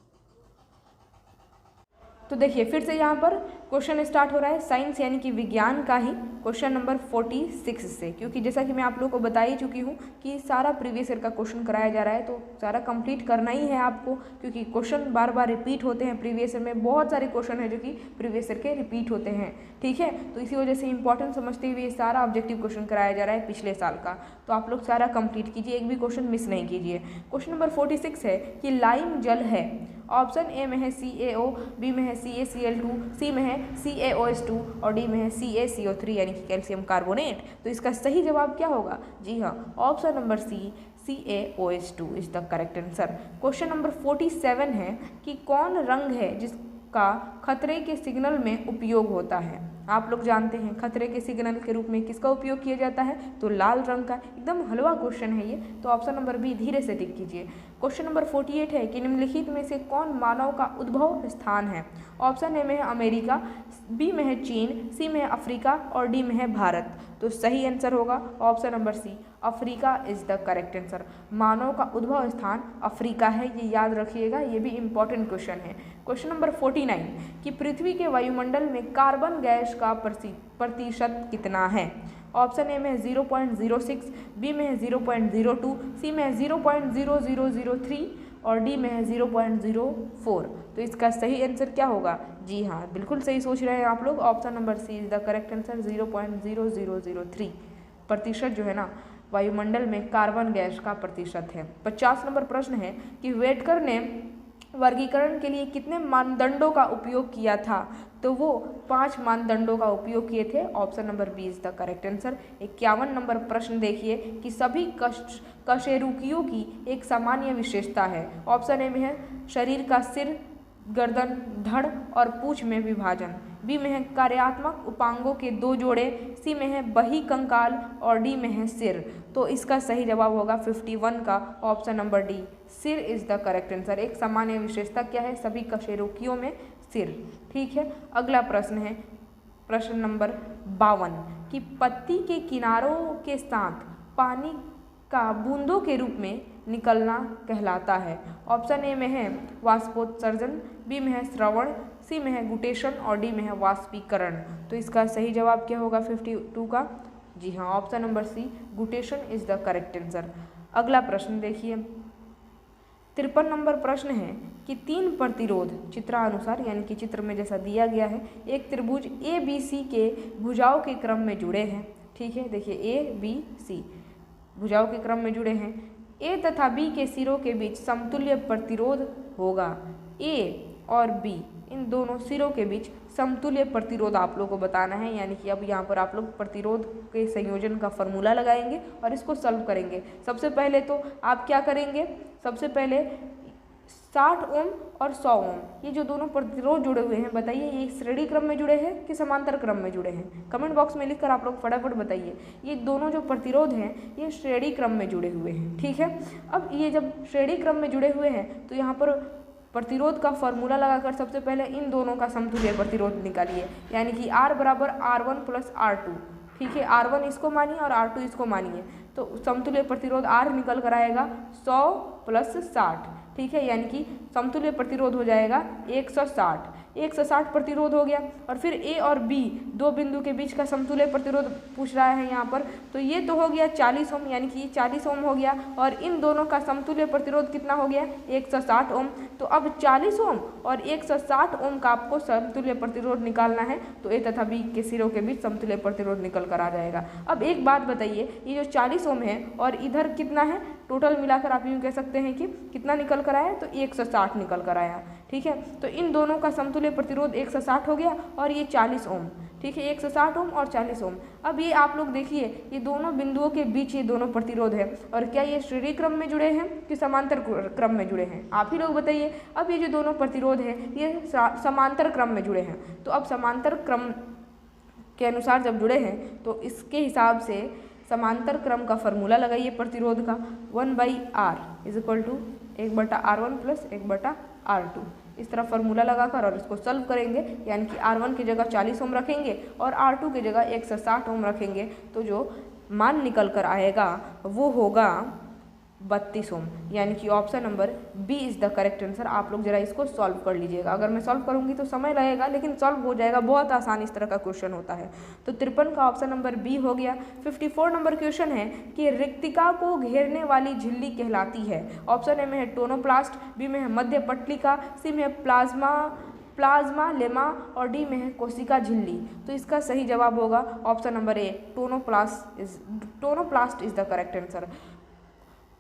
Speaker 2: तो देखिए फिर से यहाँ पर क्वेश्चन स्टार्ट हो रहा है साइंस यानी कि विज्ञान का ही, क्वेश्चन नंबर 46 से, क्योंकि जैसा कि मैं आप लोगों को बता ही चुकी हूँ कि सारा प्रीवियस ईयर का क्वेश्चन कराया जा रहा है, तो सारा कंप्लीट करना ही है आपको, क्योंकि क्वेश्चन बार बार रिपीट होते हैं। प्रीवियस ईयर में बहुत सारे क्वेश्चन हैं जो कि प्रीवियस ईयर के रिपीट होते हैं। ठीक है, तो इसी वजह से इंपॉर्टेंट समझते हुए सारा ऑब्जेक्टिव क्वेश्चन कराया जा रहा है पिछले साल का, तो आप लोग सारा कंप्लीट कीजिए, एक भी क्वेश्चन मिस नहीं कीजिए। क्वेश्चन नंबर 46 है कि लाइम जल है। ऑप्शन ए में है CaO, बी में है CaCl2, सी में है CaOH2 और डी में है CaCO3 यानी कि कैल्शियम कार्बोनेट। तो इसका सही जवाब क्या होगा? जी हाँ, option number C CaOH2 is the correct answer. Question number 47 है कि कौन रंग है जिसका खतरे के सिग्नल में उपयोग होता है। आप लोग जानते हैं खतरे के सिग्नल के रूप में किसका उपयोग किया जाता है, तो लाल रंग का। एकदम हलवा क्वेश्चन है ये, तो ऑप्शन नंबर बी धीरे से टिक कीजिए। क्वेश्चन नंबर 48 है कि निम्नलिखित में से कौन मानव का उद्भव स्थान है। ऑप्शन ए में है अमेरिका, बी में है चीन, सी में है अफ्रीका और डी में है भारत। तो सही आंसर होगा option number C, Africa is the correct answer. मानव का उद्भव स्थान अफ्रीका है, ये याद रखिएगा, ये भी इंपॉर्टेंट क्वेश्चन है। क्वेश्चन नंबर 49 कि पृथ्वी के वायुमंडल में कार्बन गैस का प्रतिशत कितना है। ऑप्शन ए में है 0.06, बी में है 0.02, सी में है 0.0003 और डी में है 0.04। तो इसका सही आंसर क्या होगा? जी हाँ, बिल्कुल सही सोच रहे हैं आप लोग, option number C is the correct answer. 0.0003 प्रतिशत जो है ना वायुमंडल में कार्बन गैस का प्रतिशत है। 50 नंबर प्रश्न है कि वेटकर ने वर्गीकरण के लिए कितने मानदंडों का उपयोग किया था, तो वो 5 मानदंडों का उपयोग किए थे। Option number B is the correct answer. 51 number प्रश्न देखिए कि सभी कशेरुकियों की एक सामान्य विशेषता है। ऑप्शन ए में है शरीर का सिर, गर्दन, धड़ और पूंछ में विभाजन, बी में है कार्यात्मक उपांगों के 2 जोड़े, सी में है बही कंकाल और डी में है सिर। तो इसका सही जवाब होगा 51 का, ऑप्शन नंबर डी, सिर इज द करेक्ट आंसर। एक सामान्य विशेषता क्या है? सभी कशेरुकियों में सिर। ठीक है, अगला प्रश्न है प्रश्न नंबर 52 कि पत्ती के किनारों के साथ पानी का बूंदों के रूप में निकलना कहलाता है। ऑप्शन ए में है वाष्पोत्सर्जन, बी में है श्रवण, सी में है गुटेशन और डी में है वाष्पीकरण। तो इसका सही जवाब क्या होगा 52 का? जी हाँ, option number C guttation is the correct answer. अगला प्रश्न देखिए, 53 नंबर प्रश्न है कि 3 प्रतिरोध चित्रानुसार यानी कि चित्र में जैसा दिया गया है एक त्रिभुज ए बी सी के भुजाओं के क्रम में जुड़े हैं। ठीक है, देखिए ए बी सी भुजाओं के क्रम में जुड़े हैं। ए तथा बी के सिरों के बीच समतुल्य प्रतिरोध होगा। ए और बी इन दोनों सिरों के बीच समतुल्य प्रतिरोध आप लोग को बताना है, यानी कि अब यहाँ पर आप लोग प्रतिरोध के संयोजन का फॉर्मूला लगाएंगे और इसको सॉल्व करेंगे। सबसे पहले तो आप क्या करेंगे, सबसे पहले 60 ओम और 100 ओम ये जो दोनों प्रतिरोध जुड़े हुए हैं, बताइए ये श्रेणी क्रम में जुड़े हैं कि समांतर क्रम में जुड़े हैं? कमेंट बॉक्स में लिखकर आप लोग फटाफट बताइए। ये दोनों जो प्रतिरोध हैं ये श्रेणी क्रम में जुड़े हुए हैं। ठीक है, अब ये जब श्रेणी क्रम में जुड़े हुए हैं तो यहाँ पर प्रतिरोध का फॉर्मूला लगाकर सबसे पहले इन दोनों का समतुल्य प्रतिरोध निकालिए, यानी कि R बराबर R1 प्लस R2। ठीक है, R1 इसको मानिए और R2 इसको मानिए, तो समतुल्य प्रतिरोध R निकल कर आएगा 100 प्लस 60। ठीक है, यानी कि समतुल्य प्रतिरोध हो जाएगा 160। 160 प्रतिरोध हो गया। और फिर ए और बी दो बिंदु के बीच का समतुल्य प्रतिरोध पूछ रहा है यहाँ पर, तो ये तो हो गया 40 ओम, यानी कि 40 ओम हो गया। और इन दोनों का समतुल्य प्रतिरोध कितना हो गया? 160 ओम। तो अब 40 ओम और 160 ओम का आपको समतुल्य प्रतिरोध निकालना है, तो ए तथा बी के सिरों के बीच समतुल्य प्रतिरोध निकल कर आ जाएगा। अब एक बात बताइए, ये जो 40 ओम है और इधर कितना है, टोटल मिलाकर आप यूँ कह सकते हैं कि कितना निकल कर आया? तो 160 निकल कर आया। ठीक है, तो इन दोनों का समतुल्य प्रतिरोध 160 हो गया और ये 40 ओम। ठीक है, 160 ओम और 40 ओम। अब ये आप लोग देखिए, ये दोनों बिंदुओं के बीच ये दोनों प्रतिरोध है, और क्या ये श्रेणी क्रम में जुड़े हैं कि समांतर क्रम में जुड़े हैं? आप ही लोग बताइए। अब ये जो दोनों प्रतिरोध है ये समांतर क्रम में जुड़े हैं, तो अब समांतर क्रम के अनुसार जब जुड़े हैं तो इसके हिसाब से समांतर क्रम का फॉर्मूला लगाइए प्रतिरोध का। 1/r is equal to 1/r1 plus 1/r2। इस तरह फॉर्मूला लगाकर और इसको सॉल्व करेंगे, यानी कि R1 की जगह 40 ओम रखेंगे और R2 की जगह 160 ओम रखेंगे, तो जो मान निकल कर आएगा वो होगा 32 ओम, यानी कि option number B is the correct answer. आप लोग जरा इसको सॉल्व कर लीजिएगा। अगर मैं सॉल्व करूंगी तो समय लगेगा, लेकिन सॉल्व हो जाएगा, बहुत आसान इस तरह का क्वेश्चन होता है। तो 53 का ऑप्शन नंबर बी हो गया। 54 नंबर क्वेश्चन है कि रिक्तिका को घेरने वाली झिल्ली कहलाती है। ऑप्शन ए में है टोनोप्लास्ट, बी में है मध्य पटलिका, सी में है प्लाज्मा लेमा और डी में है कोशिका झिल्ली। तो इसका सही जवाब होगा option number A, tonoplast is the correct answer.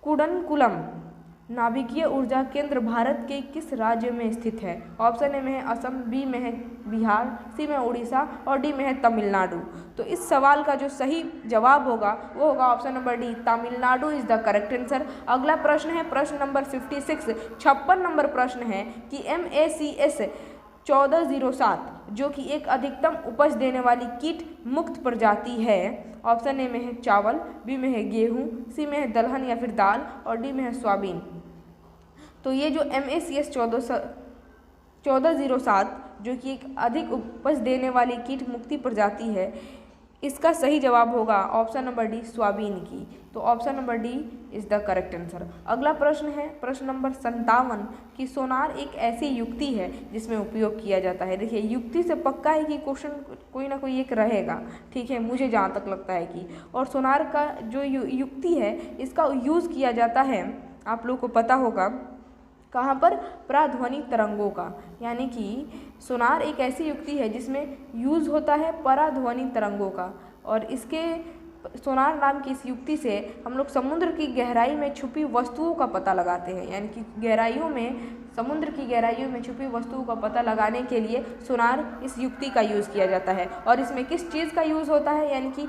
Speaker 2: Kudankulam नाभिकीय ऊर्जा केंद्र भारत के किस राज्य में स्थित है? ऑप्शन ए में है असम, बी में है बिहार, सी में उड़ीसा और डी में है तमिलनाडु। तो इस सवाल का जो सही जवाब होगा वो होगा option number D, Tamil Nadu is the correct answer. अगला प्रश्न है प्रश्न नंबर 56। 56 नंबर प्रश्न है कि MACS 1407 जो कि एक अधिकतम उपज देने वाली कीट मुक्त प्रजाति है। ऑप्शन ए में है चावल, बी में है गेहूं, सी में है दलहन या फिर दाल और डी में है सोयाबीन। तो ये जो MACS 1407 जो कि एक अधिक उपज देने वाली कीट मुक्ति प्रजाति है, इसका सही जवाब होगा ऑप्शन नंबर डी, सोयाबीन की। तो option number D is the correct answer. अगला प्रश्न है प्रश्न नंबर 57 कि सोनार एक ऐसी युक्ति है जिसमें उपयोग किया जाता है। देखिए, युक्ति से पक्का है कि क्वेश्चन कोई ना कोई एक रहेगा। ठीक है, मुझे जहाँ तक लगता है कि, और सोनार का जो युक्ति है इसका यूज़ किया जाता है, आप लोग को पता होगा कहाँ पर? पराध्वनि तरंगों का। यानी कि सोनार एक ऐसी युक्ति है जिसमें यूज़ होता है पराध्वनि तरंगों का, और इसके सोनार नाम की इस युक्ति से हम लोग समुद्र की गहराई में छुपी वस्तुओं का पता लगाते हैं। यानी कि समुद्र की गहराइयों में छुपी वस्तुओं का पता लगाने के लिए सोनार इस युक्ति का यूज़ किया जाता है। और इसमें किस चीज़ का यूज़ होता है, यानी कि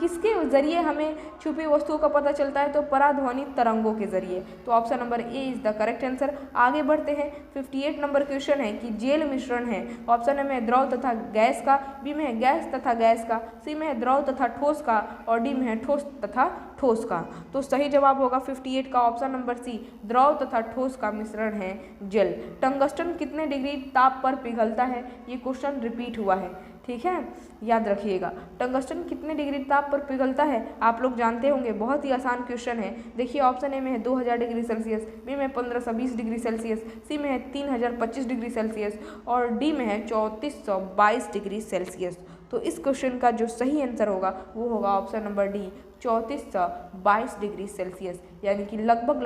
Speaker 2: किसके ज़रिए हमें छुपी वस्तुओं का पता चलता है? तो पराध्वनि तरंगों के ज़रिए। तो option number A is the correct answer. आगे बढ़ते हैं। 58 नंबर क्वेश्चन है कि जेल मिश्रण है। ऑप्शन ए में है द्रव तथा गैस का, बी में है गैस तथा गैस का, सी में है द्रव तथा ठोस का और डी में है ठोस तथा ठोस का। तो सही जवाब होगा 58 का ऑप्शन नंबर सी, द्रव तथा ठोस का मिश्रण है जेल। टंगस्टन कितने डिग्री ताप पर पिघलता है? ये क्वेश्चन रिपीट हुआ है। ठीक है, याद रखिएगा। टंगस्टन कितने डिग्री ताप पर पिघलता है, आप लोग जानते होंगे, बहुत ही आसान क्वेश्चन है। देखिए ऑप्शन ए में है 2000 डिग्री सेल्सियस, बी में 1520 डिग्री सेल्सियस, सी में है 3025 डिग्री सेल्सियस और डी में है 3422 डिग्री सेल्सियस। तो इस क्वेश्चन का जो सही आंसर होगा वो होगा option number D 3422 degree Celsius, यानी कि लगभग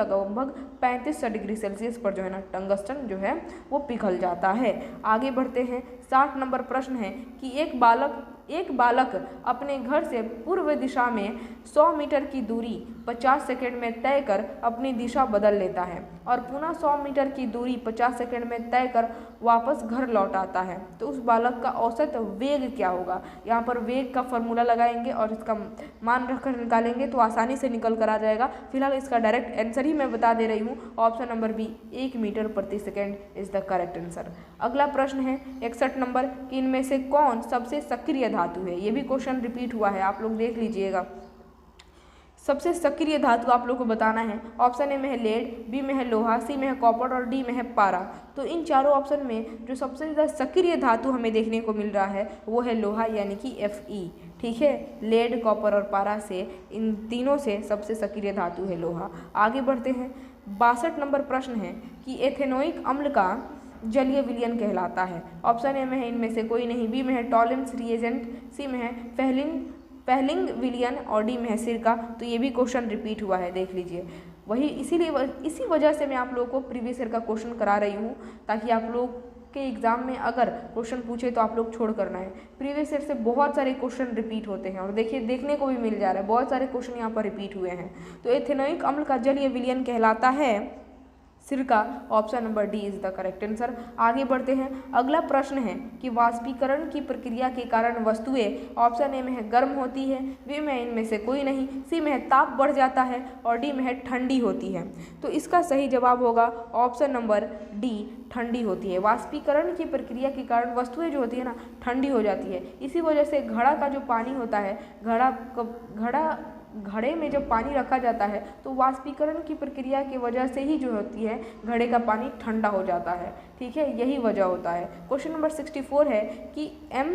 Speaker 2: 3500 डिग्री सेल्सियस पर जो है ना टंगस्टन जो है वो पिघल जाता है। आगे बढ़ते हैं। 60 नंबर प्रश्न है कि एक बालक अपने घर से पूर्व दिशा में 100 मीटर की दूरी 50 सेकंड में तय कर अपनी दिशा बदल लेता है और पुनः 100 मीटर की दूरी 50 सेकंड में तय कर वापस घर लौट आता है, तो उस बालक का औसत वेग क्या होगा। यहाँ पर वेग का फॉर्मूला लगाएंगे और इसका मान रखकर निकालेंगे तो आसानी से निकल कर आ जाएगा। फिलहाल इसका डायरेक्ट आंसर ही मैं बता दे रही हूँ, ऑप्शन नंबर बी 1 मीटर प्रति second is the correct answer. अगला प्रश्न है 61 नंबर कि इनमें से कौन सबसे सक्रिय धातु है। ये भी क्वेश्चन रिपीट हुआ है, आप लोग देख लीजिएगा। सबसे सक्रिय धातु आप लोग को बताना है। ऑप्शन ए में है लेड, बी में है लोहा, सी में है कॉपर और डी में है पारा। तो इन चारों ऑप्शन में जो सबसे ज़्यादा सक्रिय धातु हमें देखने को मिल रहा है वो है लोहा, यानी कि Fe। ठीक है, लेड, कॉपर और पारा से इन तीनों से सबसे सक्रिय धातु है लोहा। आगे बढ़ते हैं। 62 नंबर प्रश्न है कि एथेनोइक अम्ल का जलीय विलयन कहलाता है। ऑप्शन ए में है इनमें से कोई नहीं, बी में है टॉलेंस रिएजेंट, सी में है फेहलिंग विलियन और डी में है सिरका। तो ये भी क्वेश्चन रिपीट हुआ है, देख लीजिए। वही इसी वजह से मैं आप लोगों को प्रीवियस ईयर का क्वेश्चन करा रही हूँ, ताकि आप लोग के एग्जाम में अगर क्वेश्चन पूछे तो आप लोग छोड़ करना है। प्रीवियस ईयर से बहुत सारे क्वेश्चन रिपीट होते हैं और देखिए देखने को भी मिल जा रहा है, बहुत सारे क्वेश्चन यहाँ पर रिपीट हुए हैं। तो एथेनोइक अम्ल का जलीय विलयन कहलाता है सिरका, option number D is the correct answer. आगे बढ़ते हैं। अगला प्रश्न है कि वाष्पीकरण की प्रक्रिया के कारण वस्तुएं, ऑप्शन ए में है गर्म होती है, बी में इनमें से कोई नहीं, सी में है ताप बढ़ जाता है और डी में है ठंडी होती है। तो इसका सही जवाब होगा ऑप्शन नंबर डी, ठंडी होती है। वाष्पीकरण की प्रक्रिया के कारण वस्तुएं जो होती है ना ठंडी हो जाती है। इसी वजह से घड़ा का जो पानी होता है, घड़े में जब पानी रखा जाता है तो वाष्पीकरण की प्रक्रिया की वजह से ही जो होती है घड़े का पानी ठंडा हो जाता है। ठीक है, यही वजह होता है। क्वेश्चन नंबर 64 है कि m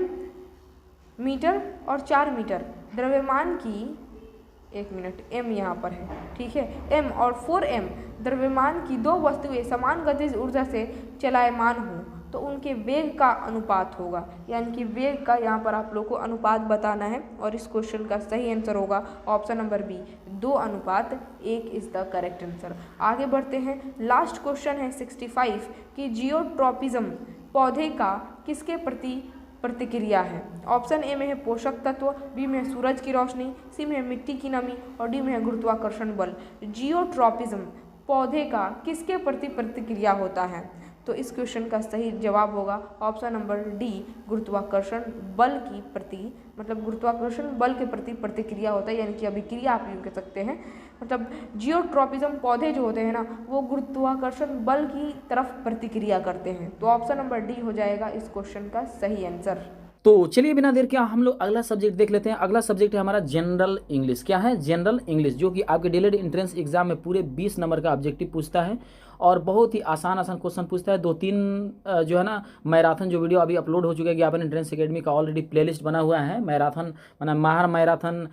Speaker 2: मीटर और 4 मीटर द्रव्यमान की, 1 मिनट, m यहाँ पर है, ठीक है, m और 4m द्रव्यमान की दो वस्तुएं समान गतिज ऊर्जा से चलायमान हों तो उनके वेग का अनुपात होगा, यानी कि वेग का यहाँ पर आप लोग को अनुपात बताना है और इस क्वेश्चन का सही आंसर होगा option number B, 2:1 is the correct answer. आगे बढ़ते हैं। लास्ट क्वेश्चन है 65 कि जियोट्रॉपिज्म पौधे का किसके प्रति प्रतिक्रिया है। ऑप्शन ए में है पोषक तत्व, बी में है सूरज की रोशनी, सी में है मिट्टी की नमी और डी में है गुरुत्वाकर्षण बल। जियोट्रॉपिज्म पौधे का किसके प्रति प्रतिक्रिया होता है। तो इस क्वेश्चन का सही जवाब होगा ऑप्शन नंबर डी, गुरुत्वाकर्षण बल की प्रति, मतलब गुरुत्वाकर्षण बल के प्रति प्रतिक्रिया होता है, यानी कि अभिक्रिया आप यूँ कह सकते हैं। मतलब जियोट्रॉपिज्म पौधे जो होते हैं ना वो गुरुत्वाकर्षण बल की तरफ प्रतिक्रिया करते हैं। तो ऑप्शन नंबर डी हो जाएगा इस क्वेश्चन का सही आंसर।
Speaker 3: तो चलिए बिना देर के हम लोग अगला सब्जेक्ट देख लेते हैं। अगला सब्जेक्ट है हमारा जनरल इंग्लिश। क्या है? जनरल इंग्लिश, जो कि आपके डीएलएड एंट्रेंस एग्जाम में पूरे 20 नंबर का ऑब्जेक्टिव पूछता है और बहुत ही आसान क्वेश्चन पूछता है। 2-3 जो है ना मैराथन जो वीडियो अभी अपलोड हो चुका है ज्ञापन एंट्रेंस एकेडमी का, ऑलरेडी प्लेलिस्ट बना हुआ है मैराथन, माना Mahar marathon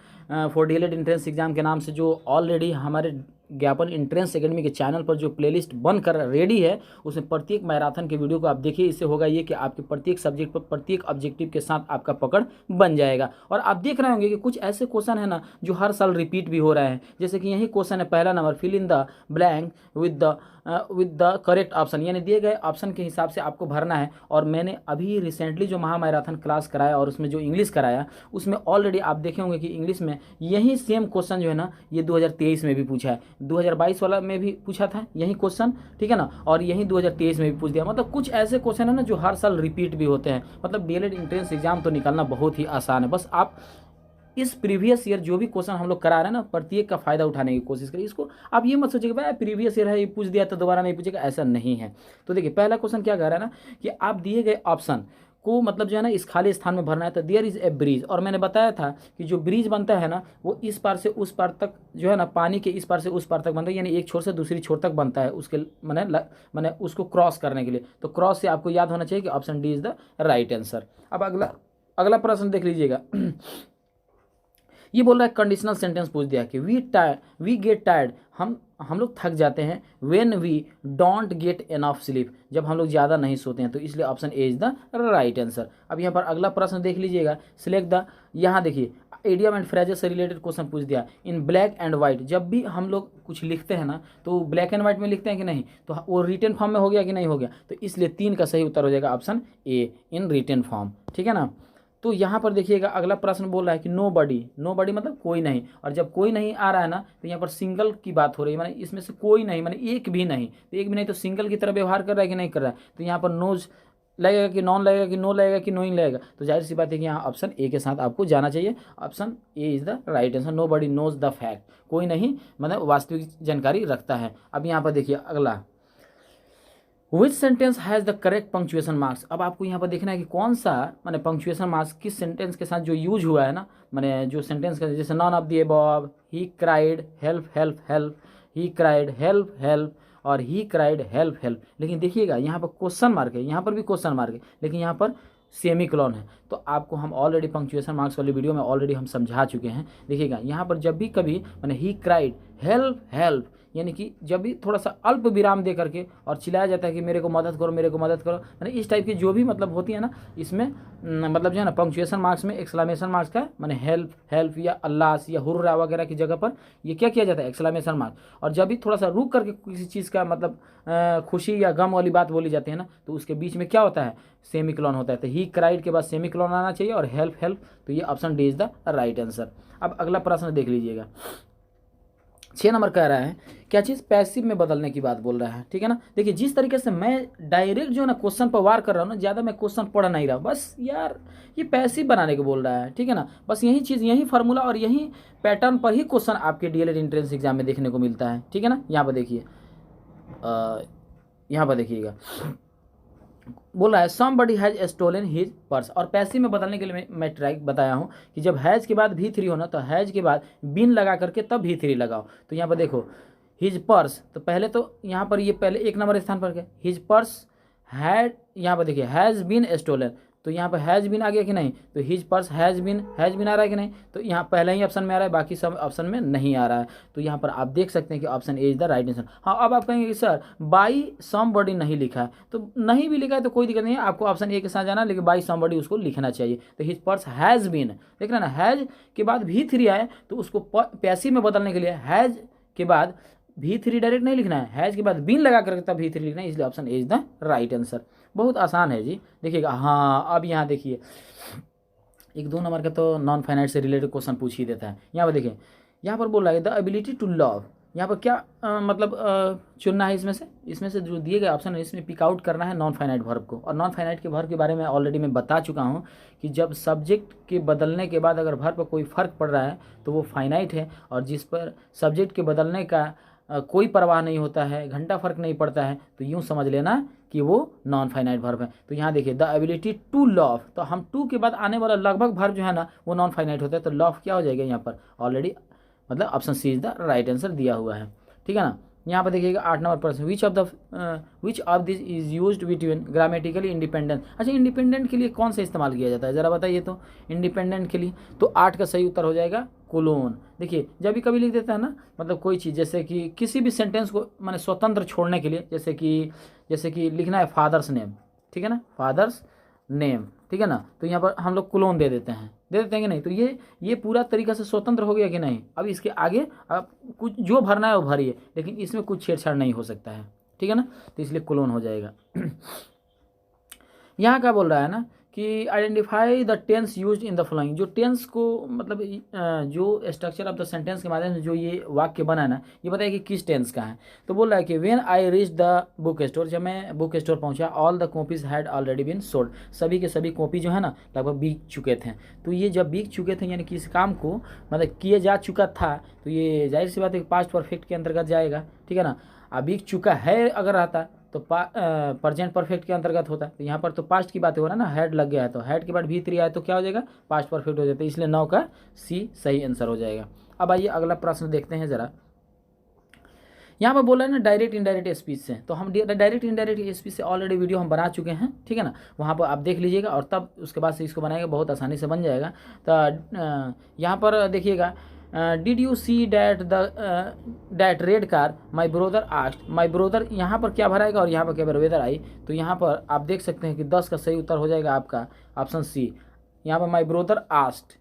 Speaker 3: for DElEd entrance exam के नाम से, जो ऑलरेडी हमारे ज्ञापन एंट्रेंस एकेडमी के चैनल पर जो प्लेलिस्ट बनकर रेडी है उसमें प्रत्येक मैराथन के वीडियो को आप देखिए। इससे होगा ये कि आपके प्रत्येक सब्जेक्ट पर प्रत्येक ऑब्जेक्टिव के साथ आपका पकड़ बन जाएगा। और आप देख रहे होंगे कि कुछ ऐसे क्वेश्चन है ना जो हर साल रिपीट भी हो रहे हैं, जैसे कि यही क्वेश्चन है पहला number, fill in the blank with the correct option, यानी दिए गए ऑप्शन के हिसाब से आपको भरना है। और मैंने अभी रिसेंटली जो महामैराथन क्लास कराया और उसमें जो इंग्लिश कराया उसमें ऑलरेडी आप देखे होंगे कि इंग्लिश में यही सेम क्वेश्चन जो है ना ये 2023 में भी पूछा है, 2022 वाला में भी पूछा था यही क्वेश्चन, ठीक है ना, और यही 2023 में भी पूछ दिया। मतलब कुछ ऐसे क्वेश्चन है ना जो हर साल रिपीट भी होते हैं। मतलब डीएलएड एंट्रेंस एग्जाम तो निकालना बहुत ही आसान है। बस आप इस प्रीवियस ईयर जो भी क्वेश्चन हम लोग करा रहे हैं ना प्रत्येक का फायदा उठाने की कोशिश करिए। इसको आप ये मत सोचिए भाई प्रीवियस ईयर है ये पूछ दिया तो दोबारा नहीं पूछेगा, ऐसा नहीं है। तो देखिए पहला क्वेश्चन क्या कह रहा है ना कि आप दिए गए ऑप्शन को मतलब जो है ना इस खाली स्थान में भरना है। तो देयर इज ए ब्रिज, और मैंने बताया था कि जो ब्रिज बनता है ना वो इस पार से उस पार तक जो है ना पानी के इस पार से उस पार तक बनता है, यानी एक छोर से दूसरी छोर तक बनता है उसके मैंने उसको क्रॉस करने के लिए। तो क्रॉस से आपको याद होना चाहिए कि option D is the right answer. अब अगला प्रश्न देख लीजिएगा। ये बोल रहा है कंडीशनल सेंटेंस पूछ दिया कि वी गेट टायर्ड, हम लोग थक जाते हैं, when we don't get enough sleep, जब हम लोग ज़्यादा नहीं सोते हैं, तो इसलिए option A is the right answer. अब यहाँ पर अगला प्रश्न देख लीजिएगा, सिलेक्ट द, यहाँ देखिए इडियम एंड फ्रेजेस से रिलेटेड क्वेश्चन पूछ दिया इन ब्लैक एंड व्हाइट। जब भी हम लोग कुछ लिखते हैं ना तो ब्लैक एंड व्हाइट में लिखते हैं कि नहीं, तो वो रिटन फॉर्म में हो गया कि नहीं हो गया, तो इसलिए 3 का सही उत्तर हो जाएगा option A in written form, ठीक है ना। तो यहाँ पर देखिएगा अगला प्रश्न बोल रहा है कि नो बडी मतलब कोई नहीं, और जब कोई नहीं आ रहा है ना तो यहाँ पर सिंगल की बात हो रही है, माने इसमें से कोई नहीं, माने एक भी नहीं, तो एक भी नहीं तो सिंगल की तरह व्यवहार कर रहा है कि नहीं कर रहा है, तो यहाँ पर नोज लगेगा कि नॉन लगेगा कि नो लगेगा कि नोइंग लगेगा, तो जाहिर सी बात है कि यहाँ ऑप्शन ए के साथ आपको जाना चाहिए, option A is the right answer. Nobody knows the fact, कोई नहीं मतलब वास्तविक जानकारी रखता है। अब यहाँ पर देखिए अगला, विच sentence has the correct punctuation marks. अब आपको यहाँ पर देखना है कि कौन सा माने पंक्चुएशन मार्क्स किस सेंटेंस के साथ जो यूज हुआ है ना, माने जो सेंटेंस का जैसे none of the above, he cried help help help, he cried help help, और ही क्राइड हेल्प हेल्प। लेकिन देखिएगा यहाँ पर क्वेश्चन मार्क है, यहाँ पर भी क्वेश्चन मार्क है, लेकिन यहाँ पर सेमीकोलन है। तो आपको हम ऑलरेडी पंक्चुएशन मार्क्स वाली वीडियो में ऑलरेडी हम समझा चुके हैं। देखिएगा यहाँ पर जब भी कभी मैंने ही क्राइड हेल्प हेल्प, यानी कि जब भी थोड़ा सा अल्प विराम दे करके और चिल्लाया जाता है कि मेरे को मदद करो मेरे को मदद करो, यानी इस टाइप की जो भी मतलब होती है ना, इसमें मतलब जो है ना पंक्चुएशन मार्क्स में एक्सक्लेमेशन मार्क्स का माने हेल्प हेल्प या अल्लाह या हुर्रा वगैरह की जगह पर ये क्या किया जाता है, एक्सक्लेमेशन मार्क। और जब भी थोड़ा सा रुक करके किसी चीज़ का मतलब खुशी या गम वाली बात बोली जाती है ना, तो उसके बीच में क्या होता है, सेमीकोलन होता है। तो ही क्राइड के बाद सेमीकोलन आना चाहिए और हेल्प हेल्प, तो ये option D is the right answer. अब अगला प्रश्न देख लीजिएगा, 6 नंबर कह रहा है क्या चीज़ पैसिव में बदलने की बात बोल रहा है, ठीक है ना। देखिए जिस तरीके से मैं डायरेक्ट जो है ना क्वेश्चन पर वार कर रहा हूँ ना, ज़्यादा मैं क्वेश्चन पढ़ नहीं रहा, बस यार ये पैसिव बनाने को बोल रहा है, ठीक है ना। बस यही चीज़, यही फार्मूला और यही पैटर्न पर ही क्वेश्चन आपके डीएलएड एंट्रेंस एग्जाम में देखने को मिलता है, ठीक है ना। यहाँ पर देखिए, यहाँ पर देखिएगा बोल रहा है somebody has stolen his purse, और पैसिव में बदलने के लिए मैं ट्राई बताया हूँ कि जब हैज के बाद भी 3 हो ना, तो हैज के बाद बिन लगा करके तब भी 3 लगाओ। तो यहाँ पर देखो हिज पर्स, तो पहले तो यहाँ पर ये पहले 1 नंबर स्थान पर गया, हिज पर्स हैड, यहाँ पर देखिए हैज़ बीन स्टोलन, तो यहाँ पर हैज़ बीन आ गया कि नहीं, तो हिज पर्स हैज़ बीन आ रहा है कि नहीं, तो यहाँ पहले ही ऑप्शन में आ रहा है, बाकी सब ऑप्शन में नहीं आ रहा है। तो यहाँ पर आप देख सकते हैं कि option A is the right answer. हाँ, अब आप कहेंगे कि सर बाई समबडी नहीं लिखा है, तो नहीं भी लिखा है तो कोई दिक्कत नहीं है, आपको ऑप्शन ए के साथ जाना, लेकिन बाई समबडी उसको लिखना चाहिए। तो हिज पर्स हैज़ बीन, देख रहे ना, हैज़ के बाद भी 3 आए, तो उसको पैसिव में बदलने के लिए हैज़ के बाद V3 डायरेक्ट नहीं लिखना है, हैज़ के बाद बीन लगा करके तब V3 लिखना है, इसलिए option A is the right answer. बहुत आसान है जी, देखिएगा। हाँ, अब यहाँ देखिए 1-2 नंबर का तो नॉन फाइनाइट से रिलेटेड क्वेश्चन पूछ ही देता है। यहाँ पर देखिए, यहाँ पर बोल रहा है द एबिलिटी टू लव, यहाँ पर क्या मतलब चुनना है इसमें से जो दिए गए ऑप्शन है, इसमें पिक आउट करना है नॉन फाइनाइट वर्ब को। और नॉन फाइनाइट के वर्ब के बारे में ऑलरेडी मैं बता चुका हूँ कि जब सब्जेक्ट के बदलने के बाद अगर वर्ब पर कोई फ़र्क पड़ रहा है तो वो फाइनाइट है, और जिस पर सब्जेक्ट के बदलने का कोई परवाह नहीं होता है, घंटा फर्क नहीं पड़ता है, तो यूँ समझ लेना कि वो नॉन फाइनाइट वर्ब है। तो यहाँ देखिए द एबिलिटी टू लव, तो हम टू के बाद आने वाला लगभग वर्ब जो है ना वो नॉन फाइनाइट होता है, तो लव क्या हो जाएगा यहाँ पर ऑलरेडी, मतलब option C is the right answer दिया हुआ है, ठीक है ना। यहाँ पर देखिएगा 8 नंबर प्रश्न, which of this is used between grammatically independent. अच्छा, इंडिपेंडेंट के लिए कौन सा इस्तेमाल किया जाता है ज़रा बताइए तो, इंडिपेंडेंट के लिए तो 8 का सही उत्तर हो जाएगा कोलोन। देखिए जब भी कभी लिख देता है ना, मतलब कोई चीज़ जैसे कि किसी भी सेंटेंस को मैंने स्वतंत्र छोड़ने के लिए, जैसे कि लिखना है फादर्स नेम, ठीक है ना, फादर्स नेम, ठीक है ना, तो यहाँ पर हम लोग कोलोन दे देते हैं कि नहीं, तो ये पूरा तरीका से स्वतंत्र हो गया कि नहीं। अब इसके आगे आप कुछ जो भरना है वो भरिए, लेकिन इसमें कुछ छेड़छाड़ नहीं हो सकता है, ठीक है ना, तो इसलिए कोलोन हो जाएगा। यहाँ क्या बोल रहा है ना कि identify the tense used in the following, जो टेंस को मतलब जो स्ट्रक्चर ऑफ द सेंटेंस के माध्यम से जो ये वाक्य बना है ना, ये बताइए कि किस टेंस का है। तो बोल रहा है कि when I reach the book store, जब मैं बुक स्टोर पहुंचा, all the copies had already been sold, सभी के सभी कॉपी जो है ना लगभग बिक चुके थे। तो ये जब बिक चुके थे यानी कि इस काम को मतलब किए जा चुका था, तो ये जाहिर सी बात है पास्ट परफेक्ट के अंतर्गत जाएगा, ठीक है ना। अब बिक चुका है अगर रहता तो प्रेजेंट परफेक्ट के अंतर्गत होता है, तो यहाँ पर तो पास्ट की बात हो रहा है ना, हैड लग गया है, तो हैड के बाद V3 आए तो क्या हो जाएगा, पास्ट परफेक्ट हो जाता है, इसलिए 9 का C सही आंसर हो जाएगा। अब आइए अगला प्रश्न देखते हैं ज़रा। यहाँ पर बोला है ना डायरेक्ट इनडायरेक्ट स्पीच से, तो हम डायरेक्ट इनडायरेक्ट स्पीच से ऑलरेडी वीडियो हम बना चुके हैं, ठीक है ना, वहाँ पर आप देख लीजिएगा और तब उसके बाद से इसको बनाएगा, बहुत आसानी से बन जाएगा। तो यहाँ पर देखिएगा, did you see that red car my brother asked, my brother यहाँ पर क्या भराएगा और यहाँ पर क्या वेदर आई, तो यहाँ पर आप देख सकते हैं कि 10 का सही उत्तर हो जाएगा आपका ऑप्शन सी। यहाँ पर माई ब्रोदर आस्ट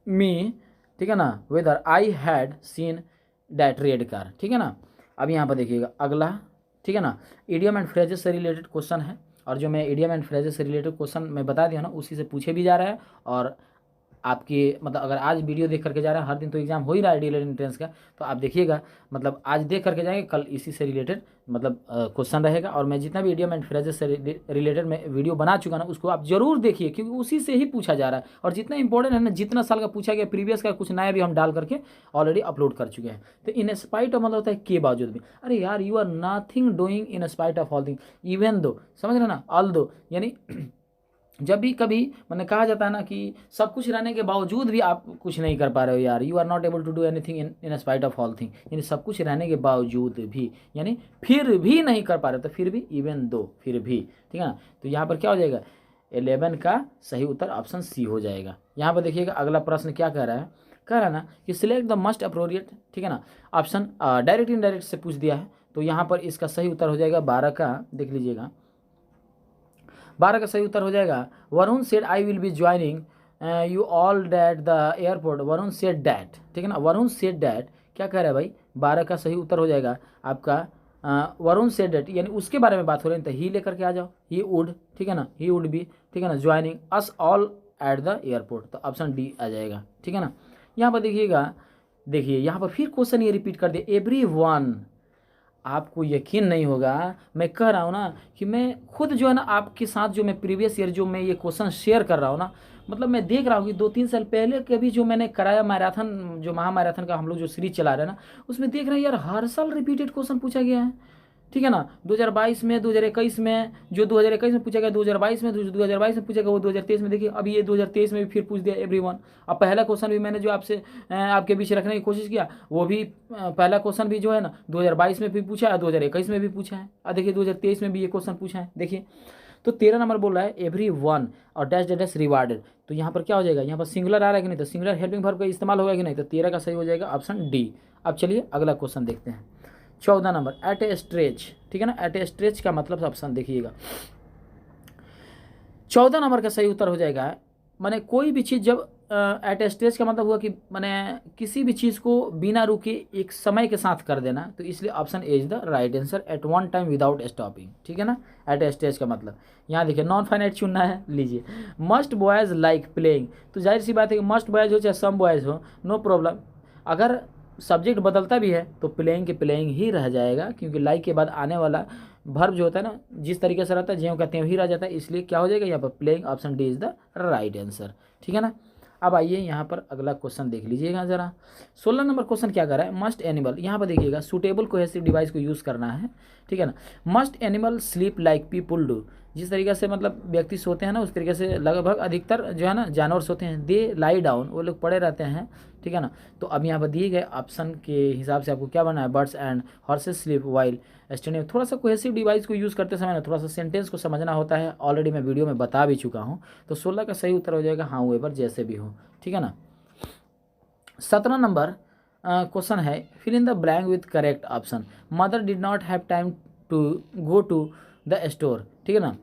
Speaker 3: मी, ठीक है ना, whether I had seen that red car, ठीक है ना। अब यहाँ पर देखिएगा अगला, ठीक है ना, इडियम एंड फ्रेजेस से रिलेटेड क्वेश्चन है, और जो मैं इडियम एंड फ्रेजेस से रिलेटेड क्वेश्चन मैं बता दिया ना, उसी से पूछे भी जा रहा है। और आपके मतलब अगर आज वीडियो देख करके जा रहा है, हर दिन तो एग्जाम हो ही रहा है डीएलएड एंट्रेंस का, तो आप देखिएगा मतलब आज देख करके जाएंगे, कल इसी से रिलेटेड मतलब क्वेश्चन रहेगा। और मैं जितना भी इडियम एंड फ्रेजेस से रिलेटेड मैं वीडियो बना चुका ना, उसको आप जरूर देखिए, क्योंकि उसी से ही पूछा जा रहा है। और जितना इंपॉर्टेंट है ना, जितना साल का पूछा गया प्रीवियस का, कुछ नया भी हम डाल करके ऑलरेडी अपलोड कर चुके हैं। तो इन स्पाइट ऑफ मतलब होता है के बावजूद भी, अरे यार you are nothing doing in spite of all thing even though, समझ रहे ना, ऑल दो, यानी जब भी कभी मैंने कहा जाता है ना कि सब कुछ रहने के बावजूद भी आप कुछ नहीं कर पा रहे हो यार, you are not able to do anything in spite of all thing, यानी सब कुछ रहने के बावजूद भी, यानी फिर भी नहीं कर पा रहे, तो फिर भी इवन दो, फिर भी, ठीक है ना। तो यहाँ पर क्या हो जाएगा, 11 का सही उत्तर ऑप्शन सी हो जाएगा। यहाँ पर देखिएगा अगला प्रश्न क्या कह रहा है ना कि सिलेक्ट द मस्ट अप्रोप्रिएट, ठीक है ना, ऑप्शन डायरेक्ट इनडायरेक्ट से पूछ दिया है, तो यहाँ पर इसका सही उत्तर हो जाएगा 12 का, देख लीजिएगा 12 का सही उत्तर हो जाएगा, Varun said I will be joining you all that the airport, Varun said that, ठीक है ना, वरुण सेड डैट क्या कह रहा है भाई, 12 का सही उत्तर हो जाएगा आपका वरुण सेड डैट, यानी उसके बारे में बात हो रही है, तो ही लेकर के आ जाओ, ही वुड, ठीक है ना, ही वुड बी, ठीक है ना, joining us all at the airport, तो ऑप्शन डी आ जाएगा, ठीक है ना। यहाँ पर देखिएगा, देखिए यहाँ पर फिर क्वेश्चन ये रिपीट कर दिया, एवरीवन, आपको यकीन नहीं होगा, मैं कह रहा हूँ ना कि मैं खुद जो है ना आपके साथ जो मैं प्रीवियस ईयर जो मैं ये क्वेश्चन शेयर कर रहा हूँ ना, मतलब मैं देख रहा हूँ कि 2-3 साल पहले कभी जो मैंने कराया मैराथन, जो महामैराथन का हम लोग जो सीरीज चला रहे हैं ना, उसमें देख रहे हैं यार हर साल रिपीटेड क्वेश्चन पूछा गया है, ठीक है ना। 2022 में, 2021 में, जो 2021 में पूछा गया, 2022 में, 2022 में पूछा गया, वो 2023 में, देखिए अभी ये 2023 में भी फिर पूछ दिया एवरीवन। अब पहला क्वेश्चन भी मैंने जो आपसे आपके बीच रखने की कोशिश किया, वो भी पहला क्वेश्चन भी जो है ना 2022 में भी पूछा है, 2021 में भी पूछा है, और देखिए 2023 में भी ये क्वेश्चन पूछा है, देखिए। तो 13 नंबर बोल रहा है एवरीवन और डैश डैश रिवार्डेड, तो यहाँ पर क्या हो जाएगा, यहाँ पर सिंगुलर आ रहा है कि नहीं, तो सिंगुलर हेल्पिंग वर्ब का इस्तेमाल होगा कि नहीं, तो 13 का सही हो जाएगा ऑप्शन डी। अब चलिए अगला क्वेश्चन देखते हैं, 14 नंबर, एट ए स्ट्रेच, ठीक है ना, एट ए स्ट्रेच का मतलब ऑप्शन देखिएगा, 14 नंबर का सही उत्तर हो जाएगा, माने कोई भी चीज़ जब एट ए स्ट्रेच का मतलब हुआ कि माने किसी भी चीज़ को बिना रुके एक समय के साथ कर देना, तो इसलिए option A is the right answer, at one time without stopping, ठीक है ना। एट ए स्ट्रेच का मतलब यहाँ देखिए नॉन फाइनाइट चुनना है, लीजिए मस्ट बॉयज़ लाइक प्लेइंग, तो जाहिर सी बात है कि मस्ट बॉयज़ हो चाहे सम बॉयज़ हो, नो प्रॉब्लम, अगर सब्जेक्ट बदलता भी है तो प्लेइंग के प्लेइंग ही रह जाएगा, क्योंकि लाइक के बाद आने वाला वर्ब जो होता है ना जिस तरीके से रहता है ज्यों का त्यों ही रह जाता है, इसलिए क्या हो जाएगा यहाँ पर playing, option D is the right answer, ठीक है ना। अब आइए यहाँ पर अगला क्वेश्चन देख लीजिएगा जरा, 16 नंबर क्वेश्चन क्या कर रहा है, मस्ट एनिमल, यहाँ पर देखिएगा सूटेबल कोहेसिव डिवाइस को यूज़ करना है, ठीक है ना। Must animal sleep like people do, जिस तरीके से मतलब व्यक्ति सोते हैं ना उस तरीके से लगभग अधिकतर जो है ना जानवर सोते हैं, दे लाई डाउन, वो लोग पड़े रहते हैं, ठीक है ना। तो अब यहाँ पर दिए गए ऑप्शन के हिसाब से आपको क्या बनना है, birds and horses sleep while standing, थोड़ा सा कोहेसिव डिवाइस को यूज़ करते समय ना थोड़ा सा सेंटेंस को समझना होता है, ऑलरेडी मैं वीडियो में बता भी चुका हूँ। तो 16 का सही उत्तर हो जाएगा हाँ वेवर जैसे भी हो, ठीक है ना। 17 नंबर क्वेश्चन है, fill in the blank with correct option, mother did not have time to go to the store, ठीक है ना,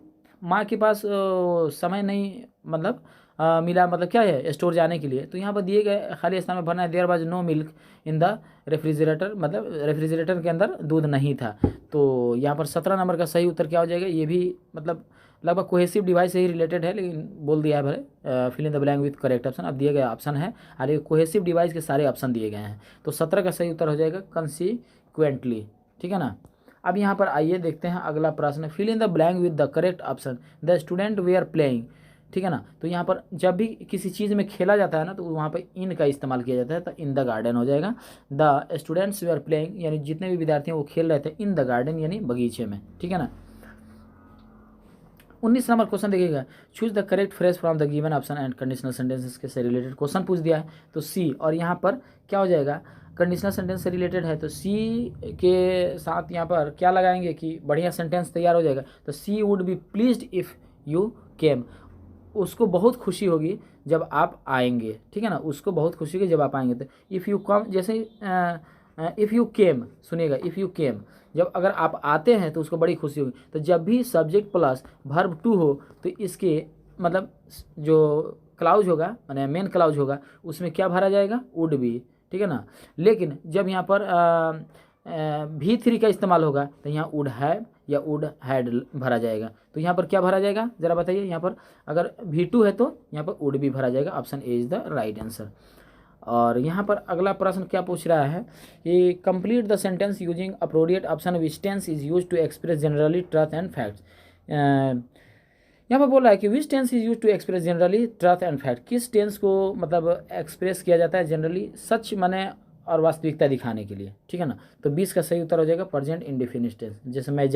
Speaker 3: माँ के पास समय नहीं मतलब मिला, मतलब क्या है स्टोर जाने के लिए, तो यहाँ पर दिए गए खाली स्थान में भरना है, there was no milk in the refrigerator, मतलब रेफ्रिजरेटर के अंदर दूध नहीं था, तो यहाँ पर 17 नंबर का सही उत्तर क्या हो जाएगा, ये भी मतलब लगभग कोहेसिव डिवाइस से ही रिलेटेड है, लेकिन बोल दिया है भले fill in the blank with correct option, अब दिए गए ऑप्शन है और ये कोहेसिव डिवाइस के सारे ऑप्शन दिए गए हैं, तो 17 का सही उत्तर हो जाएगा कंसीक्वेंटली, ठीक है ना। अब यहाँ पर आइए देखते हैं अगला प्रश्न, fill in the blank with the correct option, the student were playing, ठीक है ना। तो यहाँ पर जब भी किसी चीज़ में खेला जाता है ना तो वहाँ पर इन का इस्तेमाल किया जाता है, तो इन द गार्डन हो जाएगा, the students were playing, यानी जितने भी विद्यार्थी हैं वो खेल रहे थे इन द गार्डन यानी बगीचे में, ठीक है ना। 19 नंबर क्वेश्चन देखिएगा, choose the correct phrase from the given option and conditional sentences के से रिलेटेड क्वेश्चन पूछ दिया है, तो सी, और यहाँ पर क्या हो जाएगा कंडीशनल सेंटेंस से रिलेटेड है, तो सी के साथ यहाँ पर क्या लगाएंगे कि बढ़िया सेंटेंस तैयार हो जाएगा। तो she would be pleased if you came, उसको बहुत खुशी होगी जब आप आएंगे, ठीक है ना, उसको बहुत खुशी होगी जब आप आएंगे। तो इफ़ यू कम, जैसे इफ़ यू केम, सुनिएगा, इफ़ यू केम, जब अगर आप आते हैं तो उसको बड़ी खुशी होगी। तो जब भी सब्जेक्ट प्लस वर्ब टू हो तो इसके मतलब जो क्लाउज होगा, माने मेन क्लाउज होगा, उसमें क्या भरा जाएगा, वुड बी, ठीक है ना। लेकिन जब यहाँ पर V3 का इस्तेमाल होगा तो यहाँ वुड हैव या वुड हैड भरा जाएगा। तो यहाँ पर क्या भरा जाएगा ज़रा बताइए। यहाँ पर अगर V2 है तो यहाँ पर वुड भी भरा जाएगा। Option A is the right answer. और यहाँ पर अगला प्रश्न क्या पूछ रहा है कि complete the sentence using appropriate option which tense is use to express generally truth and facts. यहाँ पर बोल रहा है कि which tense is use to express generally truth and fact, किस टेंस को मतलब एक्सप्रेस किया जाता है जनरली सच माने और वास्तविकता दिखाने के लिए, ठीक है ना। तो 20 का सही उत्तर हो जाएगा प्रेजेंट इंडेफिनिट टेंस। जैसे मैं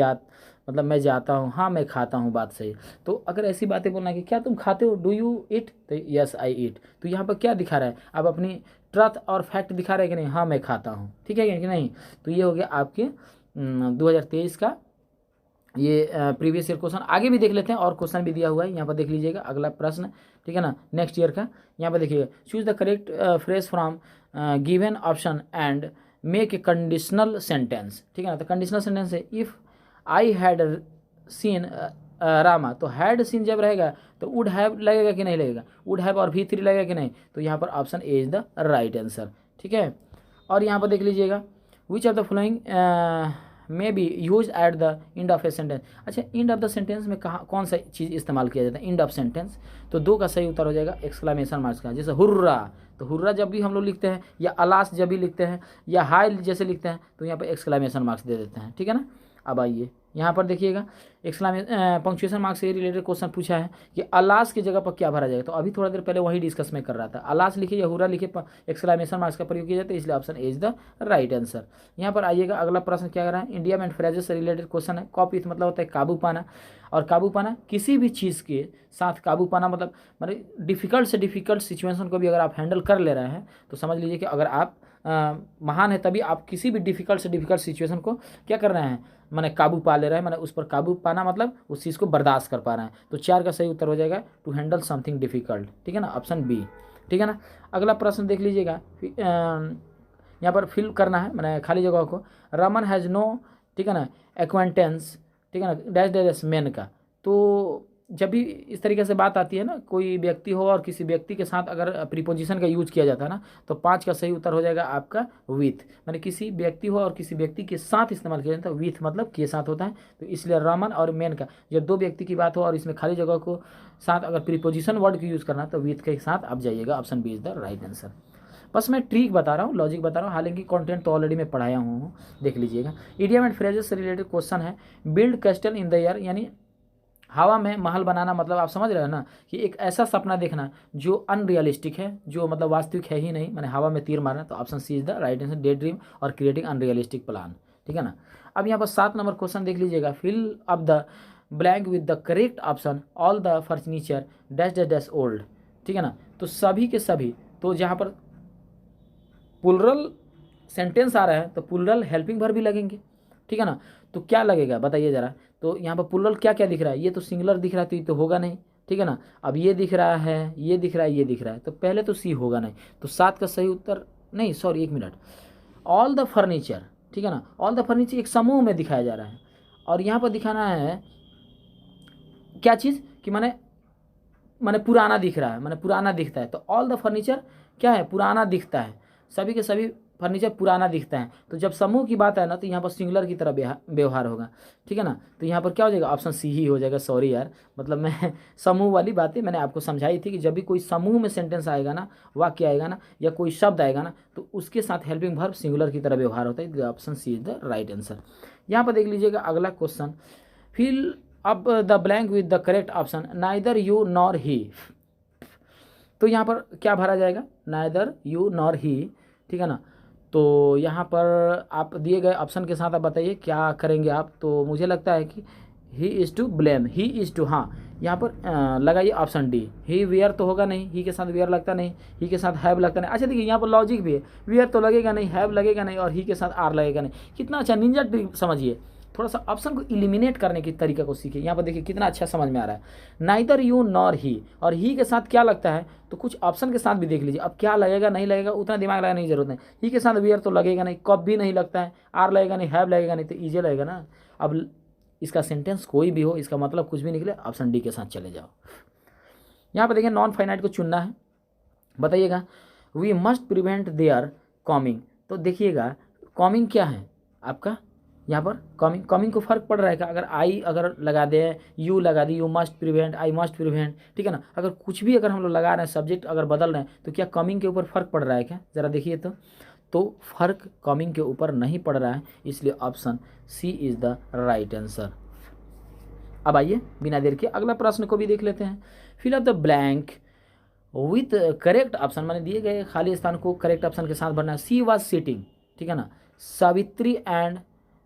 Speaker 3: मैं जाता हूँ, हाँ मैं खाता हूँ, बात सही। तो अगर ऐसी बातें बोलना कि क्या तुम खाते हो, डू यू ईट, तो यस आई ईट। तो यहाँ पर क्या दिखा रहा है, आप अपनी ट्रुथ और फैक्ट दिखा रहे हैं कि नहीं, हाँ मैं खाता हूँ, ठीक है कि नहीं। तो ये हो गया आपके 2023 का ये प्रीवियस ईयर क्वेश्चन। आगे भी देख लेते हैं और क्वेश्चन भी दिया हुआ है, यहाँ पर देख लीजिएगा अगला प्रश्न, ठीक है ना, नेक्स्ट ईयर का। यहाँ पर देखिएगा, choose the correct phrase from given option and make a conditional sentence, ठीक है ना। तो कंडीशनल सेंटेंस है if I had seen Rama, तो हैड सीन जब रहेगा तो वुड हैव लगेगा कि नहीं लगेगा, वुड हैव और V3 लगेगा कि नहीं। तो यहाँ पर option A is the right answer, ठीक है। और यहाँ पर देख लीजिएगा, which of the following may be use at the end of a sentence. अच्छा, एंड ऑफ द सेंटेंस में कहाँ कौन सा चीज़ इस्तेमाल किया जाता है, एंड ऑफ सेंटेंस। तो 2 का सही उत्तर हो जाएगा एक्सक्लेमेशन मार्क्स का। जैसे हुर्रा, तो हुर्रा जब भी हम लोग लिखते हैं या अलास जब भी लिखते हैं या हाय जैसे लिखते हैं तो यहाँ पर एक्सक्लेमेशन मार्क्स दे देते हैं, ठीक है ना। अब आइए यहाँ पर देखिएगा, पंक्चुएशन मार्क्स से रिलेटेड क्वेश्चन पूछा है कि अलास की जगह पर क्या भरा जाएगा। तो अभी थोड़ा देर पहले वही डिस्कस में कर रहा था, अलास लिखे या हुर्रा लिखे एक्सक्लेमेशन मार्क्स का प्रयोग किया जाता है, इसलिए option A is the right answer. यहाँ पर आइएगा, अगला प्रश्न क्या कर रहा है, इंडिया एंड फ्रेजेस से रिलेटेड क्वेश्चन है। कॉप विथ मतलब होता है काबू पाना, और काबू पाना किसी भी चीज़ के साथ काबू पाना मतलब डिफ़िकल्ट से डिफ़िकल्ट सिचुएशन को भी अगर आप हैंडल कर ले रहे हैं तो समझ लीजिए कि अगर आप महान है तभी आप किसी भी डिफ़िकल्ट से डिफ़िकल्ट सिचुएशन को क्या कर रहे हैं, माने काबू पा ले रहे हैं, माने उस पर काबू पाना मतलब उस चीज़ को बर्दाश्त कर पा रहे हैं। तो 4 का सही उत्तर हो जाएगा टू हैंडल समथिंग डिफ़िकल्ट, ठीक है ना, ऑप्शन बी, ठीक है ना। अगला प्रश्न देख लीजिएगा, यहाँ पर फिल करना है मैंने खाली जगह को। रमन हैज़ नो, ठीक है ना, एक्वेंटेंस, ठीक है ना, डैश डैश मैन का। तो जब भी इस तरीके से बात आती है ना, कोई व्यक्ति हो और किसी व्यक्ति के साथ अगर प्रीपोजिशन का यूज किया जाता है ना, तो 5 का सही उत्तर हो जाएगा आपका विथ, माने किसी व्यक्ति हो और किसी व्यक्ति के साथ इस्तेमाल किया जाता है। विथ मतलब के साथ होता है, तो इसलिए रमन और मैन का जब 2 व्यक्ति की बात हो और इसमें खाली जगह को साथ अगर प्रीपोजिशन वर्ड को यूज़ करना है तो विथ के साथ आप जाइएगा। Option B is the right answer. बस मैं ट्रिक बता रहा हूँ, लॉजिक बता रहा हूँ, हालांकि कंटेंट तो ऑलरेडी मैं पढ़ाया हूँ, देख लीजिएगा। इडियम एंड फ्रेजेस से रिलेटेड क्वेश्चन है, build castle in the air, यानी हवा में महल बनाना, मतलब आप समझ रहे हो ना कि एक ऐसा सपना देखना जो अनरियलिस्टिक है, जो मतलब वास्तविक है ही नहीं, मैंने हवा में तीर मारना। तो option C is the right answer, day dream और क्रिएटिंग अनरियलिस्टिक प्लान, ठीक है ना। अब यहाँ पर 7 नंबर क्वेश्चन देख लीजिएगा, fill up the blank with the correct option, all the furniture dash dash dash old, ठीक है ना। तो सभी के सभी, तो जहाँ पर प्लुरल सेंटेंस आ रहा है तो प्लुरल हेल्पिंग वर्ब भी लगेंगे, ठीक है ना। तो क्या लगेगा बताइए ज़रा। तो यहाँ पर प्लुरल क्या क्या दिख रहा है, ये तो सिंगुलर दिख रहा है तो ये तो होगा नहीं, ठीक है ना। अब ये दिख रहा है, ये दिख रहा है, ये दिख रहा है, तो पहले तो सी होगा नहीं। तो 7 का सही उत्तर, नहीं sorry 1 minute, all the furniture, ठीक है ना। ऑल द फर्नीचर एक समूह में दिखाया जा रहा है और यहाँ पर दिखाना है क्या चीज़ कि माने पुराना दिख रहा है, माने पुराना दिखता है। तो ऑल द फर्नीचर क्या है, पुराना दिखता है, सभी के सभी फर्नीचर पुराना दिखता है। तो जब समूह की बात है ना तो यहाँ पर सिंगुलर की तरह व्यवहार होगा, ठीक है ना। तो यहाँ पर क्या हो जाएगा, ऑप्शन सी ही हो जाएगा। सॉरी यार, मतलब मैं समूह वाली बातें मैंने आपको समझाई थी कि जब भी कोई समूह में सेंटेंस आएगा ना, वाक्य आएगा ना, या कोई शब्द आएगा ना, तो उसके साथ हेल्पिंग वर्ब सिंगुलर की तरह व्यवहार होता है। Option C is the right answer. यहाँ पर देख लीजिएगा अगला question, fill up the blank with the correct option, neither you nor he. तो यहाँ पर क्या भरा जाएगा, नाइदर यू नॉर ही, ठीक है ना। तो यहाँ पर आप दिए गए ऑप्शन के साथ आप बताइए क्या करेंगे आप। तो मुझे लगता है कि he is to blame, he is to, हाँ यहाँ पर लगाइए ऑप्शन डी, ही वेयर तो होगा नहीं, ही के साथ वेयर लगता नहीं, ही के साथ हैव लगता नहीं। अच्छा देखिए यहाँ पर लॉजिक भी है, वेयर तो लगेगा नहीं, हैव लगेगा नहीं और ही के साथ आर लगेगा नहीं। कितना अच्छा निंजा ट्रिक समझिए, थोड़ा सा ऑप्शन को इलिमिनेट करने की तरीका को सीखिए। यहाँ पर देखिए कितना अच्छा समझ में आ रहा है, नाइदर यू नॉर ही, और ही के साथ क्या लगता है तो कुछ ऑप्शन के साथ भी देख लीजिए। अब क्या लगेगा नहीं लगेगा उतना दिमाग लगाने की जरूरत नहीं। ही के साथ वेयर तो लगेगा नहीं, कब भी नहीं लगता है, आर लगेगा नहीं, हैव लगेगा नहीं, तो ईजी लगेगा ना। अब इसका सेंटेंस कोई भी हो, इसका मतलब कुछ भी निकले, ऑप्शन डी के साथ चले जाओ। यहाँ पर देखिए नॉन फाइनाइट को चुनना है, बताइएगा we must prevent their coming. तो देखिएगा कमिंग क्या है आपका, यहाँ पर कमिंग को फर्क पड़ रहा है क्या? अगर आई अगर लगा दे, यू लगा दी, you must prevent, I must prevent, ठीक है ना। अगर कुछ भी अगर हम लोग लगा रहे हैं, सब्जेक्ट अगर बदल रहे हैं, तो क्या कमिंग के ऊपर फर्क पड़ रहा है क्या? ज़रा देखिए तो फर्क कमिंग के ऊपर नहीं पड़ रहा है, इसलिए option C is the right answer. अब आइए बिना देर के अगला प्रश्न को भी देख लेते हैं। Fill up the blank with correct option, मैंने दिए गए खाली स्थान को करेक्ट ऑप्शन के साथ भरना है। सी वॉज सिटिंग, ठीक है ना, सावित्री एंड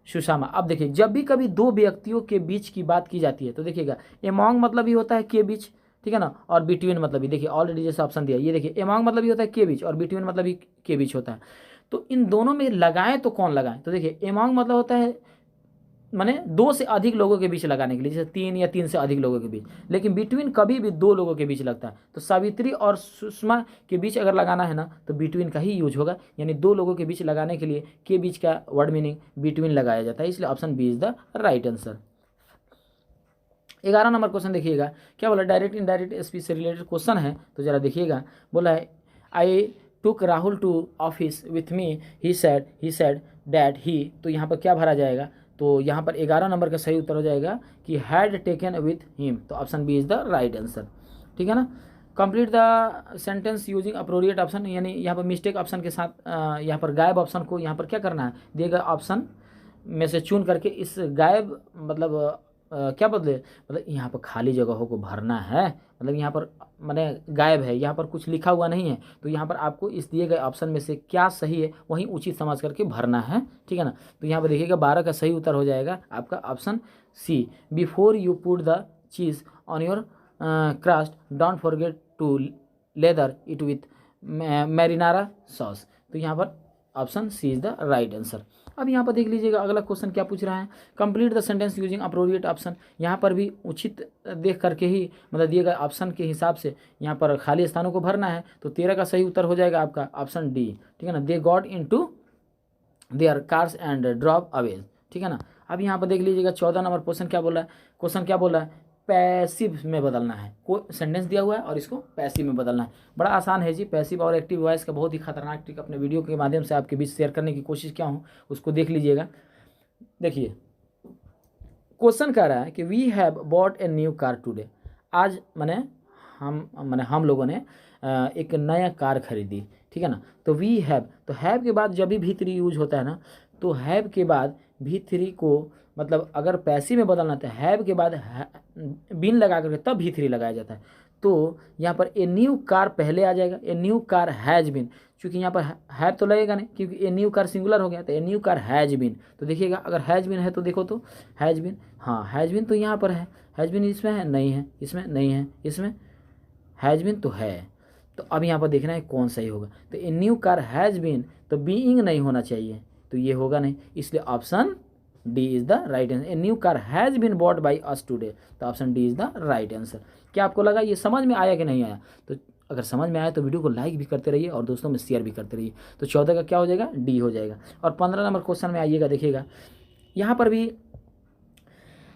Speaker 3: सुषमा। अब देखिए जब भी कभी दो व्यक्तियों के बीच की बात की जाती है तो देखिएगा एमॉन्ग मतलब ही होता है के बीच, ठीक है ना, और बिटवीन मतलब भी, देखिए ऑलरेडी जैसे ऑप्शन दिया, ये देखिए एमॉन्ग मतलब ही होता है के बीच और बिटवीन मतलब ही के बीच होता है। तो इन दोनों में लगाएं तो कौन लगाएं? तो देखिए एमॉन्ग मतलब होता है माने दो से अधिक लोगों के बीच लगाने के लिए, जैसे तीन या तीन से अधिक लोगों के बीच, लेकिन बिटवीन कभी भी दो लोगों के बीच लगता है। तो सावित्री और सुषमा के बीच अगर लगाना है ना तो बिटवीन का ही यूज होगा, यानी दो लोगों के बीच लगाने के लिए के बीच का वर्ड मीनिंग बिटवीन लगाया जाता है, इसलिए option B is the right answer. 11 number question देखिएगा क्या बोला, डायरेक्ट इनडायरेक्ट स्पीच से रिलेटेड क्वेश्चन है, तो जरा देखिएगा। बोला है I took Rahul to office with me, he said that he, तो यहाँ पर क्या भरा जाएगा? तो यहाँ पर 11 नंबर का सही उत्तर हो जाएगा कि हैड टेकन विथ हिम, तो option B is the right answer, ठीक है ना। Complete the sentence using appropriate option, यानी यहाँ पर मिस्टेक ऑप्शन के साथ यहाँ पर गायब ऑप्शन को यहाँ पर क्या करना है, दिए गए ऑप्शन में से चुन करके इस गायब मतलब क्या बदले, मतलब यहाँ पर खाली जगहों को भरना है, मतलब यहाँ पर मैंने गायब है, यहाँ पर कुछ लिखा हुआ नहीं है, तो यहाँ पर आपको इस दिए गए ऑप्शन में से क्या सही है वहीं उचित समझ करके भरना है, ठीक है ना। तो यहाँ पर देखिएगा 12 का सही उत्तर हो जाएगा आपका option C, before you put the cheese on your crust don't forget to lather it with marinara sauce, तो यहाँ पर option C is the right answer. अब यहाँ पर देख लीजिएगा अगला क्वेश्चन क्या पूछ रहा है, complete the sentence using appropriate option. यहाँ पर भी उचित देख करके ही मतलब दिए गए ऑप्शन के हिसाब से यहाँ पर खाली स्थानों को भरना है, तो 13 का सही उत्तर हो जाएगा आपका ऑप्शन डी, ठीक है ना। They got into their cars and drop away, ठीक है ना। अब यहाँ पर देख लीजिएगा 14 नंबर क्वेश्चन क्या बोला है, क्वेश्चन क्या बोला है, पैसिव में बदलना है, कोई सेंटेंस दिया हुआ है और इसको पैसिव में बदलना है। बड़ा आसान है जी, पैसिव और एक्टिव वॉइस का बहुत ही खतरनाक ट्रिक अपने वीडियो के माध्यम से आपके बीच शेयर करने की कोशिश किया हूँ, उसको देख लीजिएगा। देखिए क्वेश्चन कह रहा है कि we have bought a new car today, आज मैंने हम लोगों ने एक नया कार खरीदी, ठीक है ना। तो वी हैव, तो हैव के बाद जब भी भी3 यूज होता है ना, तो हैव के बाद भी3 को मतलब अगर पैसिव में बदलना तो हैव के बाद बीन लगा करके तब भी3 लगाया जाता है। तो यहाँ पर ए न्यू कार पहले आ जाएगा, a new car has been, क्योंकि यहाँ पर हैव तो लगेगा नहीं क्योंकि ए न्यू कार सिंगुलर हो गया, तो a new car has been. तो देखिएगा अगर हैज़ बीन है तो देखो तो हैज़ बीन, हाँ हैज़ बीन तो यहाँ पर है, हैज़ बीन इसमें है नहीं है, इसमें नहीं है, इसमें हैज़ बीन तो है। तो अब यहाँ पर देखना है कौन सही होगा, तो a new car has been, तो बीइंग नहीं होना चाहिए, तो ये होगा नहीं, इसलिए option D is the right answer. A new car has been bought by us today, तो option D is the right answer. क्या आपको लगा ये समझ में आया कि नहीं आया? तो अगर समझ में आया तो वीडियो को लाइक भी करते रहिए और दोस्तों में शेयर भी करते रहिए। तो 14 का क्या हो जाएगा, डी हो जाएगा। और 15 नंबर क्वेश्चन में आइएगा, देखिएगा यहाँ पर भी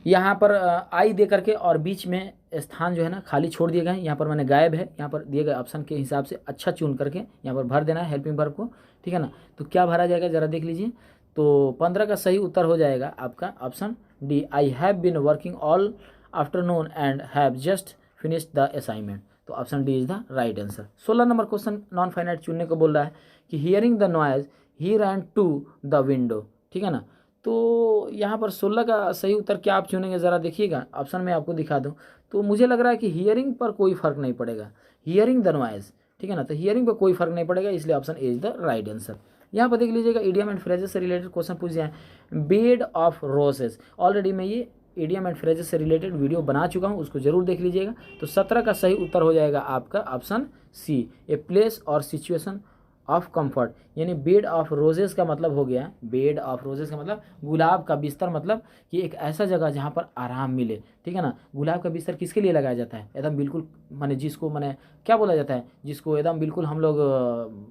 Speaker 3: यहाँ पर आई दे करके और बीच में स्थान जो है ना खाली छोड़ दिए गए हैं, यहाँ पर मैंने गायब है, यहाँ पर दिए गए ऑप्शन के हिसाब से अच्छा चुन करके यहाँ पर भर देना है हेल्पिंग वर्ब को, ठीक है ना। तो क्या भरा जाएगा जरा देख लीजिए, तो 15 का सही उत्तर हो जाएगा आपका option D, I have been working all afternoon and have just finished the assignment, तो option D is the right answer. 16 number question non finite चुनने को बोल रहा है कि hearing the noise he ran to the window, ठीक है ना। तो यहाँ पर 16 का सही उत्तर क्या आप चुनेंगे ज़रा देखिएगा, ऑप्शन में आपको दिखा दूँ। तो मुझे लग रहा है कि हियरिंग पर कोई फ़र्क नहीं पड़ेगा, हियरिंग द नॉइज, ठीक है ना, तो हियरिंग पर कोई फ़र्क नहीं पड़ेगा, इसलिए option A is the right answer. यहाँ पर देख लीजिएगा इडियम एंड फ्रेजेस से रिलेटेड क्वेश्चन पूछ जाए, बेड ऑफ रोजेस, ऑलरेडी मैं ये इडियम एंड फ्रेजेस से रिलेटेड वीडियो बना चुका हूँ, उसको जरूर देख लीजिएगा। तो 17 का सही उत्तर हो जाएगा आपका ऑप्शन सी, ए प्लेस और सिचुएशन ऑफ कंफर्ट, यानी बेड ऑफ रोजेस का मतलब हो गया, बेड ऑफ रोजेस का मतलब गुलाब का बिस्तर, मतलब कि एक ऐसा जगह जहाँ पर आराम मिले, ठीक है ना। गुलाब का बिस्तर किसके लिए लगाया जाता है, एकदम बिल्कुल माने जिसको माने क्या बोला जाता है, जिसको एकदम बिल्कुल हम लोग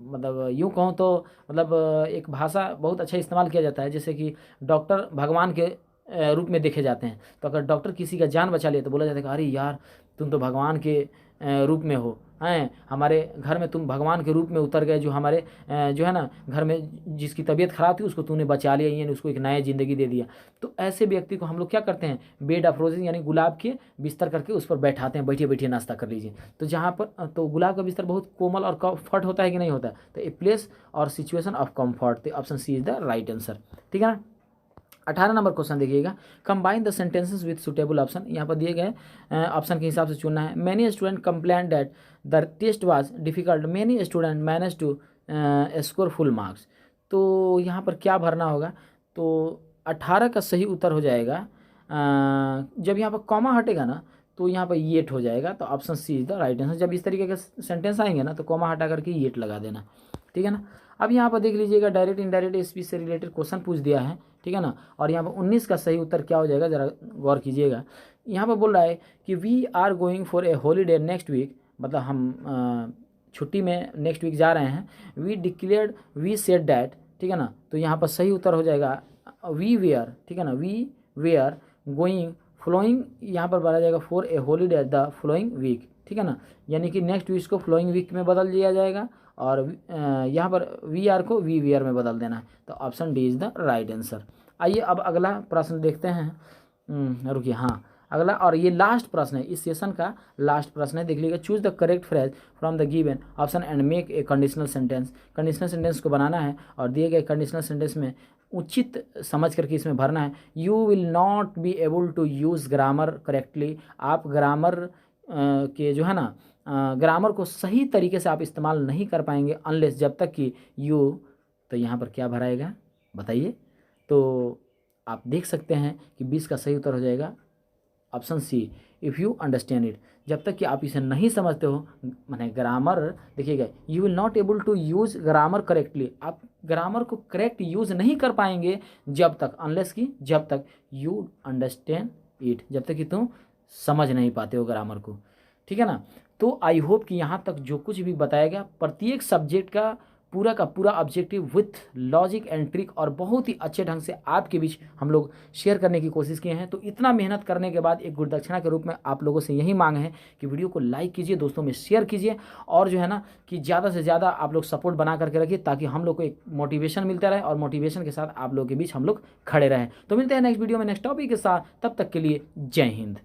Speaker 3: मतलब यूँ कहूँ तो मतलब एक भाषा बहुत अच्छा इस्तेमाल किया जाता है, जैसे कि डॉक्टर भगवान के रूप में देखे जाते हैं। तो अगर डॉक्टर किसी का जान बचा ले तो बोला जाता है कि अरे यार तुम तो भगवान के रूप में हो, हैं, हमारे घर में तुम भगवान के रूप में उतर गए, जो हमारे जो है ना घर में जिसकी तबीयत खराब थी उसको तूने बचा लिया, यानी उसको एक नया ज़िंदगी दे दिया। तो ऐसे व्यक्ति को हम लोग क्या करते हैं, बेड ऑफ रोजेज यानी गुलाब के बिस्तर करके उस पर बैठाते हैं, बैठिए बैठिए नाश्ता कर लीजिए। तो जहाँ पर तो गुलाब का बिस्तर बहुत कोमल और कम्फर्ट होता है कि नहीं होता है। तो ए प्लेस और सिचुएशन ऑफ कम्फर्ट, तो option C is the right answer, ठीक है ना। 18 नंबर क्वेश्चन देखिएगा, combine the sentences with suitable option. यहाँ पर दिए गए ऑप्शन के हिसाब से चुनना है। Many student complain that the test was difficult, many student manage to score full marks. तो यहाँ पर क्या भरना होगा, तो 18 का सही उत्तर हो जाएगा जब यहाँ पर कॉमा हटेगा ना तो यहाँ पर येट हो जाएगा। तो option C is the right answer. जब इस तरीके के सेंटेंस आएंगे ना तो कॉमा हटा करके येट लगा देना, ठीक है ना। अब यहाँ पर देख लीजिएगा, डायरेक्ट इनडायरेक्ट स्पीच से रिलेटेड क्वेश्चन पूछ दिया है, ठीक है ना। और यहाँ पर 19 का सही उत्तर क्या हो जाएगा, ज़रा गौर कीजिएगा। यहाँ पर बोल रहा है कि we are going for a holiday next week, मतलब हम छुट्टी में नेक्स्ट वीक जा रहे हैं। We declared we said that, ठीक है ना। तो यहाँ पर सही उत्तर हो जाएगा वी वेयर, ठीक है ना, वी वेयर गोइंग फ्लोइंग, यहाँ पर बोला जाएगा for a holiday the following week, ठीक है ना। यानी कि नेक्स्ट वीक को फ्लोइंग वीक में बदल दिया जाएगा और यहाँ पर वी आर को वी वेयर में बदल देना है। तो option D is the right answer. आइए अब अगला प्रश्न देखते हैं। रुकिए, हाँ अगला और ये लास्ट प्रश्न है, इस सेशन का लास्ट प्रश्न है, देख लीजिएगा। Choose the correct phrase from the given option and make a conditional sentence. Conditional sentence को बनाना है और दिए गए कंडीशनल सेंटेंस में उचित समझ करके इसमें भरना है। You will not be able to use grammar correctly, आप ग्रामर के जो है ना ग्रामर को सही तरीके से आप इस्तेमाल नहीं कर पाएंगे अनलेस, जब तक कि यू, तो यहाँ पर क्या भराएगा बताइए। तो आप देख सकते हैं कि 20 का सही उत्तर हो जाएगा option C, if you understand it. जब तक कि आप इसे नहीं समझते हो, माने ग्रामर देखिएगा, you will not able to use grammar correctly, आप ग्रामर को करेक्ट यूज़ नहीं कर पाएंगे जब तक, अनलेस कि जब तक यू अंडरस्टैंड इट, जब तक कि तुम समझ नहीं पाते हो ग्रामर को, ठीक है ना। तो आई होप कि यहाँ तक जो कुछ भी बताया गया, प्रत्येक सब्जेक्ट का पूरा objective with logic and trick और बहुत ही अच्छे ढंग से आपके बीच हम लोग शेयर करने की कोशिश किए हैं। तो इतना मेहनत करने के बाद एक गुण दक्षिणा के रूप में आप लोगों से यही मांग है कि वीडियो को लाइक कीजिए, दोस्तों में शेयर कीजिए और जो है ना कि ज़्यादा से ज़्यादा आप लोग सपोर्ट बना करके रखिए, ताकि हम लोग को एक मोटिवेशन मिलता रहे और मोटिवेशन के साथ आप लोग के बीच हम लोग खड़े रहें। तो मिलते हैं नेक्स्ट वीडियो में नेक्स्ट टॉपिक के साथ, तब तक के लिए जय हिंद।